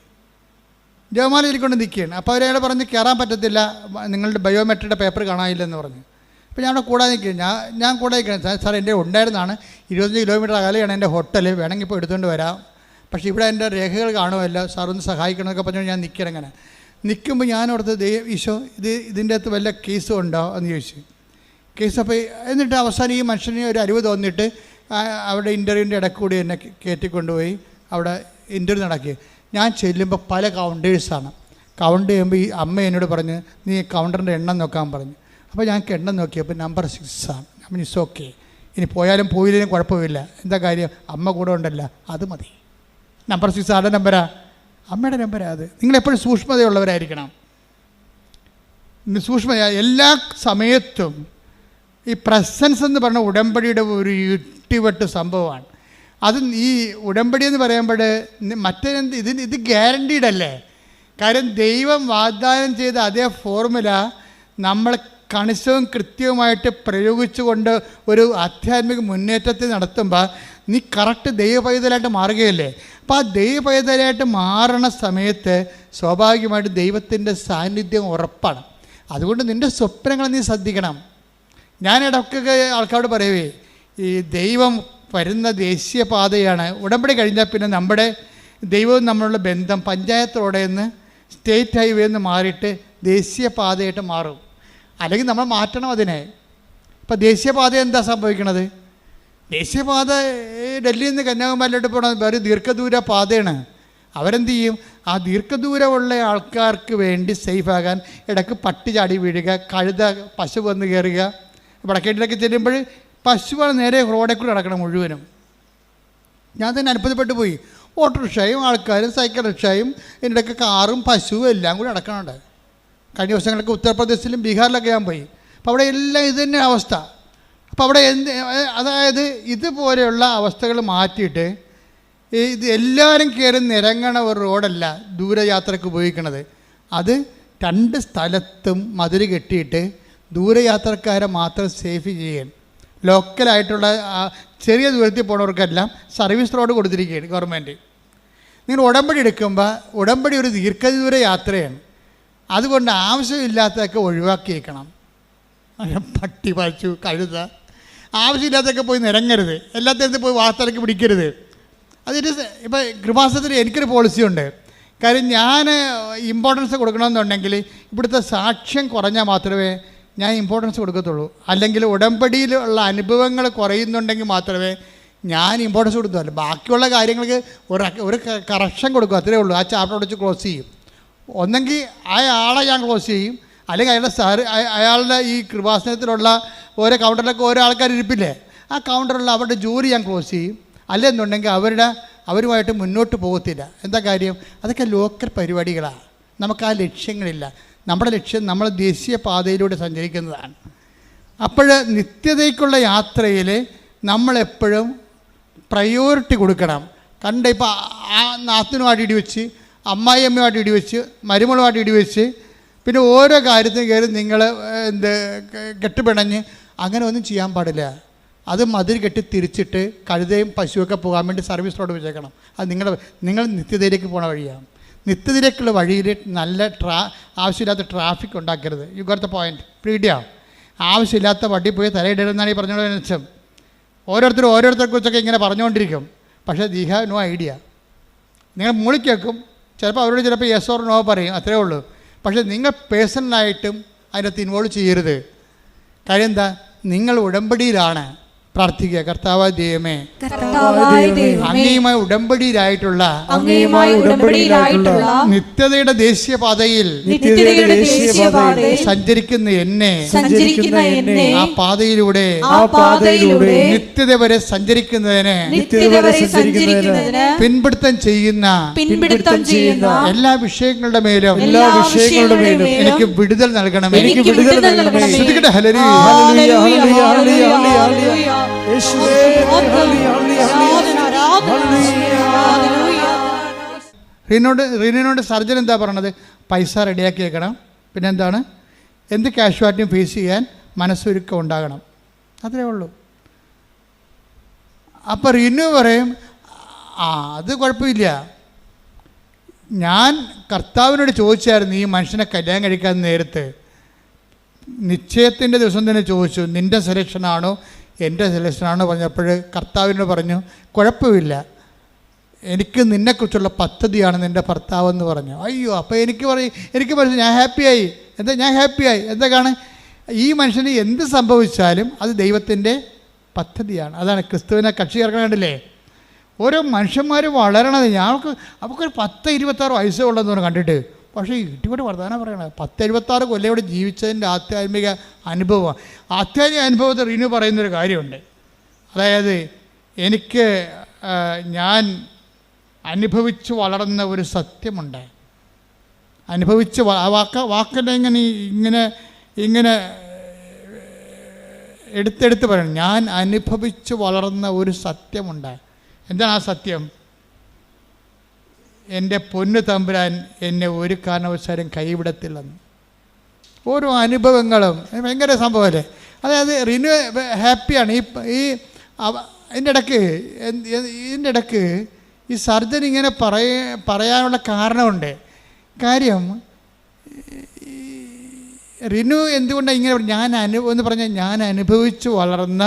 അപ്പോൾ അവരയാൾ പറഞ്ഞ് കയറാൻ പറ്റത്തില്ല, നിങ്ങളുടെ ബയോമെട്രിയുടെ പേപ്പർ കാണാനില്ലെന്ന് പറഞ്ഞു. അപ്പോൾ ഞാൻ അവിടെ കൂടാതെ നിൽക്കുകയാണ്. ഞാൻ കൂടെ നിൽക്കുകയാണ്. സാർ എൻ്റെ ഉണ്ടായിരുന്നതാണ്, 25 കിലോമീറ്റർ അകലെയാണ് എൻ്റെ ഹോട്ടൽ, വേണമെങ്കിൽ ഇപ്പോൾ എടുത്തുകൊണ്ട് വരാം, പക്ഷേ ഇവിടെ എൻ്റെ രേഖകൾ കാണുമല്ലോ, സാർ ഒന്ന് സഹായിക്കണമെന്നൊക്കെ പറഞ്ഞു. ഞാൻ നിൽക്കണം. നിൽക്കുമ്പോൾ ഞാനോടത്ത് ഈശോ ഇതിൻ്റെ അകത്ത് വല്ല കേസും ഉണ്ടോ എന്ന് ചോദിച്ചു. കേസ് അപ്പോൾ എന്നിട്ട് അവസാനം ഈ മനുഷ്യന് ഒരു അറിവ് തോന്നിയിട്ട് അവിടെ ഇൻ്റർവ്യൂവിൻ്റെ ഇടയ്ക്കൂടി എന്നെ കയറ്റിക്കൊണ്ടുപോയി അവിടെ ഇൻ്റർവ്യൂ നടക്കി. ഞാൻ ചെല്ലുമ്പോൾ പല കൗണ്ടേഴ്സാണ്. കൗണ്ട് ചെയ്യുമ്പോൾ ഈ അമ്മ എന്നോട് പറഞ്ഞ് നീ കൗണ്ടറിൻ്റെ എണ്ണം നോക്കാൻ പറഞ്ഞു. അപ്പോൾ ഞങ്ങൾക്ക് എണ്ണം നോക്കിയപ്പോൾ നമ്പർ 6 ആണ്. അപ്പം ഇറ്റ്സ് ഓക്കെ, ഇനി പോയാലും പോയില്ലെങ്കിലും കുഴപ്പമില്ല, എന്താ കാര്യം അമ്മ കൂടെ ഉണ്ടല്ലോ, അത് മതി. നമ്പർ 6 ആരുടെ നമ്പരാ? അമ്മയുടെ നമ്പരാ. അത് നിങ്ങളെപ്പോഴും സൂക്ഷ്മതയുള്ളവരായിരിക്കണം. എല്ലാ സമയത്തും ഈ പ്രസൻസ് എന്ന് പറഞ്ഞ ഉടമ്പടിയുടെ ഒരു ഇട്ടിവെട്ട് സംഭവമാണ്. അത് ഈ ഉടമ്പടി എന്ന് പറയുമ്പോൾ മറ്റേതെന്ത് ഇത് ഗ്യാരണ്ടീഡ് അല്ലേ? കാര്യം ദൈവം വാഗ്ദാനം ചെയ്ത അതേ ഫോർമുല നമ്മൾ കണിശവും കൃത്യവുമായിട്ട് പ്രയോഗിച്ചുകൊണ്ട് ഒരു ആധ്യാത്മിക മുന്നേറ്റത്തിൽ നടത്തുമ്പോൾ നീ കറക്റ്റ് ദൈവപൈതലായിട്ട് മാറുകയല്ലേ. അപ്പോൾ ആ ദൈവപൈതലായിട്ട് മാറണ സമയത്ത് സ്വാഭാവികമായിട്ട് ദൈവത്തിൻ്റെ സാന്നിധ്യം ഉറപ്പാണ്. അതുകൊണ്ട് നിൻ്റെ സ്വപ്നങ്ങൾ നീ ശ്രദ്ധിക്കണം. ഞാൻ ഇടയ്ക്കൊക്കെ ആൾക്കാരോട് പറയുവേ, ഈ ദൈവം വരുന്ന ദേശീയപാതയാണ്. ഉടമ്പടി കഴിഞ്ഞാൽ പിന്നെ നമ്മുടെ ദൈവവും നമ്മളുള്ള ബന്ധം പഞ്ചായത്ത് റോഡിൽ നിന്ന് സ്റ്റേറ്റ് ഹൈവേ നിന്ന് മാറിയിട്ട് ദേശീയപാതയായിട്ട് മാറും. അല്ലെങ്കിൽ നമ്മൾ മാറ്റണം അതിനെ. ഇപ്പം ദേശീയപാത എന്താ സംഭവിക്കണത്? ദേശീയപാത ഡൽഹിയിൽ നിന്ന് കന്യാകുമാരിയിലോട്ട് പോകണ വേറെ ദീർഘദൂര പാതയാണ്. അവരെന്ത് ചെയ്യും? ആ ദീർഘദൂരമുള്ള ആൾക്കാർക്ക് വേണ്ടി സേഫാകാൻ ഇടയ്ക്ക് പട്ടി ചാടി വീഴുക, കഴുത പശു വന്ന് കയറുക. വടക്കേട്ടിലൊക്കെ ചെല്ലുമ്പോൾ പശുവാണ് നേരെ റോഡിൽ കൂടെ നടക്കണം മുഴുവനും. ഞാൻ തന്നെ അത്ഭുതപ്പെട്ടു പോയി. ഓട്ടോറിക്ഷയും ആൾക്കാരും സൈക്കിൾ റിക്ഷയും ഇതിൻ്റെയൊക്കെ കാറും പശുവും എല്ലാം കൂടി നടക്കണുണ്ട്. കഴിഞ്ഞ ദിവസങ്ങളൊക്കെ ഉത്തർപ്രദേശിലും ബീഹാറിലൊക്കെ ഞാൻ പോയി. അപ്പോൾ അവിടെ എല്ലാം ഇത് തന്നെ അവസ്ഥ. അപ്പോൾ അവിടെ അതായത് ഇതുപോലെയുള്ള അവസ്ഥകൾ മാറ്റിയിട്ട് ഇത് എല്ലാവരും കയറി നിരങ്ങണ ഒരു റോഡല്ല ദൂരയാത്രയ്ക്ക് ഉപയോഗിക്കണത്. അത് 2 സ്ഥലത്തും മതിൽ കെട്ടിയിട്ട് ദൂരയാത്രക്കാരെ മാത്രം സേഫ് ചെയ്യാൻ, ലോക്കലായിട്ടുള്ള ചെറിയ ദൂരത്തിൽ പോണവർക്കെല്ലാം സർവീസ് റോഡ് കൊടുത്തിരിക്കുകയാണ് ഗവൺമെൻറ്. നിങ്ങൾ ഉടമ്പടി എടുക്കുമ്പോൾ ഉടമ്പടി ഒരു ദീർഘദൂര യാത്രയാണ്. അതുകൊണ്ട് ആവശ്യമില്ലാത്തതൊക്കെ ഒഴിവാക്കിയേക്കണം. പട്ടി പാച്ചു കഴുത ആവശ്യമില്ലാത്തൊക്കെ പോയി നിരങ്ങരുത്, എല്ലാത്തിനകത്ത് പോയി വാർത്തലക്ക് പിടിക്കരുത്. അതിന് ഇപ്പോൾ കൃപാസനത്തിൽ എനിക്കൊരു പോളിസിയുണ്ട്. കാര്യം ഞാൻ ഇമ്പോർട്ടൻസ് കൊടുക്കണമെന്നുണ്ടെങ്കിൽ ഇവിടുത്തെ സാക്ഷ്യം കുറഞ്ഞാൽ മാത്രമേ ഞാൻ ഇമ്പോർട്ടൻസ് കൊടുക്കത്തുള്ളൂ. അല്ലെങ്കിൽ ഉടമ്പടിയിലുള്ള അനുഭവങ്ങൾ കുറയുന്നുണ്ടെങ്കിൽ മാത്രമേ ഞാൻ ഇമ്പോർട്ടൻസ് കൊടുത്തുള്ളൂ. ബാക്കിയുള്ള കാര്യങ്ങൾക്ക് ഒരു കറക്ഷൻ കൊടുക്കും, അത്രേ ഉള്ളൂ. ആ ചാപ്റ്റർ അടിച്ച് ക്ലോസ് ചെയ്യും. ഒന്നെങ്കിൽ അയാളെ ഞാൻ ക്ലോസ് ചെയ്യും, അല്ലെങ്കിൽ അയാളുടെ ഈ കൃപാസനത്തിലുള്ള ഓരോ കൗണ്ടറിലൊക്കെ ഓരോ ആൾക്കാർ ഇരിപ്പില്ലേ, ആ കൗണ്ടറിലുള്ള അവരുടെ ജോലി ഞാൻ ക്ലോസ് ചെയ്യും. അല്ലെന്നുണ്ടെങ്കിൽ അവരുമായിട്ട് മുന്നോട്ട് പോകത്തില്ല. എന്താ കാര്യം? അതൊക്കെ ലോക്കൽ പരിപാടികളാണ്. നമുക്ക് ആ ലക്ഷ്യങ്ങളില്ല. നമ്മുടെ ലക്ഷ്യം നമ്മൾ ദേശീയ പാതയിലൂടെ സഞ്ചരിക്കുന്നതാണ്. അപ്പോൾ നിത്യതയ്ക്കുള്ള യാത്രയിൽ നമ്മളെപ്പോഴും പ്രയോറിറ്റി കൊടുക്കണം. ഇപ്പോൾ ആ നാത്തിനുമായിട്ട് ഇടിവെച്ച്, അമ്മായിയമ്മയുമായിട്ട് ഇടിവെച്ച്, മരുമകളുമായിട്ട് ഇടിവെച്ച്, പിന്നെ ഓരോ കാര്യത്തിനും കയറി നിങ്ങൾ കെട്ടുപിണഞ്ഞ് അങ്ങനെ ഒന്നും ചെയ്യാൻ പാടില്ല. അത് മതിൽ കെട്ടി തിരിച്ചിട്ട് കഴുതയും പശുവൊക്കെ പോകാൻ വേണ്ടി സർവീസ് റോഡ് വെച്ചേക്കണം. അത് നിങ്ങൾ നിത്യതയിലേക്ക് പോണ വഴിയാണ്. നിത്യതയിലേക്കുള്ള വഴിയിൽ നല്ല ആവശ്യമില്ലാത്ത ട്രാഫിക് ഉണ്ടാക്കരുത്. U got the point. Pedia ആവശ്യമില്ലാത്ത വണ്ടി പോയി തലയിടരുതെന്നാണ് ഈ പറഞ്ഞോളൂ. വെച്ചാൽ ഓരോരുത്തരെ കുറിച്ചൊക്കെ ഇങ്ങനെ പറഞ്ഞുകൊണ്ടിരിക്കും. പക്ഷേ ദി ഹാവ് നോ ഐഡിയ. നിങ്ങൾ മൂളിക്ക് വെക്കും, ചിലപ്പോൾ അവരോട് ചിലപ്പോൾ യെസ് ഓർ നോ പറയും, അത്രേ ഉള്ളൂ. പക്ഷേ നിങ്ങൾ പേഴ്സണലായിട്ടും അതിനകത്ത് ഇൻവോൾവ് ചെയ്യരുത്. കാര്യം എന്താ? നിങ്ങൾ ഉടമ്പടിയിലാണ് പ്രാർത്ഥിക്കുക. കർത്താവായ ദൈവമേ, അങ്ങയുമായി ഉടമ്പടിയിലായിട്ടുള്ള നിത്യതയുടെ ദേശീയപാതയിൽ സഞ്ചരിക്കുന്ന എന്നെ ആ പാതയിലൂടെ നിത്യത വരെ സഞ്ചരിക്കുന്നതിന് പിൻപിടുത്തം ചെയ്യുന്ന എല്ലാ വിഷയങ്ങളുടെ മേലും എനിക്ക് വിടുതൽ നൽകണമേ. ശ്രദ്ധിക്കട്ടെ. റീനോട് സർജൻ എന്താ പറയണത്? പൈസ റെഡിയാക്കി വെക്കണം, പിന്നെ എന്താണ്, എന്ത് കാഷ്വാലിറ്റിയും ഫേസ് ചെയ്യാൻ മനസ്സൊരുക്കം ഉണ്ടാകണം. അത്രേ ഉള്ളൂ. അപ്പോൾ റീനു പറയും, അത് കുഴപ്പമില്ല. ഞാൻ കർത്താവിനോട് ചോദിച്ചായിരുന്നു ഈ മനുഷ്യനെ കല്യാണം കഴിക്കാൻ നേരത്ത്, നിശ്ചയത്തിൻ്റെ ദിവസം തന്നെ ചോദിച്ചു, നിൻ്റെ സെലക്ഷനാണോ എൻ്റെ സെലക്ഷനാണോ പറഞ്ഞപ്പോൾ കർത്താവിനോട് പറഞ്ഞു, കുഴപ്പമില്ല, എനിക്ക് നിന്നെക്കുറിച്ചുള്ള പദ്ധതിയാണ് നിൻ്റെ ഭർത്താവെന്ന് പറഞ്ഞു. അയ്യോ, അപ്പോൾ എനിക്ക് പറഞ്ഞു ഞാൻ ഹാപ്പിയായി. ഞാൻ ഹാപ്പിയായി. എന്തൊക്കെയാണ്? ഈ മനുഷ്യന് എന്ത് സംഭവിച്ചാലും അത് ദൈവത്തിൻ്റെ പദ്ധതിയാണ്. അതാണ് ക്രിസ്തുവിനെ കക്ഷി ചേർക്കണേ. ഓരോ മനുഷ്യന്മാർ വളരണത്. അവർക്കൊരു 10-26 വയസ്സേ ഉള്ളതെന്ന് കണ്ടിട്ട്, പക്ഷേ ഇട്ടിവിടെ വർദ്ധാനം പറയണത് 10-76 കൊല്ലം ഇവിടെ ജീവിച്ചതിൻ്റെ ആധ്യാത്മിക അനുഭവമാണ്. ആധ്യാത്മിക അനുഭവത്തിൽ റിനു പറയുന്നൊരു കാര്യമുണ്ട്. അതായത് ഞാൻ അനുഭവിച്ച് വളർന്ന ഒരു സത്യമുണ്ട്. അനുഭവിച്ച് വാക്കിൻ്റെ ഇങ്ങനെ എടുത്തെടുത്ത് പറയണം. ഞാൻ അനുഭവിച്ച് വളർന്ന ഒരു സത്യമുണ്ട്. എന്താണ് ആ സത്യം? എൻ്റെ പൊന്നു തമ്പുരാൻ എന്നെ ഒരു കാരണവശാലും കൈവിടത്തില്ലെന്ന്. ഓരോ അനുഭവങ്ങളും ഭയങ്കര സംഭവമല്ലേ. അതായത് റിനു ഹാപ്പിയാണ്. ഇതിൻ്റെ ഇടയ്ക്ക് ഈ സർജൻ ഇങ്ങനെ പറയാനുള്ള കാരണമുണ്ട്. കാര്യം റിനു എന്തുകൊണ്ടാണ് ഇങ്ങനെ എന്ന് പറഞ്ഞാൽ ഞാൻ അനുഭവിച്ചു വളർന്ന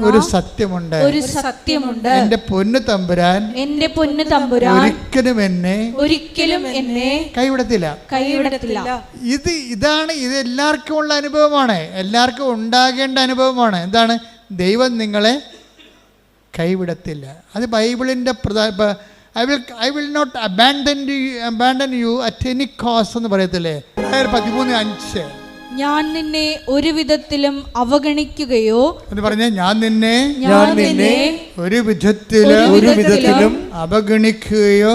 ഒരു സത്യമുണ്ട്. എന്റെ പൊന്നു തമ്പുരാൻ ഒരിക്കലും എന്നെ കൈവിടത്തില്ല. ഇതാണ് ഇത് എല്ലാവർക്കും ഉള്ള അനുഭവമാണ്, എല്ലാവർക്കും ഉണ്ടാകേണ്ട അനുഭവമാണ്. എന്താണ്? ദൈവം നിങ്ങളെ കൈവിടത്തില്ല. അത് ബൈബിളിൻ്റെ I will not abandon you at any cost എന്ന് പറയത്തില്ലേ? 13:5. ഞാൻ നിന്നെ ഒരു വിധത്തിലും അവഗണിക്കുകയോ എന്ന് പറഞ്ഞ ഞാൻ നിന്നെ ഒരു വിധത്തിലും അവഗണിക്കുകയോ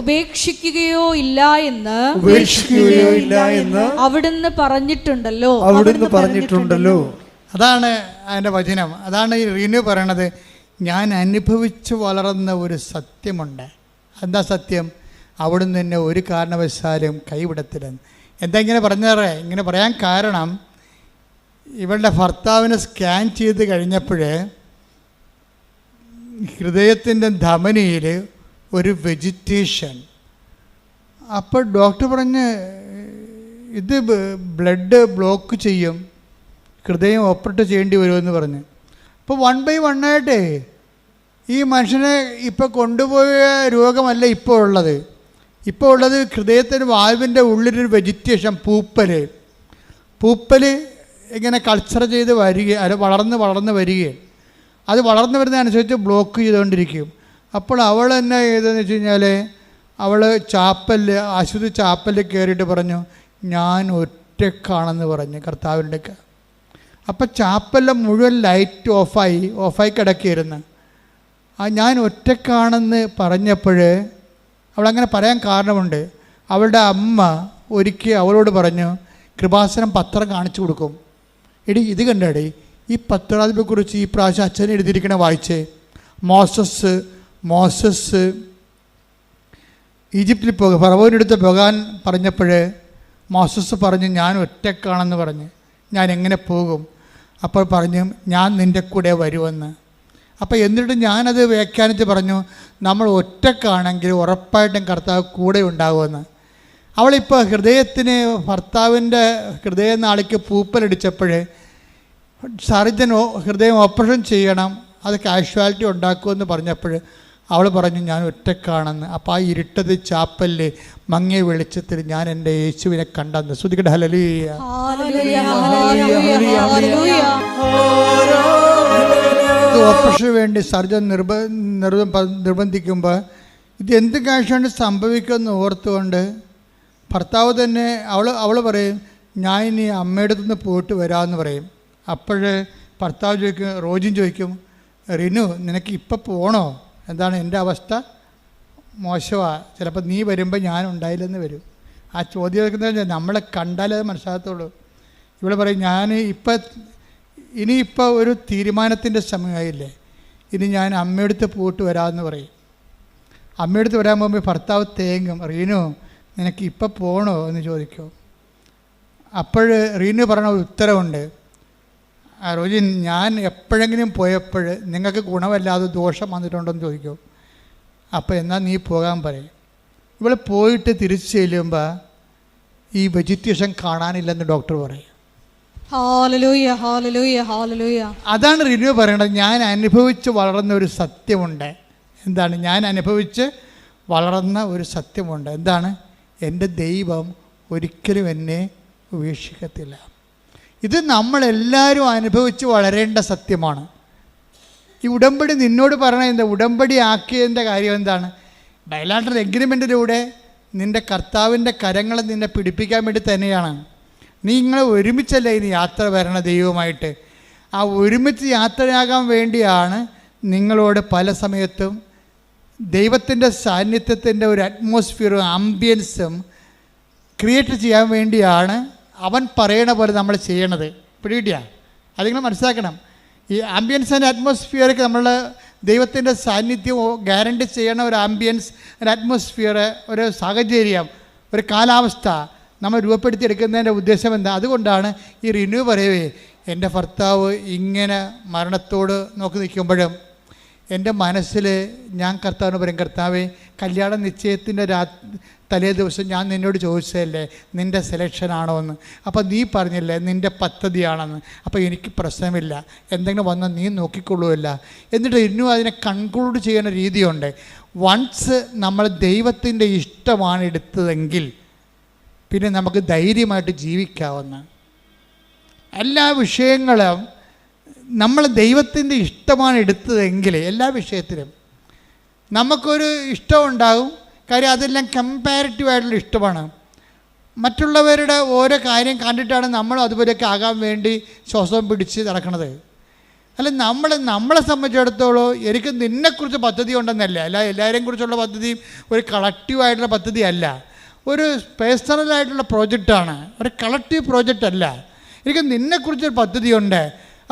ഉപേക്ഷിക്കുകയോ ഇല്ല എന്ന് അവിടുന്ന് പറഞ്ഞിട്ടുണ്ടല്ലോ. അതാണ് അതിൻ്റെ വചനം. അതാണ് ഈ റിനു പറയണത്. ഞാൻ അനുഭവിച്ച് വളർന്ന ഒരു സത്യമുണ്ട്. എന്താ സത്യം? അവിടുന്ന് തന്നെ ഒരു കാരണവശാലും കൈവിടത്തില്ലെന്ന്. എന്താ ഇങ്ങനെ പറഞ്ഞേറെ? ഇങ്ങനെ പറയാൻ കാരണം, ഇവളുടെ ഭർത്താവിനെ സ്കാൻ ചെയ്ത് കഴിഞ്ഞപ്പോൾ ഹൃദയത്തിൻ്റെ ധമനിയിൽ ഒരു വെജിറ്റേഷൻ. അപ്പോൾ ഡോക്ടർ പറഞ്ഞ് ഇത് ബ്ലഡ് ബ്ലോക്ക് ചെയ്യും, ഹൃദയം ഓപ്പറേറ്റ് ചെയ്യേണ്ടി വരുമെന്ന് പറഞ്ഞ്. അപ്പോൾ 1 by 1 ആയിട്ടേ ഈ മനുഷ്യനെ ഇപ്പോൾ കൊണ്ടുപോയ രോഗമല്ല ഇപ്പോൾ ഉള്ളത്. ഇപ്പോൾ ഉള്ളത് ഹൃദയത്തിൻ്റെ വാൽവിൻ്റെ ഉള്ളിലൊരു വെജിറ്റേഷൻ, പൂപ്പൽ ഇങ്ങനെ കൾച്ചർ ചെയ്ത് വരിക, അത് വളർന്ന് വരികയും അത് വളർന്നു വരുന്നതനുസരിച്ച് ബ്ലോക്ക് ചെയ്തുകൊണ്ടിരിക്കും. അപ്പോൾ അവൾ എന്നാ ചെയ്തതെന്ന് വെച്ച് കഴിഞ്ഞാൽ, അവൾ ആശുപത്രി ചാപ്പലിൽ കയറിയിട്ട് പറഞ്ഞു, ഞാൻ ഒറ്റക്കാണെന്ന് പറഞ്ഞ് കർത്താവിൻ്റെ. അപ്പം ചാപ്പലിലെ മുഴുവൻ ലൈറ്റ് ഓഫായി കിടക്കിയിരുന്നു. ഞാൻ ഒറ്റക്കാണെന്ന് പറഞ്ഞപ്പോൾ, അവളങ്ങനെ പറയാൻ കാരണമുണ്ട്. അവളുടെ അമ്മ ഒരിക്കൽ അവളോട് പറഞ്ഞു, കൃപാസനം പത്രം കാണിച്ചു കൊടുക്കും. എടി ഇത് കണ്ടേടി, ഈ പത്രാധിപെക്കുറിച്ച് ഈ പ്രാവശ്യം അച്ഛൻ എഴുതിയിരിക്കണ വായിച്ചേ. മോസസ് ഈജിപ്തിൽ ഫറവോനടുത്ത് പോകാൻ പറഞ്ഞപ്പോൾ മോസസ് പറഞ്ഞു, ഞാൻ ഒറ്റക്കാണെന്ന് പറഞ്ഞ്, ഞാൻ എങ്ങനെ പോകും? അപ്പോൾ പറഞ്ഞു, ഞാൻ നിൻ്റെ കൂടെ വരുമെന്ന്. അപ്പോൾ എന്നിട്ട് ഞാനത് വ്യാഖ്യാനിച്ച് പറഞ്ഞു, നമ്മൾ ഒറ്റക്കാണെങ്കിൽ ഉറപ്പായിട്ടും കർത്താവ് കൂടെ ഉണ്ടാകുമെന്ന്. അവളിപ്പോൾ ഭർത്താവിൻ്റെ ഹൃദയനാളിക്ക് പൂപ്പലടിച്ചപ്പോൾ സർജൻ ഹൃദയം ഓപ്പറേഷൻ ചെയ്യണം, അത് കാഷ്വാലിറ്റി ഉണ്ടാക്കുമെന്ന് പറഞ്ഞപ്പോൾ അവൾ പറഞ്ഞു, ഞാൻ ഒറ്റക്കാണെന്ന്. അപ്പോൾ ആ ഇരുട്ടത് ചാപ്പലിൽ മങ്ങിയ വെളിച്ചത്തിൽ ഞാൻ എൻ്റെ യേശുവിനെ കണ്ടെന്ന്. ശ്രുതിക്കട്ടെ ഹല്ലേലൂയ. ഓപ്പറേഷന് വേണ്ടി സർജൻ നിർബന്ധിക്കുമ്പോൾ ഇത് എന്ത് കാഴ്ചയാണ് സംഭവിക്കുമെന്ന് ഓർത്തുകൊണ്ട് ഭർത്താവ് തന്നെ അവൾ പറയും, ഞാൻ ഇനി അമ്മയുടെ അടുത്ത് നിന്ന് പോയിട്ട് വരാമെന്ന് പറയും. അപ്പോൾ ഭർത്താവ് ചോദിക്കും, റോജിൻ ചോദിക്കും, റിനു നിനക്ക് ഇപ്പം പോകണോ? എന്താണ് എൻ്റെ അവസ്ഥ? മോശമാണ്, ചിലപ്പോൾ നീ വരുമ്പോൾ ഞാൻ ഉണ്ടായില്ലെന്ന് വരും. ആ ചോദ്യം കേൾക്കുന്നത് നമ്മളെ കണ്ടാലേ അത് മനസ്സിലാകത്തുള്ളൂ. ഇവിടെ പറയും, ഇനിയിപ്പോൾ ഒരു തീരുമാനത്തിൻ്റെ സമയമായില്ലേ, ഇനി ഞാൻ അമ്മയെടുത്ത് പോയിട്ട് വരാമെന്ന് പറയും. അമ്മയെടുത്ത് വരാൻ പോകുമ്പോൾ ഭർത്താവ് തേങ്ങും, റീനു നിനക്ക് ഇപ്പം പോകണോ എന്ന് ചോദിക്കും. അപ്പോൾ റീനു പറഞ്ഞ ഉത്തരവുണ്ട്, റോജിൻ ഞാൻ എപ്പോഴെങ്കിലും പോയപ്പോൾ നിങ്ങൾക്ക് ഗുണമല്ലാതെ ദോഷം വന്നിട്ടുണ്ടോയെന്ന് ചോദിക്കും. അപ്പോൾ എന്നാൽ നീ പോകാൻ പറയും. ഇവിടെ പോയിട്ട് തിരിച്ചു ചെല്ലുമ്പോൾ ഈ വെജിറ്റേഷൻ കാണാനില്ലെന്ന് ഡോക്ടർ പറയും. അതാണ് റിന്യൂ പറയണത്. ഞാൻ അനുഭവിച്ച് വളർന്ന ഒരു സത്യമുണ്ട്. എന്താണ്? ഞാൻ അനുഭവിച്ച് വളർന്ന ഒരു സത്യമുണ്ട്. എന്താണ്? എൻ്റെ ദൈവം ഒരിക്കലും എന്നെ ഉപേക്ഷിക്കത്തില്ല. ഇത് നമ്മളെല്ലാവരും അനുഭവിച്ച് വളരേണ്ട സത്യമാണ്. ഈ ഉടമ്പടി നിന്നോട് പറയണത് എന്താ? ഉടമ്പടി ആക്കിയതിൻ്റെ കാര്യം എന്താണ്? ബൈലാറ്ററൽ എഗ്രിമെൻറ്റിലൂടെ നിൻ്റെ കർത്താവിൻ്റെ കരങ്ങളെ നിന്നെ പിടിപ്പിക്കാൻ വേണ്ടി തന്നെയാണ്. നിങ്ങൾ ഒരുമിച്ചല്ലേ ഇനി യാത്ര വരണ ദൈവമായിട്ട്. ആ ഒരുമിച്ച് യാത്രയാകാൻ വേണ്ടിയാണ് നിങ്ങളോട് പല സമയത്തും ദൈവത്തിൻ്റെ സാന്നിധ്യത്തിൻ്റെ ഒരു അറ്റ്മോസ്ഫിയറും ആംബിയൻസും ക്രിയേറ്റ് ചെയ്യാൻ വേണ്ടിയാണ് അവൻ പറയണ പോലെ നമ്മൾ ചെയ്യണത്. പിടികിട്ടിയാ? അതിങ്ങൾ മനസ്സിലാക്കണം. ഈ ആംബിയൻസ് ആൻഡ് അറ്റ്മോസ്ഫിയർക്ക് നമ്മൾ ദൈവത്തിൻ്റെ സാന്നിധ്യം ഗ്യാരണ്ടി ചെയ്യണ ഒരു ആംബിയൻസ്, ഒരു അറ്റ്മോസ്ഫിയർ, ഒരു സാഹചര്യം, ഒരു കാലാവസ്ഥ നമ്മൾ രൂപപ്പെടുത്തിയെടുക്കുന്നതിൻ്റെ ഉദ്ദേശം എന്താ? അതുകൊണ്ടാണ് ഈ റിന്യൂ പറയവേ, എൻ്റെ ഭർത്താവ് ഇങ്ങനെ മരണത്തോട് നോക്കി നിൽക്കുമ്പോഴും എൻ്റെ മനസ്സിൽ ഞാൻ കർത്താവിന് പറയും, കർത്താവേ കല്യാണ നിശ്ചയത്തിൻ്റെ തലേ ദിവസം ഞാൻ നിന്നോട് ചോദിച്ചതല്ലേ നിൻ്റെ സെലക്ഷനാണോ എന്ന്. അപ്പോൾ നീ പറഞ്ഞില്ലേ നിൻ്റെ പദ്ധതിയാണെന്ന്. അപ്പോൾ എനിക്ക് പ്രശ്നമില്ല, എന്തെങ്കിലും വന്നാൽ നീ നോക്കിക്കൊള്ളുമല്ല. എന്നിട്ട് ഇന്നും അതിനെ കൺക്ലൂഡ് ചെയ്യുന്ന രീതിയുണ്ട്. വൺസ് നമ്മൾ ദൈവത്തിൻ്റെ ഇഷ്ടമാണ് എടുത്തതെങ്കിൽ പിന്നെ നമുക്ക് ധൈര്യമായിട്ട് ജീവിക്കാവുന്ന എല്ലാ വിഷയങ്ങളും നമ്മൾ ദൈവത്തിൻ്റെ ഇഷ്ടമാണ് എടുത്തതെങ്കിൽ എല്ലാ വിഷയത്തിലും നമുക്കൊരു ഇഷ്ടമുണ്ടാകും. കാര്യം അതെല്ലാം കമ്പാരിറ്റീവായിട്ടുള്ള ഇഷ്ടമാണ്. മറ്റുള്ളവരുടെ ഓരോ കാര്യം കണ്ടിട്ടാണ് നമ്മൾ അതുപോലെയൊക്കെ ആകാൻ വേണ്ടി ശ്വാസം പിടിച്ച് നടക്കണത്. അല്ല, നമ്മളെ സംബന്ധിച്ചിടത്തോളം എനിക്ക് നിന്നെക്കുറിച്ച് പദ്ധതി ഉണ്ടെന്നല്ല, അല്ല എല്ലാവരെയും കുറിച്ചുള്ള പദ്ധതിയും ഒരു കളക്റ്റീവായിട്ടുള്ള പദ്ധതി അല്ല, ഒരു പേഴ്സണലായിട്ടുള്ള പ്രോജക്റ്റാണ്, ഒരു കളക്റ്റീവ് പ്രോജക്റ്റ് അല്ല. എനിക്ക് നിന്നെക്കുറിച്ചൊരു പദ്ധതിയുണ്ട്.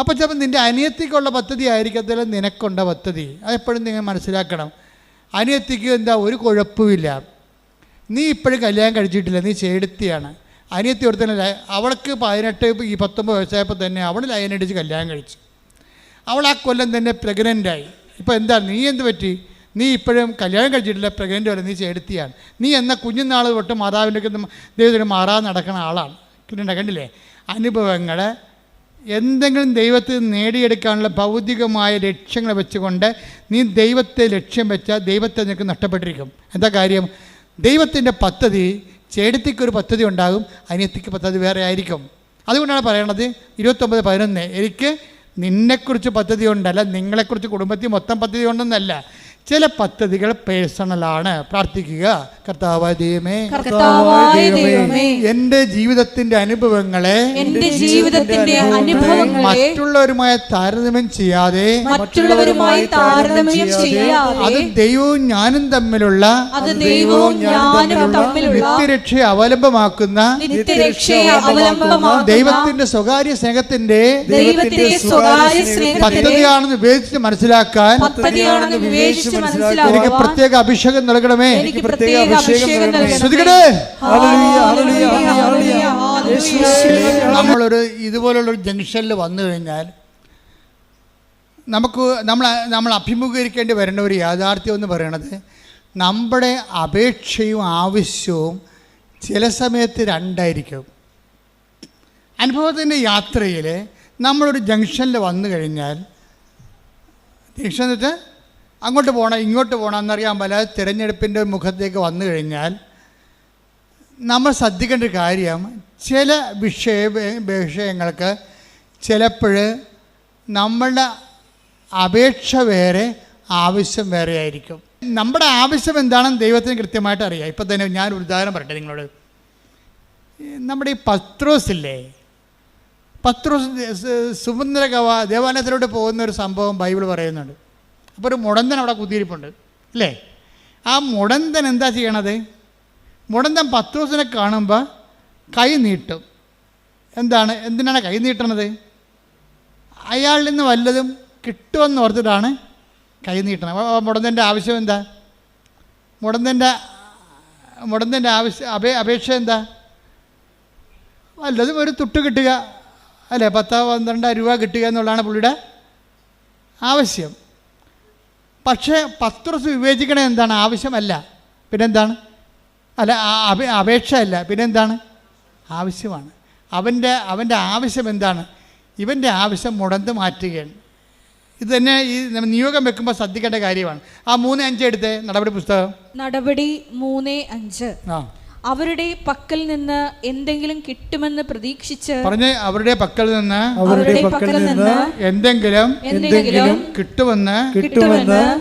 അപ്പോൾ ചിലപ്പോൾ നിൻ്റെ അനിയത്തിക്കുള്ള പദ്ധതി ആയിരിക്കത്തില്ല നിനക്കുണ്ട പദ്ധതി. അതെപ്പോഴും നിങ്ങൾ മനസ്സിലാക്കണം. അനിയത്തിക്ക് എന്താ ഒരു കുഴപ്പമില്ല, നീ ഇപ്പോഴും കല്യാണം കഴിച്ചിട്ടില്ല, നീ ചേടത്തിയാണ്. അനിയത്തി ഒരുത്തനല്ല, അവൾക്ക് 19 വയസ്സായപ്പോൾ തന്നെ അവൾ ലൈനടിച്ച് കല്യാണം കഴിച്ചു. അവൾ ആ കൊല്ലം തന്നെ പ്രഗ്നൻ്റായി. ഇപ്പോൾ എന്താണ്, നീ എന്ത് പറ്റി? നീ ഇപ്പോഴും കല്യാണം കഴിച്ചിട്ടില്ല, പ്രഗ്നൻ്റ് അല്ല, നീ ചേടത്തിയാണ്. നീ എന്ന കുഞ്ഞുനാൾ തൊട്ട് മാതാവിൻ്റെ ദൈവത്തിന് മാറാതെ നടക്കുന്ന ആളാണ്. കണ്ടില്ലേ അനുഭവങ്ങൾ? എന്തെങ്കിലും ദൈവത്തിൽ നേടിയെടുക്കാനുള്ള ഭൗതികമായ ലക്ഷ്യങ്ങൾ വെച്ചുകൊണ്ട് നീ ദൈവത്തെ ലക്ഷ്യം വെച്ചാൽ ദൈവത്തെ നിനക്ക് നഷ്ടപ്പെട്ടിരിക്കും. എന്താ കാര്യം? ദൈവത്തിൻ്റെ പദ്ധതി, ചേടത്തിക്കൊരു പദ്ധതി ഉണ്ടാകും, അനിയത്തിക്ക് പദ്ധതി വേറെ ആയിരിക്കും. അതുകൊണ്ടാണ് പറയണത് 29:11, എനിക്ക് നിന്നെക്കുറിച്ച് പദ്ധതി ഉണ്ടല്ല, നിങ്ങളെക്കുറിച്ച് കുടുംബത്തിൽ മൊത്തം പദ്ധതി ഉണ്ടെന്നല്ല, ചില പദ്ധതികൾ പേഴ്സണലാണ്. പ്രാർത്ഥിക്കുക. കർത്താവായ ദൈവമേ, എൻ്റെ ജീവിതത്തിന്റെ അനുഭവങ്ങളെ മറ്റുള്ളവരുമായി താരതമ്യം ചെയ്യാതെ അത് ദൈവവും ഞാനും തമ്മിലുള്ള നിത്യരക്ഷയെ അവലംബമാക്കുന്ന ദൈവത്തിന്റെ സ്വകാര്യ സ്നേഹത്തിന്റെ പദ്ധതിയാണെന്ന് വിവേചിച്ച് മനസ്സിലാക്കാൻ എനിക്ക് പ്രത്യേക അഭിഷേകം നൽകണമേ. നമ്മളൊരു ഇതുപോലുള്ളൊരു ജംഗ്ഷനിൽ വന്നു കഴിഞ്ഞാൽ നമ്മൾ അഭിമുഖീകരിക്കേണ്ടി വരേണ്ട ഒരു യാഥാർത്ഥ്യം എന്ന് പറയണത്, നമ്മുടെ അപേക്ഷയും ആവശ്യവും ചില സമയത്ത് രണ്ടായിരിക്കും. അനുഭവത്തിൻ്റെ യാത്രയിൽ നമ്മളൊരു ജംഗ്ഷനിൽ വന്നു കഴിഞ്ഞാൽ, ജംഗ്ഷൻ എന്ന് വെച്ചാൽ അങ്ങോട്ട് പോകണം ഇങ്ങോട്ട് പോകണം എന്നറിയാൻ പല തിരഞ്ഞെടുപ്പിൻ്റെ മുഖത്തേക്ക് വന്നു കഴിഞ്ഞാൽ നമ്മൾ ശ്രദ്ധിക്കേണ്ട ഒരു കാര്യം, ചില വിഷയങ്ങൾക്ക് ചിലപ്പോൾ നമ്മളുടെ അപേക്ഷ വേറെ ആവശ്യം വേറെ ആയിരിക്കും. നമ്മുടെ ആവശ്യം എന്താണെന്ന് ദൈവത്തിന് കൃത്യമായിട്ട് അറിയാം. ഇപ്പം തന്നെ ഞാൻ ഒരു ഉദാഹരണം പറയട്ടെ നിങ്ങളോട്. നമ്മുടെ ഈ പത്രോസില്ലേ, പത്രോസ് സുമന്ദ്ര ദേവാലയത്തിലോട്ട് പോകുന്ന ഒരു സംഭവം ബൈബിൾ പറയുന്നുണ്ട്. അപ്പോൾ ഒരു മുടന്തൻ അവിടെ കുത്തിയിരിപ്പുണ്ട് അല്ലേ? ആ മുടന്തൻ എന്താ ചെയ്യണത്? മുടന്തൻ പത്രോസിനെ കാണുമ്പോൾ കൈ നീട്ടും. എന്തിനാണ് കൈ നീട്ടണത്? അയാളിൽ നിന്ന് വല്ലതും കിട്ടുമെന്ന് ഓർത്തിട്ടാണ് കൈ നീട്ടണം. മുടന്തൻ്റെ ആവശ്യം എന്താ? മുടന്തൻ്റെ അപേക്ഷ എന്താ? വല്ലതും ഒരു തുട്ട് കിട്ടുക അല്ലേ, 10-12 രൂപ കിട്ടുക എന്നുള്ളതാണ് പുള്ളിയുടെ ആവശ്യം. പക്ഷേ പത്രോസ് വിവേചിക്കണത് എന്താണ്? ആവശ്യമല്ല, പിന്നെന്താണ്? അല്ല, അപേക്ഷ അല്ല, പിന്നെന്താണ്? ആവശ്യമാണ്. അവൻ്റെ ആവശ്യം എന്താണ്? ഇവൻ്റെ ആവശ്യം മുടന്ത് മാറ്റുകയാണ്. ഇത് തന്നെ ഈ നിയോഗം വെക്കുമ്പോൾ ശ്രദ്ധിക്കേണ്ട കാര്യമാണ്. ആ 3:5 എടുത്തേ, നടപടി പുസ്തകം. നടപടി 3:5. അവരുടെ പക്കൽ നിന്ന് എന്തെങ്കിലും കിട്ടുമെന്ന് പ്രതീക്ഷിച്ച് പറഞ്ഞ് അവരുടെ പക്കൽ നിന്ന് എന്തെങ്കിലും കിട്ടുമെന്ന്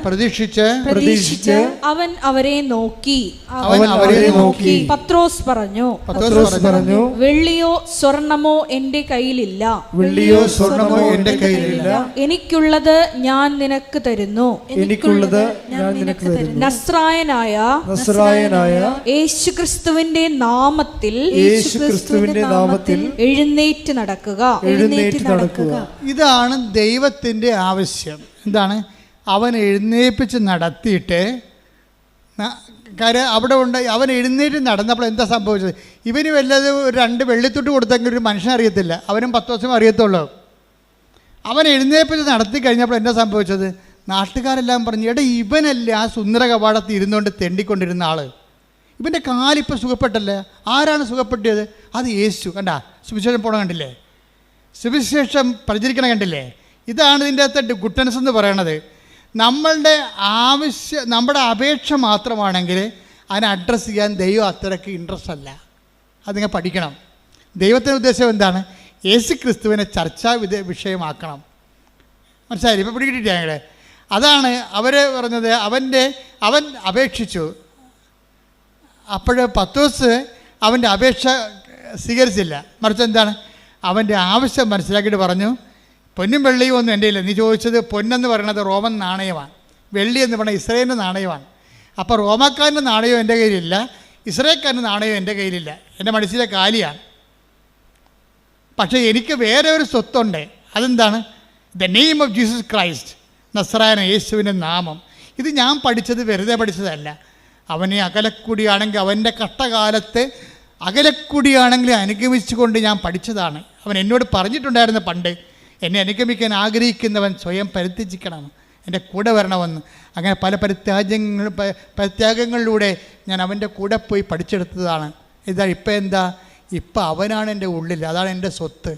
പ്രതീക്ഷിച്ച് അവൻ അവരെ നോക്കി പത്രോസ് പറഞ്ഞു, വെള്ളിയോ സ്വർണമോ എന്റെ കയ്യിലില്ല, എനിക്കുള്ളത് ഞാൻ നിനക്ക് തരുന്നു. നസ്രായനായ യേശുക്രിസ്തുവിന്റെ നാമത്തിൽ എഴുന്നേറ്റ് നടക്കുക. ഇതാണ് ദൈവത്തിന്റെ ആവശ്യം. എന്താണ്? അവൻ എഴുന്നേൽപ്പിച്ച് നടത്തിയിട്ട് അവിടെ ഉണ്ട്. അവൻ എഴുന്നേറ്റ് നടന്നപ്പോൾ എന്താ സംഭവിച്ചത്? ഇവന് വല്ലതും 2 വെള്ളിത്തുട്ട് കൊടുത്തെങ്കിൽ ഒരു മനുഷ്യനെ അറിയത്തില്ല, അവനും 10 ദിവസം അറിയത്തുള്ളൂ. അവൻ എഴുന്നേൽപ്പിച്ച് നടത്തി കഴിഞ്ഞപ്പോൾ എന്താ സംഭവിച്ചത്? നാട്ടുകാരെല്ലാം പറഞ്ഞു, എടാ ഇവനല്ലേ ആ സുന്ദര കവാടത്തിൽ ഇരുന്നുകൊണ്ട് തെണ്ടിക്കൊണ്ടിരുന്ന ആള്, ഇവൻ്റെ കാലിപ്പോൾ സുഖപ്പെട്ടല്ലേ. ആരാണ് സുഖപ്പെട്ടിയത്? അത് യേശു. കണ്ടാ, സുവിശേഷം പോണ കണ്ടില്ലേ, സുവിശേഷം പ്രചരിക്കണ കണ്ടില്ലേ? ഇതാണ് ഇതിൻ്റെ അകത്ത് ഗുഡ്നസ് എന്ന് പറയണത്. നമ്മുടെ അപേക്ഷ മാത്രമാണെങ്കിൽ അതിനെ അഡ്രസ്സ് ചെയ്യാൻ ദൈവം അത്രയ്ക്ക് ഇൻട്രസ്റ്റ് അല്ല. അത് നിങ്ങൾ പഠിക്കണം. ദൈവത്തിൻ്റെ ഉദ്ദേശം എന്താണ്? യേശു ക്രിസ്തുവിനെ ചർച്ചാ വിഷയമാക്കണം. മനസ്സിലായില്ലേ? ഇപ്പോൾ പിടികിട്ടില്ല ഞങ്ങളെ. അതാണ് അവർ പറഞ്ഞത്. അവൻ അപേക്ഷിച്ചു. അപ്പോൾ പത്രോസ് അവൻ്റെ അപേക്ഷ സ്വീകരിച്ചില്ല. മറിച്ച് എന്താണ്? അവൻ്റെ ആവശ്യം മനസ്സിലാക്കിയിട്ട് പറഞ്ഞു, പൊന്നും വെള്ളിയും ഒന്നും എൻ്റെ ഇല്ല. നീ ചോദിച്ചത് പൊന്നെന്ന് പറയുന്നത് റോമൻ നാണയമാണ്, വെള്ളി എന്ന് പറയുന്നത് ഇസ്രായേലിൻ്റെ നാണയമാണ്. അപ്പോൾ റോമാക്കാരൻ്റെ നാണയം എൻ്റെ കയ്യിലില്ല, ഇസ്രായേൽക്കാരൻ്റെ നാണയം എൻ്റെ കയ്യിലില്ല, എൻ്റെ മനസ്സിലെ കാലിയാണ്. പക്ഷേ എനിക്ക് വേറെ ഒരു സ്വത്തുണ്ട്. അതെന്താണ്? The name of Jesus Christ, നസ്രായന, യേശുവിൻ്റെ നാമം. ഇത് ഞാൻ പഠിച്ചത് വെറുതെ പഠിച്ചതല്ല. അവനെ അകലക്കൂടിയാണെങ്കിൽ അവൻ്റെ കഷ്ടകാലത്ത് അകലക്കൂടിയാണെങ്കിൽ അനുഗമിച്ചുകൊണ്ട് ഞാൻ പഠിച്ചതാണ്. അവൻ എന്നോട് പറഞ്ഞിട്ടുണ്ടായിരുന്നു പണ്ട്, എന്നെ അനുഗമിക്കാൻ ആഗ്രഹിക്കുന്നവൻ സ്വയം പരിത്യജിക്കണം, എൻ്റെ കൂടെ വരണമെന്ന്. അങ്ങനെ പല പരിത്യാഗങ്ങളിലൂടെ ഞാൻ അവൻ്റെ കൂടെ പോയി പഠിച്ചെടുത്തതാണ്. ഇപ്പം അവനാണ് എൻ്റെ ഉള്ളിൽ, അതാണ് എൻ്റെ സ്വത്ത്.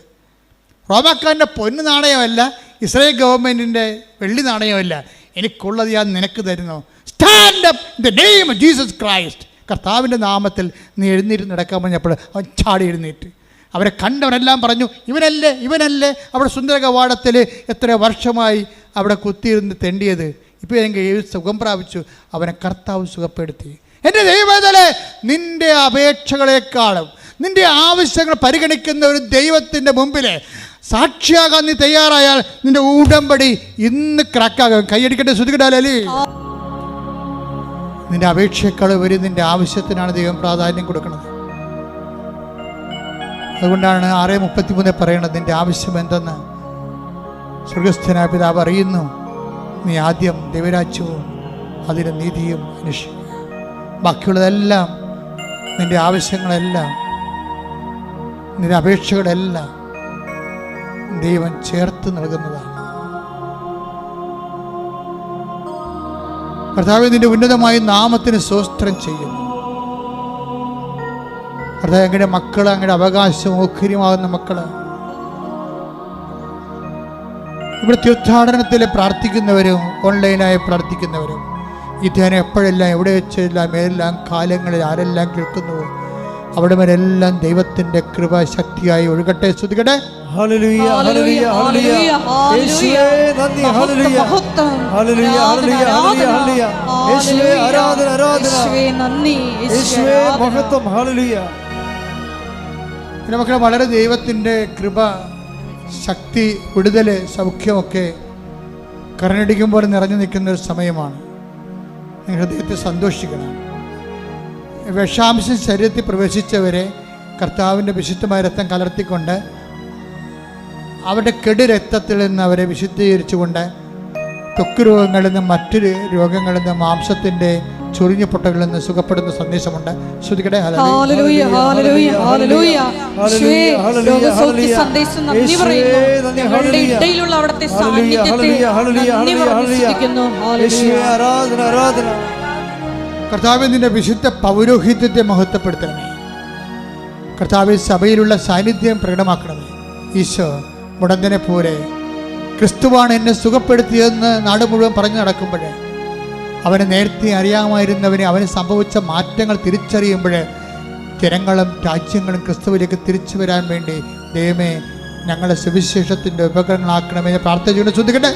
റോമാക്കാരൻ്റെ പൊന്നു നാണയമല്ല, ഇസ്രായേൽ ഗവൺമെൻറ്റിൻ്റെ വെള്ളി നാണയമല്ല, എനിക്കുള്ളത് ഞാൻ നിനക്ക് തരുന്നു. Stand up in the name of Jesus Christ. കർത്താവിൻ്റെ നാമത്തിൽ നീ എഴുന്നേറ്റ് നടക്കാൻ പറഞ്ഞപ്പോൾ അവൻ ചാടി എഴുന്നേറ്റ്. അവരെ കണ്ടവരെല്ലാം പറഞ്ഞു, ഇവനല്ലേ അവിടെ സുന്ദര കവാടത്തിൽ എത്ര വർഷമായി അവിടെ കുത്തിയിരുന്ന് തെണ്ടിയത്, ഇപ്പോൾ എനിക്ക് സുഖം പ്രാപിച്ചു. അവനെ കർത്താവ് സുഖപ്പെടുത്തി. എൻ്റെ ദൈവത്തിലെ നിൻ്റെ അപേക്ഷകളെക്കാളും നിൻ്റെ ആവശ്യങ്ങൾ പരിഗണിക്കുന്ന ഒരു ദൈവത്തിൻ്റെ മുമ്പിൽ സാക്ഷിയാകാൻ നീ തയ്യാറായാൽ നിൻ്റെ ഉടമ്പടി ഇന്ന് ക്രാക്കാകും. കൈയടിക്കട്ടെ, ശ്രുതികടാലേ. നിൻ്റെ അപേക്ഷയേക്കാൾ വരെ നിൻ്റെ ആവശ്യത്തിനാണ് ദൈവം പ്രാധാന്യം കൊടുക്കുന്നത്. അതുകൊണ്ടാണ് 6:33 പറയണത്, നിൻ്റെ ആവശ്യം എന്തെന്ന് സ്വർഗസ്ഥനായ പിതാവ് അറിയുന്നു. നീ ആദ്യം ദൈവരാജ്യവും അതിന് നീതിയും അന്വേഷിക്കുക. ബാക്കിയുള്ളതെല്ലാം, നിൻ്റെ ആവശ്യങ്ങളെല്ലാം, നിൻ്റെ അപേക്ഷകളെല്ലാം ദൈവം ചേർത്ത് നൽകുന്നതാണ്. കർത്താവേ, നിൻ്റെ ഉന്നതമായ നാമത്തിന് സ്തോത്രം ചെയ്യുന്നു. കർത്താവേ, അങ്ങയുടെ മക്കൾ, അങ്ങയുടെ അവകാശവും ഓഹരിയുമാകുന്ന മക്കൾ ഇവിടെ തീർത്ഥാടനത്തിൽ പ്രാർത്ഥിക്കുന്നവരും ഓൺലൈനായി പ്രാർത്ഥിക്കുന്നവരും ഈ ധ്യാനം എപ്പോഴെല്ലാം എവിടെ വെച്ചെല്ലാം ഏതെല്ലാം കാലങ്ങളിൽ ആരെല്ലാം കേൾക്കുന്നുവോ അവിടെ വരെല്ലാം ദൈവത്തിൻ്റെ കൃപ ശക്തിയായി ഒഴുകട്ടെ. സ്തുതിക്കട്ടെ. ഹല്ലേലൂയ, ഹല്ലേലൂയ, ഹല്ലേലൂയ. യേശുവേ നന്ദി. ഹല്ലേലൂയ, ഹല്ലേലൂയ, ഹല്ലേലൂയ, ഹല്ലേലൂയ. യേശുവേ ആരാധന, ആരാധന. യേശുവേ നന്ദി, യേശുവേ മഹത്വം. ഹല്ലേലൂയ. പിന്നെ മക്കളെ, വളരെ ദൈവത്തിൻ്റെ കൃപ, ശക്തി, വിടുതൽ, സൗഖ്യമൊക്കെ കരനടിക്കുമ്പോൾ നിറഞ്ഞു നിൽക്കുന്ന ഒരു സമയമാണ്. നിങ്ങൾ ഹൃദയത്തെ സന്തോഷിക്കണം. വിഷാംശം ശരീരത്തിൽ പ്രവേശിച്ചവരെ കർത്താവിൻ്റെ വിശുദ്ധമായ രക്തം കലർത്തിക്കൊണ്ട് അവരുടെ കെടു രക്തത്തിൽ നിന്ന് അവരെ വിശുദ്ധീകരിച്ചുകൊണ്ട് ത്വക്ക് രോഗങ്ങളിൽ നിന്നും മറ്റു രോഗങ്ങളിൽ നിന്നും മാംസത്തിൻ്റെ ചൊറിഞ്ഞു പൊട്ടകളിൽ നിന്ന് സുഖപ്പെടുന്ന സന്ദേശമുണ്ട്. ശ്രുതിക്കട്ടെ. കർത്താവേ, നിന്റെ വിശുദ്ധ പൗരോഹിത്യത്തെ മഹത്വപ്പെടുത്തണമേ. കർത്താവേ, സഭയിലുള്ള സാന്നിധ്യം പ്രകടമാക്കണമേ. ഈശോ മുടന്തനെ പോലെ ക്രിസ്തുവാണ് എന്നെ സുഖപ്പെടുത്തിയതെന്ന് നാട് മുഴുവൻ പറഞ്ഞു നടക്കുമ്പോൾ, അവനെ നേരത്തെ അറിയാമായിരുന്നവനെ അവന് സംഭവിച്ച മാറ്റങ്ങൾ തിരിച്ചറിയുമ്പോൾ ജനങ്ങളും രാജ്യങ്ങളും ക്രിസ്തുവിലേക്ക് തിരിച്ചു വരാൻ വേണ്ടി ദൈവമേ ഞങ്ങളെ സുവിശേഷത്തിന്റെ ഉപകരണങ്ങളാക്കണമെന്ന് പ്രാർത്ഥിച്ചുകൊണ്ട് ശ്രദ്ധിക്കട്ടെ.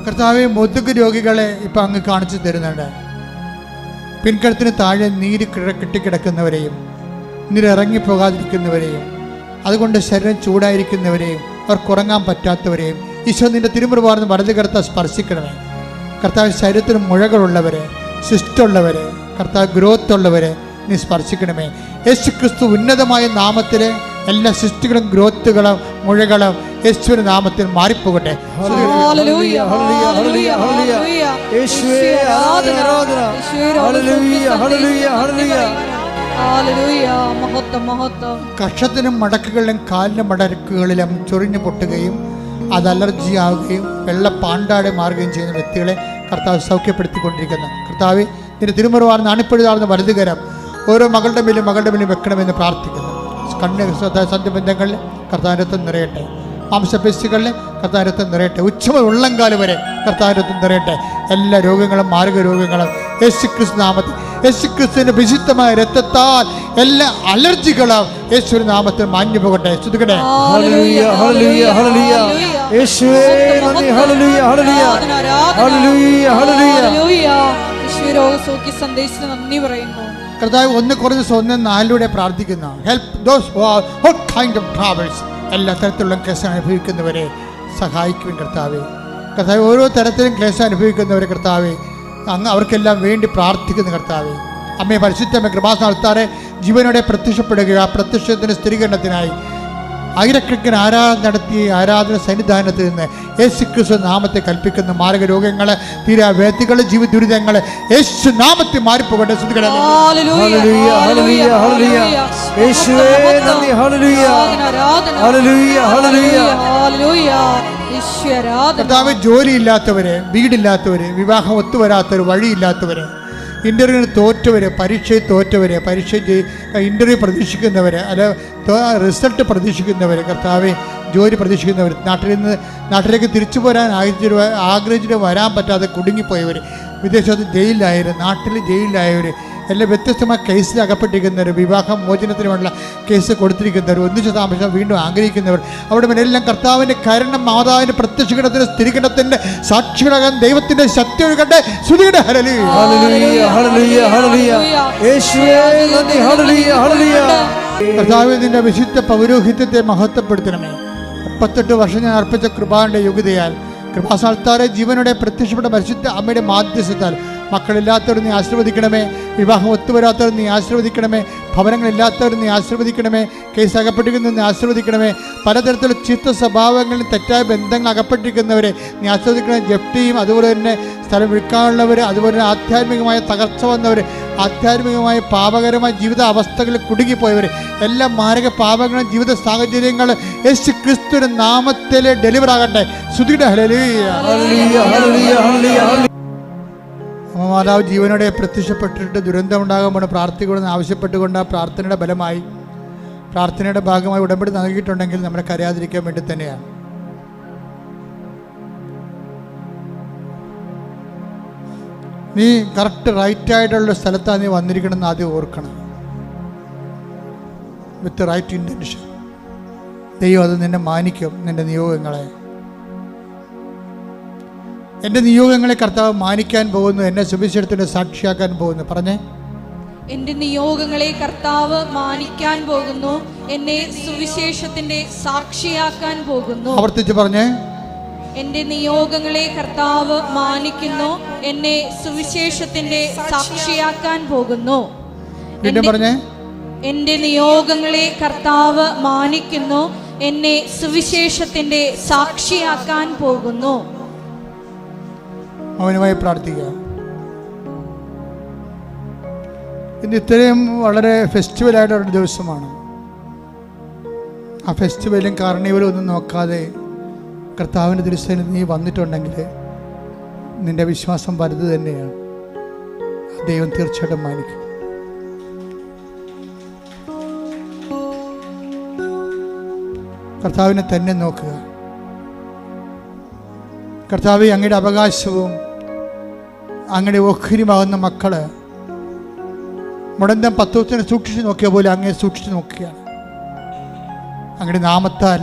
കർത്താവേ, മുതുക് രോഗികളെ ഇപ്പൊ അങ്ങ് കാണിച്ചു തരുന്നുണ്ട്. പിൻകഴുത്തിന് താഴെ നീര് കെട്ടിക്കിടക്കുന്നവരെയും നീരിറങ്ങിപ്പോകാതിരിക്കുന്നവരെയും അതുകൊണ്ട് ശരീരം ചൂടായിരിക്കുന്നവരെയും അവർക്കുറങ്ങാൻ പറ്റാത്തവരെയും ഈശോ നിന്റെ തിരുമുറിവാർന്ന് വലത് കർത്താവ് സ്പർശിക്കണമേ. കർത്താവ് ശരീരത്തിന് മുഴകളുള്ളവരെ, സിസ്റ്റുള്ളവരെ, കർത്താവ് ഗ്രോത്ത് ഉള്ളവരെ നീ സ്പർശിക്കണമേ. യേശു ക്രിസ്തു ഉന്നതമായ നാമത്തിലെ എല്ലാ സിസ്റ്റുകളും ഗ്രോത്തുകളും മുഴകളും യേശുവിന്റെ നാമത്തിൽ മാറിപ്പോകട്ടെ. കക്ഷത്തിനും മടക്കുകളിലും കാലിനും മടക്കുകളിലും ചൊറിഞ്ഞു പൊട്ടുകയും അത് അലർജി ആവുകയും വെള്ളപ്പാണ്ടാടെ മാറുകയും ചെയ്യുന്ന വ്യക്തികളെ കർത്താവ് സൗഖ്യപ്പെടുത്തിക്കൊണ്ടിരിക്കുന്നു. കർത്താവ് നിന്റെ തിരുമുറിവാർന്ന് അണിപ്പെടുതാർന്ന വലതുകരം ഓരോ മകളുടെ മേലും വെക്കണമെന്ന് പ്രാർത്ഥിക്കുന്നു. കണ്ണ് സന്ധ്യബന്ധങ്ങളിൽ കർത്താവിനത്വം നിറയട്ടെ. മാംസപേശികളിൽ കർത്താവിനത്വം നിറയട്ടെ. ഉച്ചമുതൽ ഉള്ളംകാല് വരെ കർത്താവിനത്വം നിറയട്ടെ. എല്ലാ രോഗങ്ങളും മാർഗ രോഗങ്ങളും യേശുക്രിസ്തു നാമത്തിൽ, യേശുക്രിസ്തുവിന്റെ വിശുദ്ധമായ രക്തത്താൽ എല്ലാ അലർജികളും യേശുവിന്റെ നാമത്തിൽ മാഞ്ഞു പോകട്ടെ. ശ്രുതിക്കട്ടെ. കർത്താവ് 1 Corinthians 1:4 പ്രാർത്ഥിക്കുന്ന help those who are all kind of travels, എല്ലാ തരത്തിലുള്ള ക്ലേശം അനുഭവിക്കുന്നവരെ സഹായിക്കും കർത്താവേ. കർത്താവ് ഓരോ തരത്തിലും ക്ലേശം അനുഭവിക്കുന്നവരെ കർത്താവേ അങ്ങ് അവർക്കെല്ലാം വേണ്ടി പ്രാർത്ഥിക്കുന്ന കർത്താവേ. അമ്മയെ പരിശുദ്ധമേ കൃപാസനം നടത്താറെ ജീവനോടെ പ്രത്യക്ഷപ്പെടുക. പ്രത്യക്ഷത്തിൻ്റെ സ്ഥിരീകരണത്തിനായി ആയിരക്കണക്കിന് ആരാധന നടത്തി ആരാധന സന്നിധാനത്തിൽ നിന്ന് യേശുക്രിസ്തു നാമത്തെ കൽപ്പിക്കുന്ന മാരക രോഗങ്ങൾ, തീരാവേദികൾ, ജീവിത ദുരിതങ്ങൾ യേശു നാമത്തിൽ മാറിപ്പോകട്ടെ. കർത്താവേ, ജോലിയില്ലാത്തവര്, വീടില്ലാത്തവര്, വിവാഹം ഒത്തുവരാത്തവര്, വഴിയില്ലാത്തവര്, ഇൻ്റർവ്യൂവിന് തോറ്റവർ, പരീക്ഷയിൽ തോറ്റവർ, ഇൻ്റർവ്യൂ പ്രതീക്ഷിക്കുന്നവർ, അല്ല റിസൾട്ട് പ്രതീക്ഷിക്കുന്നവർ, കർത്താവെ ജോലി പ്രതീക്ഷിക്കുന്നവർ, നാട്ടിലേക്ക് തിരിച്ചു പോരാൻ ആഗ്രഹിച്ചിട്ട് വരാൻ പറ്റാതെ കുടുങ്ങിപ്പോയവർ, വിദേശത്ത് ജയിലിലായവർ, നാട്ടിൽ ജയിലിലായവർ, എല്ലാം വ്യത്യസ്തമായ കേസിൽ അകപ്പെട്ടിരിക്കുന്നവർ, വിവാഹം മോചനത്തിനുമുള്ള കേസ് കൊടുത്തിരിക്കുന്നവർ, ഒന്നിച്ച് താമസം വീണ്ടും ആഗ്രഹിക്കുന്നവർ, അവിടെ എല്ലാം കർത്താവിൻ്റെ കരുണം, മാതാവിൻ്റെ പ്രത്യക്ഷീകരണത്തിൻ്റെ സ്ഥിരീകരണത്തിൻ്റെ സാക്ഷികളാകാൻ ദൈവത്തിൻ്റെ ശക്തി ഒഴുകട്ടെ. ശ്രുതിയുടെ കർത്താവ് നിന്റെ വിശുദ്ധ പൗരോഹിത്യത്തെ മഹത്വപ്പെടുത്തണമേ. 38 വർഷം ഞാൻ അർപ്പിച്ച കൃപാന്റെ യോഗ്യതയാൽ, കൃപാസാൽത്താരെ ജീവനോടെ പ്രത്യക്ഷപ്പെട്ട പരിശുദ്ധ അമ്മയുടെ മാധ്യസ്ഥത്താൽ മക്കളില്ലാത്തവർ നീ ആശീർവദിക്കണമേ, വിവാഹം ഒത്തുവരാത്തവർ നീ ആശീർവദിക്കണമേ, ഭവനങ്ങളില്ലാത്തവർ നീ ആശീർവദിക്കണമേ, കേസ് അകപ്പെട്ടിരിക്കുന്നവർ നീ ആശീർവദിക്കണമേ, പലതരത്തിലുള്ള ചീത്ത സ്വഭാവങ്ങളിൽ തെറ്റായ ബന്ധങ്ങൾ അകപ്പെട്ടിരിക്കുന്നവരെ നീ ആശീർവദിക്കണമേ. ജപ്തിയും അതുപോലെ തന്നെ സ്ഥലം വിൽക്കാനുള്ളവർ, അതുപോലെ തന്നെ ആധ്യാത്മികമായ തകർച്ച വന്നവർ, ആധ്യാത്മികമായ പാപകരമായ ജീവിത അവസ്ഥകളിൽ കുടുങ്ങിപ്പോയവർ, എല്ലാ മാരക പാപങ്ങളും ജീവിത സാഹചര്യങ്ങളും യേശു ക്രിസ്തുവിന്റെ നാമത്തിൽ ഡെലിവർ ആകട്ടെ. ശ്രുതിയുടെ ഹല്ലേലൂയ. മാതാവ് ജീവനോടെ പ്രത്യക്ഷപ്പെട്ടിട്ട് ദുരന്തമുണ്ടാകുമ്പോൾ പ്രാർത്ഥിക്കണമെന്ന് ആവശ്യപ്പെട്ടുകൊണ്ട് ആ പ്രാർത്ഥനയുടെ ബലമായി, പ്രാർത്ഥനയുടെ ഭാഗമായി ഉടമ്പടി നൽകിയിട്ടുണ്ടെങ്കിൽ നമ്മളെ കരയാതിരിക്കാൻ വേണ്ടി തന്നെയാണ്. നീ കറക്റ്റ് റൈറ്റായിട്ടുള്ള സ്ഥലത്താണ് നീ വന്നിരിക്കണമെന്ന് ആദ്യം ഓർക്കണം. വിത്ത് റൈറ്റ് ഇൻറ്റൻഷൻ. ദൈവം അത് നിന്നെ മാനിക്കും. നിന്റെ നിയോഗങ്ങളെ, എൻ്റെ നിയോഗങ്ങളെ കർത്താവ് മാനിക്കാൻ പോകുന്നു, എന്നെ സുവിശേഷത്തിൻ്റെ സാക്ഷിയാക്കാൻ പോകുന്നു. പറഞ്ഞേ, എൻ്റെ നിയോഗങ്ങളെ കർത്താവ് മാനിക്കാൻ പോകുന്നു, എന്നെ സുവിശേഷത്തിന്റെ സാക്ഷിയാക്കാൻ പോകുന്നു. ആവർത്തിച്ച് പറഞ്ഞേ, എൻ്റെ നിയോഗങ്ങളെ കർത്താവ് മാനിക്കുന്നു, എന്നെ സുവിശേഷത്തിന്റെ സാക്ഷിയാക്കാൻ പോകുന്നു. വീണ്ടും പറഞ്ഞേ, എൻ്റെ നിയോഗങ്ങളെ കർത്താവ് മാനിക്കുന്നു, എന്നെ സുവിശേഷത്തിന്റെ സാക്ഷിയാക്കാൻ പോകുന്നു. മൗനമായി പ്രാർത്ഥിക്കുക. ഇന്ന് ഇത്രയും വളരെ ഫെസ്റ്റിവലായിട്ടുള്ളൊരു ദിവസമാണ്. ആ ഫെസ്റ്റിവലും കാർണിവലും ഒന്നും നോക്കാതെ കർത്താവിൻ്റെ തിരുസേനയിൽ നീ വന്നിട്ടുണ്ടെങ്കിൽ നിൻ്റെ വിശ്വാസം വലുത് തന്നെയാണ്. ദൈവം തീർച്ചയായിട്ടും മാനിക്കും. കർത്താവിനെ തന്നെ നോക്കുക. കർത്താവ്, അങ്ങയുടെ അവകാശവും അങ്ങയുടെ ഓഹരിയുമാകുന്ന മക്കള് മുടന്തം പത്തോത്തിനെ സൂക്ഷിച്ച് നോക്കിയ പോലെ അങ്ങയെ സൂക്ഷിച്ച് നോക്കുകയാണ്. അങ്ങയുടെ നാമത്താൽ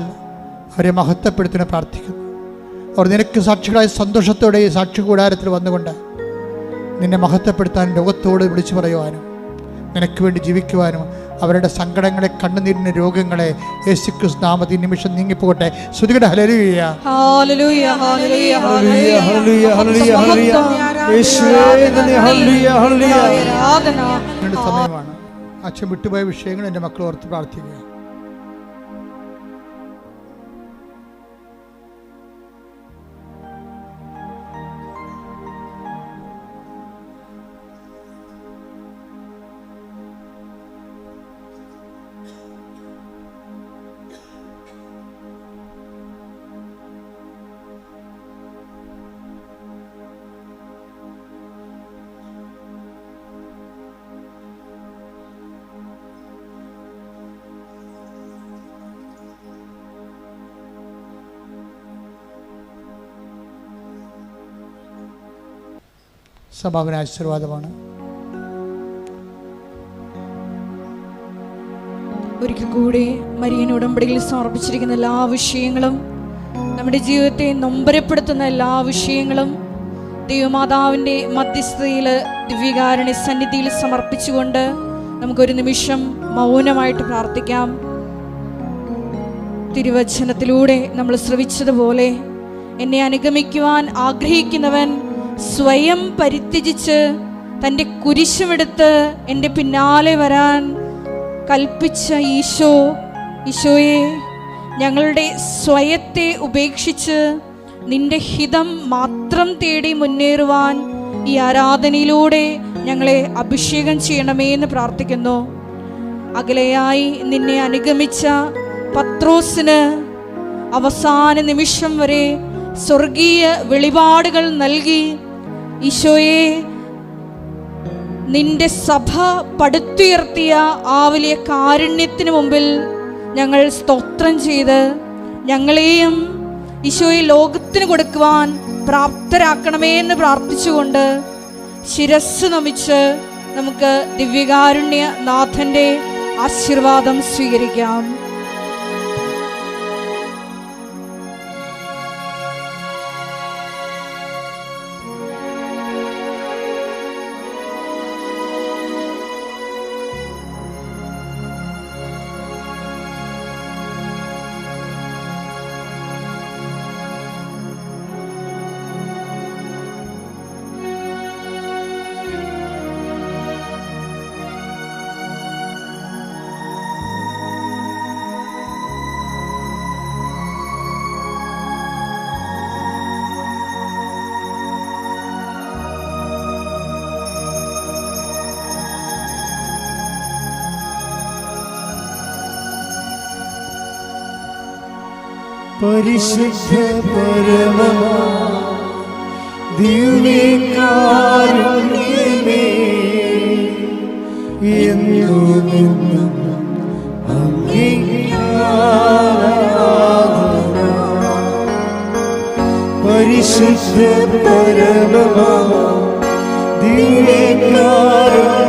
അവരെ മഹത്വപ്പെടുത്തുന്ന പ്രാർത്ഥിക്കുന്നു. അവർ നിനക്ക് സാക്ഷികളായ സന്തോഷത്തോടെ ഈ സാക്ഷി കൂടാരത്തിൽ വന്നുകൊണ്ട് നിന്നെ മഹത്വപ്പെടുത്താനും ലോകത്തോട് വിളിച്ചു പറയുവാനും നിനക്ക് വേണ്ടി ജീവിക്കുവാനും അവരുടെ സങ്കടങ്ങളെ, കണ്ണുനീരിൻ്റെ രോഗങ്ങളെ യേശുക്രിസ്തു നാമത്തിൽ നിമിഷം നീങ്ങിപ്പോകട്ടെ. സ്തുതിയുടെ ഹല്ലേലൂയ. ഹല്ലേലൂയ, ഹല്ലേലൂയ, ഹല്ലേലൂയ, ഹല്ലേലൂയ, ഹല്ലേലൂയ, ഹല്ലേലൂയ. സമയമാണ്. അച്ഛൻ വിട്ടുപോയ വിഷയങ്ങൾ എൻ്റെ മക്കൾ ഓർത്ത് പ്രാർത്ഥിക്കുക. സമാപന ആശീർവാദമാണ്. ഒരിക്കൽ കൂടി മരിയൻ ഉടമ്പടിയിൽ സമർപ്പിച്ചിരിക്കുന്ന എല്ലാ വിഷയങ്ങളും, നമ്മുടെ ജീവിതത്തെ നൊമ്പരപ്പെടുത്തുന്ന എല്ലാ വിഷയങ്ങളും ദൈവമാതാവിൻ്റെ മധ്യസ്ഥതയിൽ ദിവ്യകാരുണ്യ സന്നിധിയിൽ സമർപ്പിച്ചുകൊണ്ട് നമുക്കൊരു നിമിഷം മൗനമായിട്ട് പ്രാർത്ഥിക്കാം. തിരുവചനത്തിലൂടെ നമ്മൾ ശ്രവിച്ചതുപോലെ, എന്നെ അനുഗമിക്കുവാൻ ആഗ്രഹിക്കുന്നവൻ സ്വയം പരിത്യജിച്ച് തൻ്റെ കുരിശുമെടുത്ത് എൻ്റെ പിന്നാലെ വരാൻ കൽപ്പിച്ച ഈശോയെ, ഞങ്ങളുടെ സ്വയത്തെ ഉപേക്ഷിച്ച് നിന്റെ ഹിതം മാത്രം തേടി മുന്നേറുവാൻ ഈ ആരാധനയിലൂടെ ഞങ്ങളെ അഭിഷേകം ചെയ്യണമേ എന്ന് പ്രാർത്ഥിക്കുന്നു. അകലെയായി നിന്നെ അനുഗമിച്ച പത്രോസിന് അവസാന നിമിഷം വരെ സ്വർഗീയ വെളിപാടുകൾ നൽകി ഈശോയെ നിന്റെ സഭ പടുത്തുയർത്തിയ ആ വലിയ കാരുണ്യത്തിന് മുമ്പിൽ ഞങ്ങൾ സ്തോത്രം ചെയ്ത് ഞങ്ങളെയും ഈശോയെ ലോകത്തിന് കൊടുക്കുവാൻ പ്രാപ്തരാക്കണമേ എന്ന് പ്രാർത്ഥിച്ചുകൊണ്ട് ശിരസ് നമിച്ച് നമുക്ക് ദിവ്യകാരുണ്യ നാഥന്റെ ആശീർവാദം സ്വീകരിക്കാം. പരിശുദ്ധ പരമമാ ദിവ്യകാരുണ്യമേ, എന്നുമെന്നും അങ്ങേക്ക് ആരാധന. പരിശുദ്ധ പരമമാ ദിവ്യകാരുണ്യമേ,